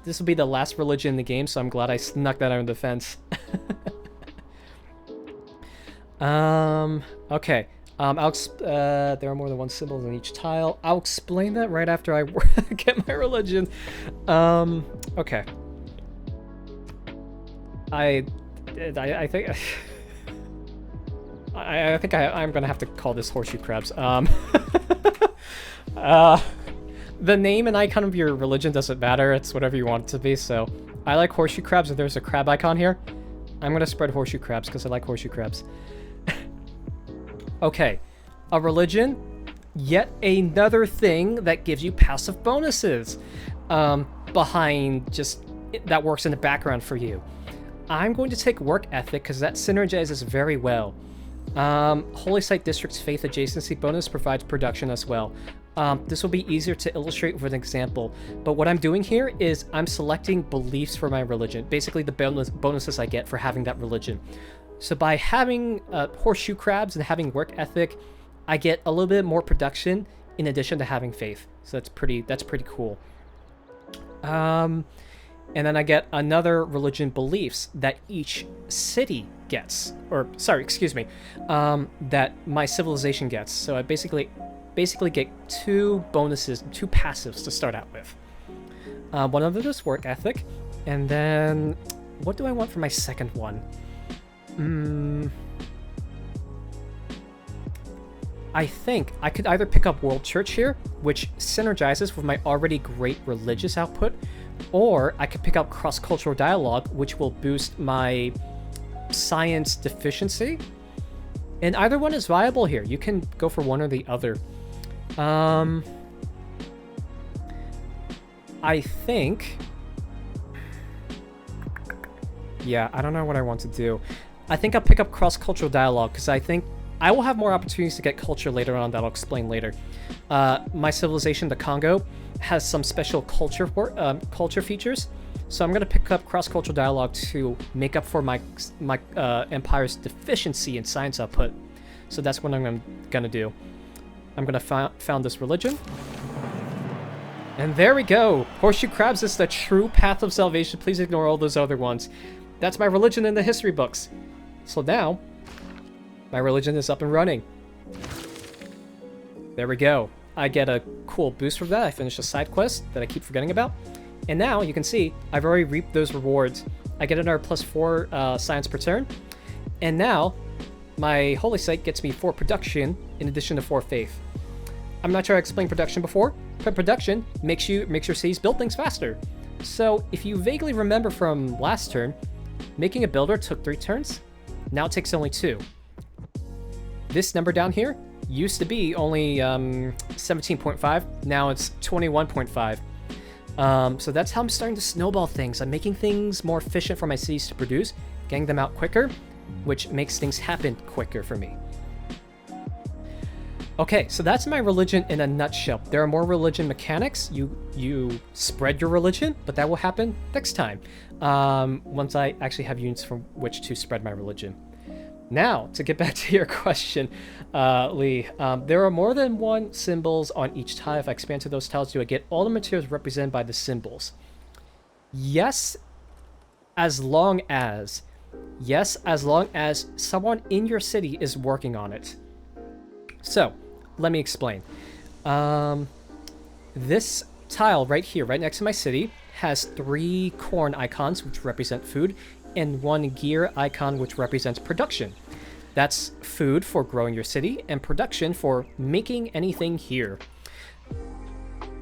This will be the last religion in the game, so I'm glad I snuck that under the fence. Okay. There are more than one symbol in each tile. I'll explain that right after I get my religion. Okay. I think... I think I'm gonna have to call this horseshoe crabs. The name and icon of your religion doesn't matter. It's whatever you want it to be. So I like horseshoe crabs. If there's a crab icon here, I'm gonna spread horseshoe crabs because I like horseshoe crabs. Okay, a religion, yet another thing that gives you passive bonuses behind just that works in the background for you. I'm going to take work ethic because that synergizes very well. Holy Site District's Faith Adjacency bonus provides production as well. This will be easier to illustrate with an example, but what I'm doing here is I'm selecting beliefs for my religion, basically the bonuses I get for having that religion. So by having horseshoe crabs and having work ethic, I get a little bit more production in addition to having faith. So that's pretty cool. And then I get another religion beliefs that each city gets, or sorry, excuse me, that my civilization gets. So I basically get two bonuses, two passives to start out with. One of them is work ethic, and then what do I want for my second one? I think I could either pick up World Church here, which synergizes with my already great religious output, or I could pick up Cross-Cultural Dialogue, which will boost my science deficiency. And either one is viable here. You can go for one or the other. I think... Yeah, I don't know what I want to do. I think I'll pick up Cross-Cultural Dialogue, because I think I will have more opportunities to get culture later on that I'll explain later. My civilization, the Congo, has some special culture features, so I'm going to pick up Cross-Cultural Dialogue to make up for my empire's deficiency in science output. So that's what I'm going to do. I'm going to found this religion. And there we go! Horseshoe crabs is the true path of salvation. Please ignore all those other ones. That's my religion in the history books. So now, my religion is up and running. There we go. I get a cool boost from that. I finished a side quest that I keep forgetting about. And now, you can see, I've already reaped those rewards. I get another +4 science per turn. And now, my holy site gets me 4 production in addition to 4 faith. I'm not sure I explained production before, but production makes your cities build things faster. So, if you vaguely remember from last turn, making a builder took 3 turns. Now it takes only 2. This number down here used to be only 17.5. Now it's 21.5. So that's how I'm starting to snowball things. I'm making things more efficient for my cities to produce, getting them out quicker, which makes things happen quicker for me. Okay, so that's my religion in a nutshell. There are more religion mechanics. You spread your religion, but that will happen next time. Once I actually have units from which to spread my religion. Now, to get back to your question, Lee, there are more than one symbols on each tile. If I expand to those tiles, do I get all the materials represented by the symbols? Yes, as long as someone in your city is working on it. So, let me explain. This tile right here, right next to my city, has 3 corn icons, which represent food. and 1 gear icon, which represents production. That's food for growing your city, and production for making anything here.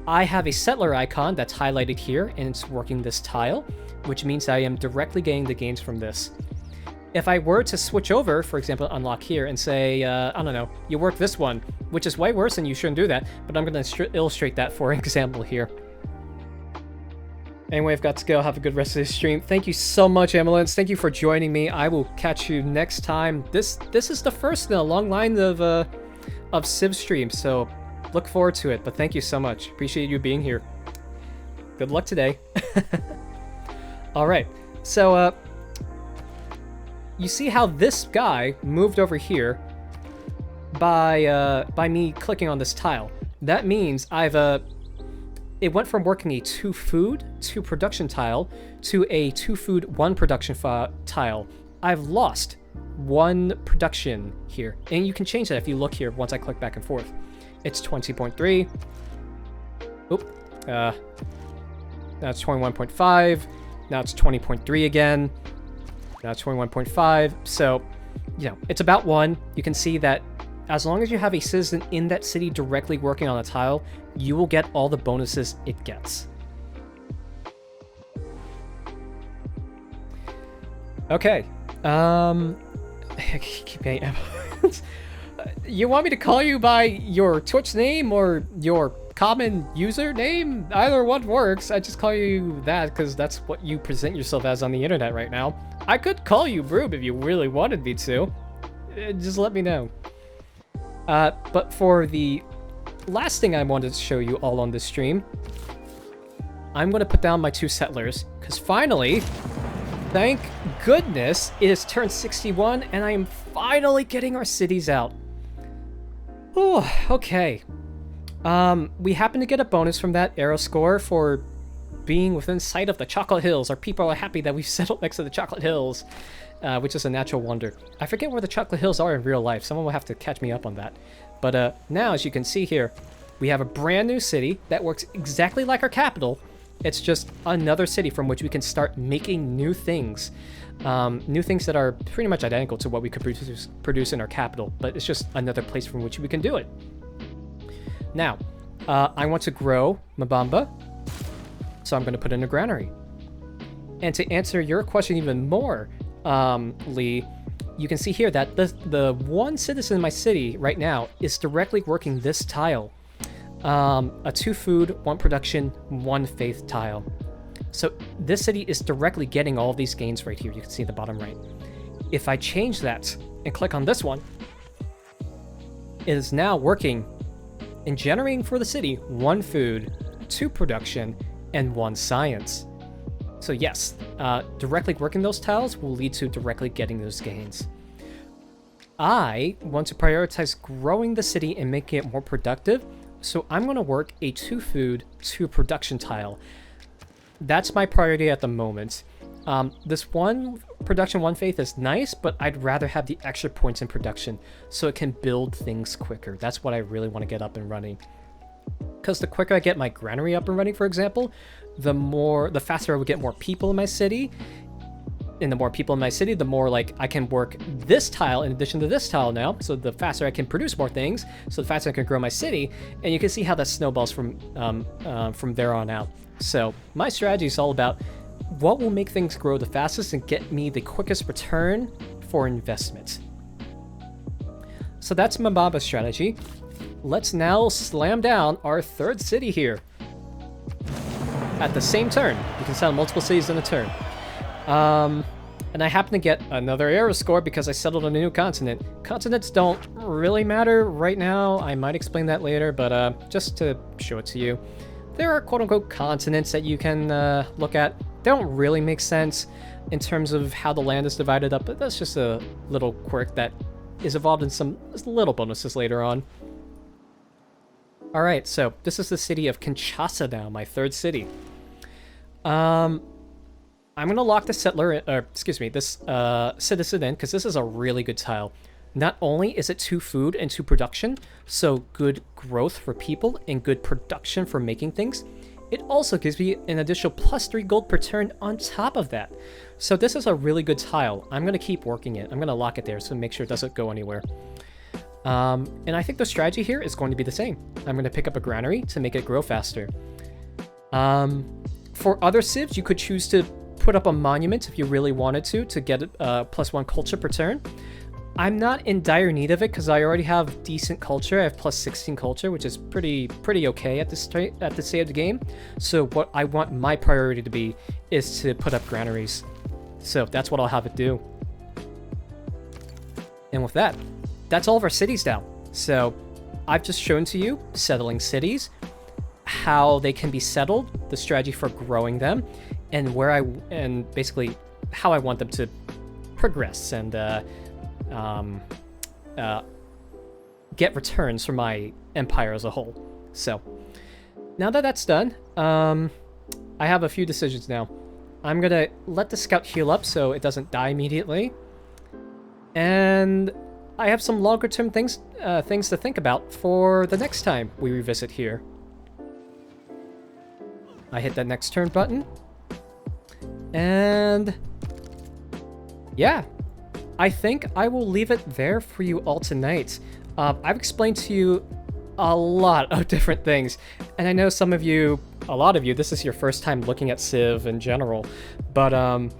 I have a settler icon that's highlighted here, and it's working this tile, which means I am directly getting the gains from this. If I were to switch over, for example, unlock here, and say, I don't know, you work this one, which is way worse and you shouldn't do that, but I'm going to illustrate that for example here. Anyway, I've got to go. Have a good rest of the stream. Thank you so much, Emelance. Thank you for joining me. I will catch you next time. This is the first in a long line of Civ streams, so look forward to it. But thank you so much. Appreciate you being here. Good luck today. All right. So you see how this guy moved over here by me clicking on this tile. That means it went from working a 2 food, 2 production tile to a 2 food, 1 production tile. I've lost 1 production here. And you can change that if you look here once I click back and forth. It's 20.3. Oop. Now it's 21.5. Now it's 20.3 again. Now it's 21.5. So, you know, it's about 1. You can see that as long as you have a citizen in that city directly working on a tile, you will get all the bonuses it gets. Okay. Keep getting you want me to call you by your Twitch name or your common username? Either one works. I just call you that because that's what you present yourself as on the internet right now. I could call you Rube if you really wanted me to. Just let me know. But for the last thing I wanted to show you all on this stream, I'm going to put down my 2 settlers, because finally, thank goodness, it has turned 61, and I am finally getting our cities out. Oh, okay. We happen to get a bonus from that arrow score for being within sight of the Chocolate Hills. Our people are happy that we've settled next to the Chocolate Hills. Which is a natural wonder. I forget where the Chocolate Hills are in real life. Someone will have to catch me up on that. But now, as you can see here, we have a brand new city that works exactly like our capital. It's just another city from which we can start making new things. New things that are pretty much identical to what we could produce in our capital. But it's just another place from which we can do it. Now, I want to grow Mabamba. So I'm going to put in a granary. And to answer your question even more, Lee, you can see here that the 1 citizen in my city right now is directly working this tile. A 2 food, 1 production, 1 faith tile. So this city is directly getting all of these gains right here. You can see in the bottom right. If I change that and click on this one, it is now working and generating for the city 1 food, 2 production, and 1 science. So yes, directly working those tiles will lead to directly getting those gains. I want to prioritize growing the city and making it more productive, so I'm going to work a 2 food, 2 production tile. That's my priority at the moment. This 1 production, 1 faith is nice, but I'd rather have the extra points in production so it can build things quicker. That's what I really want to get up and running. Because the quicker I get my granary up and running, for example, the faster I would get more people in my city. And the more people in my city, the more like I can work this tile in addition to this tile now. So the faster I can produce more things, so the faster I can grow my city. And you can see how that snowballs from there on out. So my strategy is all about what will make things grow the fastest and get me the quickest return for investment. So that's Mambaba's strategy. Let's now slam down our 3rd city here. At the same turn. You can settle multiple cities in a turn. And I happen to get another arrow score because I settled on a new continent. Continents don't really matter right now. I might explain that later, but just to show it to you. There are quote-unquote continents that you can look at. They don't really make sense in terms of how the land is divided up, but that's just a little quirk that is evolved in some little bonuses later on. Alright, so this is the city of Kinshasa now, my 3rd city. I'm going to lock the settler, this citizen in, because this is a really good tile. Not only is it 2 food and 2 production, so good growth for people and good production for making things, it also gives me an additional plus 3 gold per turn on top of that. So this is a really good tile. I'm going to keep working it. I'm going to lock it there so make sure it doesn't go anywhere. And I think the strategy here is going to be the same. I'm going to pick up a granary to make it grow faster. For other civs, you could choose to put up a monument if you really wanted to get +1 culture per turn. I'm not in dire need of it because I already have decent culture. I have +16 culture, which is pretty okay at this state of the game. So what I want my priority to be is to put up granaries. So that's what I'll have it do. And with that, that's all of our cities down. So I've just shown to you settling cities, how they can be settled, the strategy for growing them, and basically how I want them to progress and get returns for my empire as a whole. So now that that's done, I have a few decisions now. I'm gonna let the scout heal up so it doesn't die immediately, and I have some longer term things to think about for the next time we revisit here. I hit that next turn button, and yeah, I think I will leave it there for you all tonight. I've explained to you a lot of different things, and I know a lot of you, this is your first time looking at Civ in general, but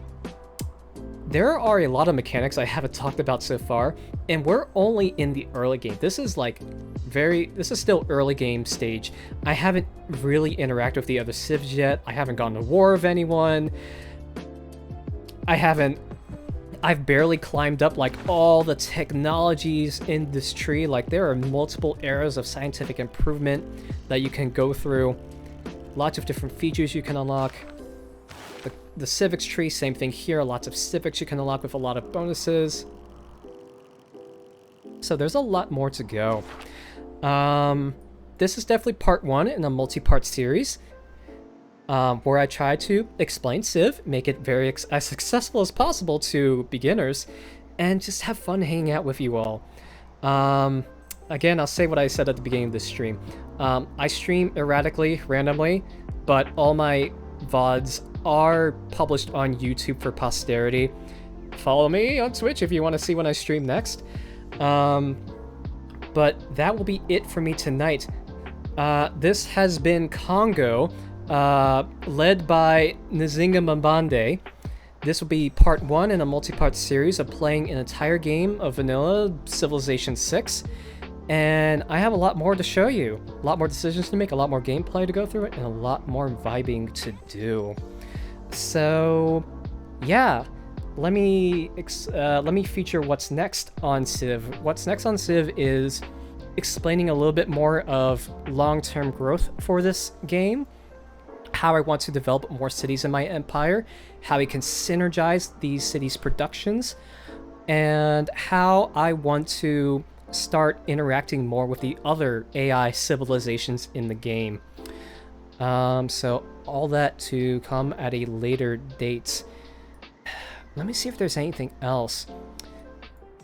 there are a lot of mechanics I haven't talked about so far, and we're only in the early game. This is still early game stage. I haven't really interacted with the other civs yet. I haven't gone to war with anyone. I've barely climbed up like all the technologies in this tree. Like there are multiple eras of scientific improvement that you can go through. Lots of different features you can unlock. The civics tree, same thing here. Lots of civics you can unlock with a lot of bonuses. So there's a lot more to go. This is definitely part 1 in a multi-part series, where I try to explain Civ, make it as accessible as possible to beginners, and just have fun hanging out with you all. Again, I'll say what I said at the beginning of this stream. I stream erratically, randomly, but all my VODs are published on YouTube for posterity. Follow me on Twitch if you want to see when I stream next. But that will be it for me tonight. This has been Congo, led by Nzinga Mbande. This will be part 1 in a multi-part series of playing an entire game of vanilla Civilization 6. And I have a lot more to show you. A lot more decisions to make, a lot more gameplay to go through it, and a lot more vibing to do. So, yeah. Let me feature what's next on Civ. What's next on Civ is explaining a little bit more of long-term growth for this game, how I want to develop more cities in my empire, how we can synergize these cities' productions, and how I want to start interacting more with the other AI civilizations in the game. So all that to come at a later date. Let me see if there's anything else.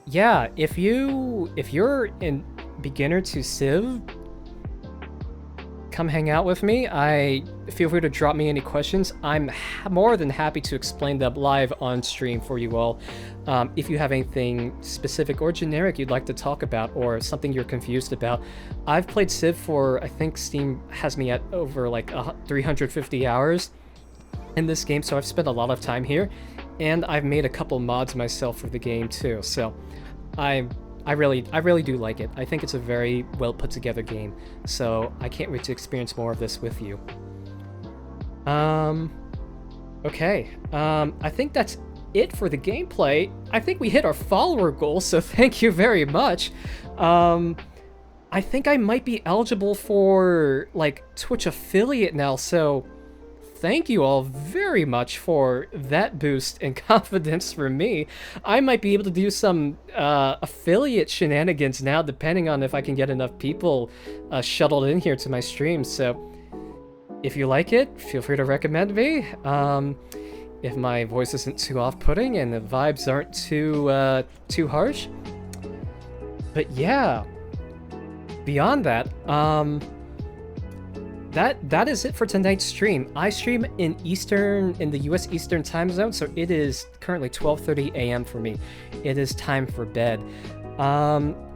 Yeah, if you're a beginner to Civ, come hang out with me. Feel free to drop me any questions. I'm more than happy to explain them live on stream for you all. If you have anything specific or generic you'd like to talk about, or something you're confused about. I've played Civ for, I think Steam has me at over like 350 hours in this game, so I've spent a lot of time here, and I've made a couple mods myself for the game too. So I really do like it. I think it's a very well put together game, so I can't wait to experience more of this with you. Okay. I think that's it for the gameplay. I think we hit our follower goal, so thank you very much. I think I might be eligible for like Twitch affiliate now, so thank you all very much for that boost and confidence for me. I might be able to do some affiliate shenanigans now, depending on if I can get enough people shuttled in here to my stream. So if you like it, feel free to recommend me. If my voice isn't too off-putting and the vibes aren't too harsh. But yeah, beyond that, that is it for tonight's stream. I stream in the US Eastern time zone, so it is currently 12:30 a.m. for me. It is time for bed.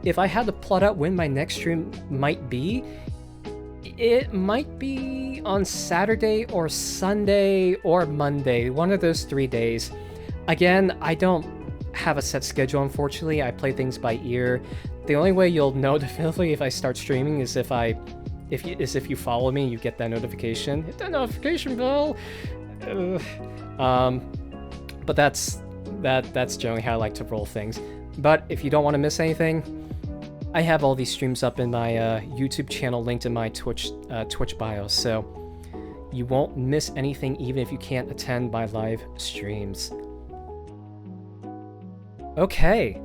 If I had to plot out when my next stream might be, it might be on Saturday or Sunday or Monday, one of those 3 days. Again, I don't have a set schedule, unfortunately. I play things by ear. The only way you'll know definitively if I start streaming is if you follow me, you get that notification. Hit that notification bell. But that's generally how I like to roll things. But if you don't want to miss anything, I have all these streams up in my YouTube channel linked in my Twitch bio, so you won't miss anything even if you can't attend my live streams. Okay,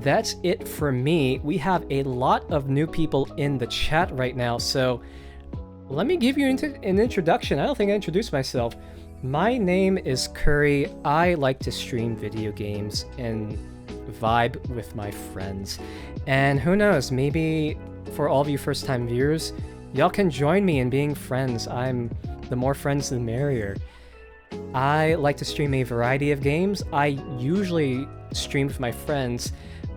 that's it for me. We have a lot of new people in the chat right now, so let me give you an introduction. I don't think I introduced myself. My name is Curry. I like to stream video games and vibe with my friends. And who knows, maybe for all of you first-time viewers, y'all can join me in being friends. The more friends, the merrier. I like to stream a variety of games. I usually stream with my friends.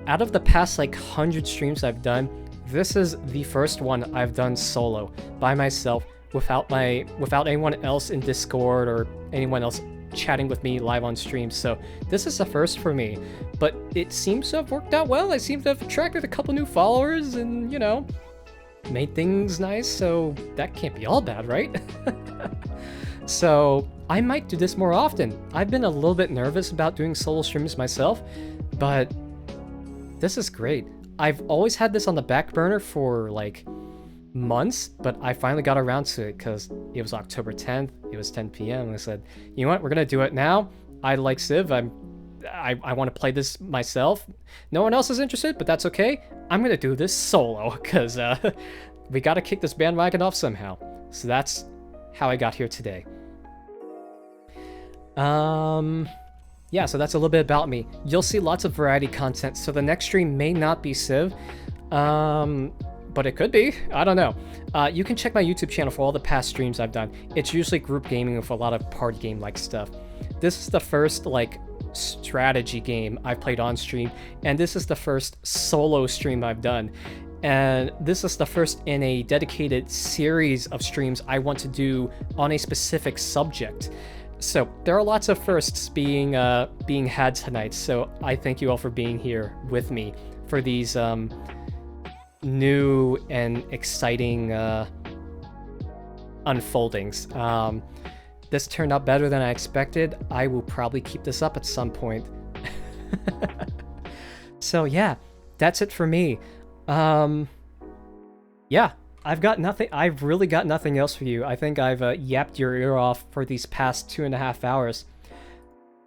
Out of the past 100 streams I've done, this is the first one I've done solo, by myself, without anyone else in Discord or anyone else chatting with me live on stream. So this is the first for me, but it seems to have worked out well. I seem to have attracted a couple new followers and, made things nice, so that can't be all bad, right? So I might do this more often. I've been a little bit nervous about doing solo streams myself, but this is great. I've always had this on the back burner for months, but I finally got around to it because it was October 10th. It was 10 p.m. and I said, you know what, we're gonna do it now. I like Civ. I want to play this myself. No one else is interested, but that's okay. I'm gonna do this solo because we gotta kick this bandwagon off somehow. So that's how I got here today. Yeah, so that's a little bit about me. You'll see lots of variety content, so the next stream may not be Civ, but it could be. I don't know. You can check my YouTube channel for all the past streams I've done. It's usually group gaming with a lot of party game-like stuff. This is the first, strategy game I've played on stream, and this is the first solo stream I've done. And this is the first in a dedicated series of streams I want to do on a specific subject. So there are lots of firsts being had tonight, so I thank you all for being here with me for these new and exciting unfoldings. This turned out better than I expected. I will probably keep this up at some point. So yeah, that's it for me. Yeah, I've really got nothing else for you. I think I've yapped your ear off for these past 2.5 hours.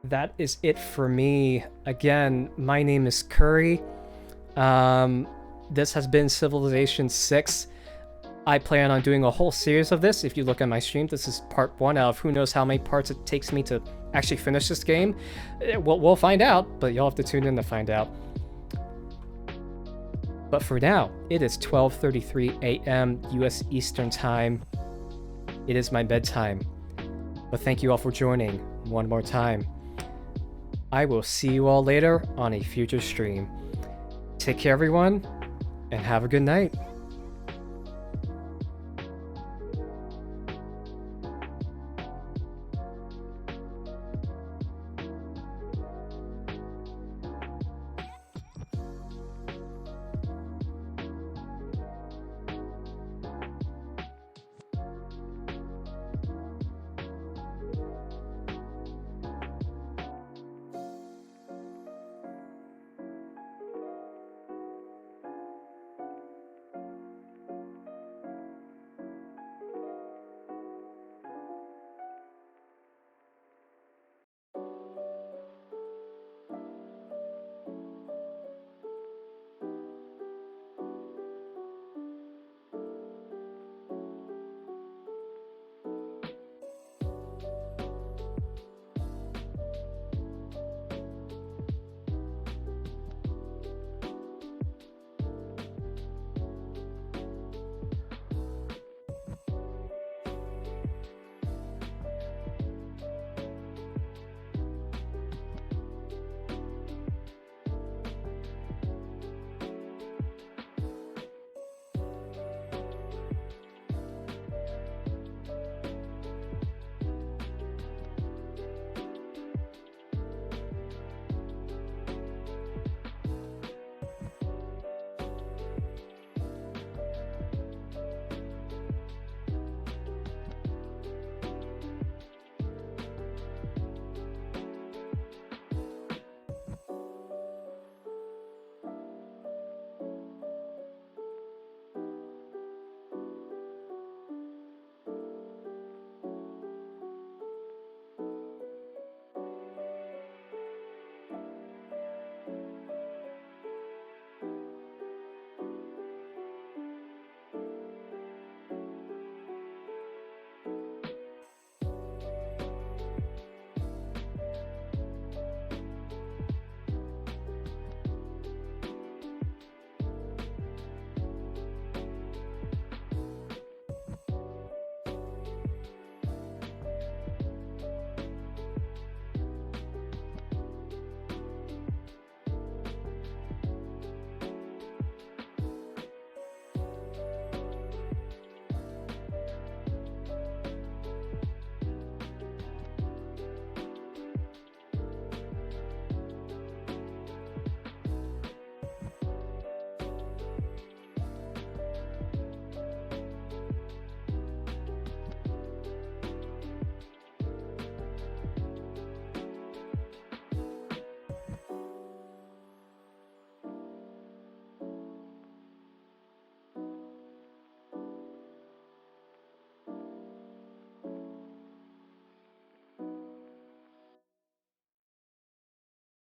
That is it for me. Again, my name is Curry. This has been Civilization 6. I plan on doing a whole series of this. If you look at my stream, this is part 1 out of who knows how many parts it takes me to actually finish this game. We'll find out, but you'll have to tune in to find out. But for now, it is 12:33 a.m. US Eastern Time. It is my bedtime. But thank you all for joining one more time. I will see you all later on a future stream. Take care, everyone, and have a good night.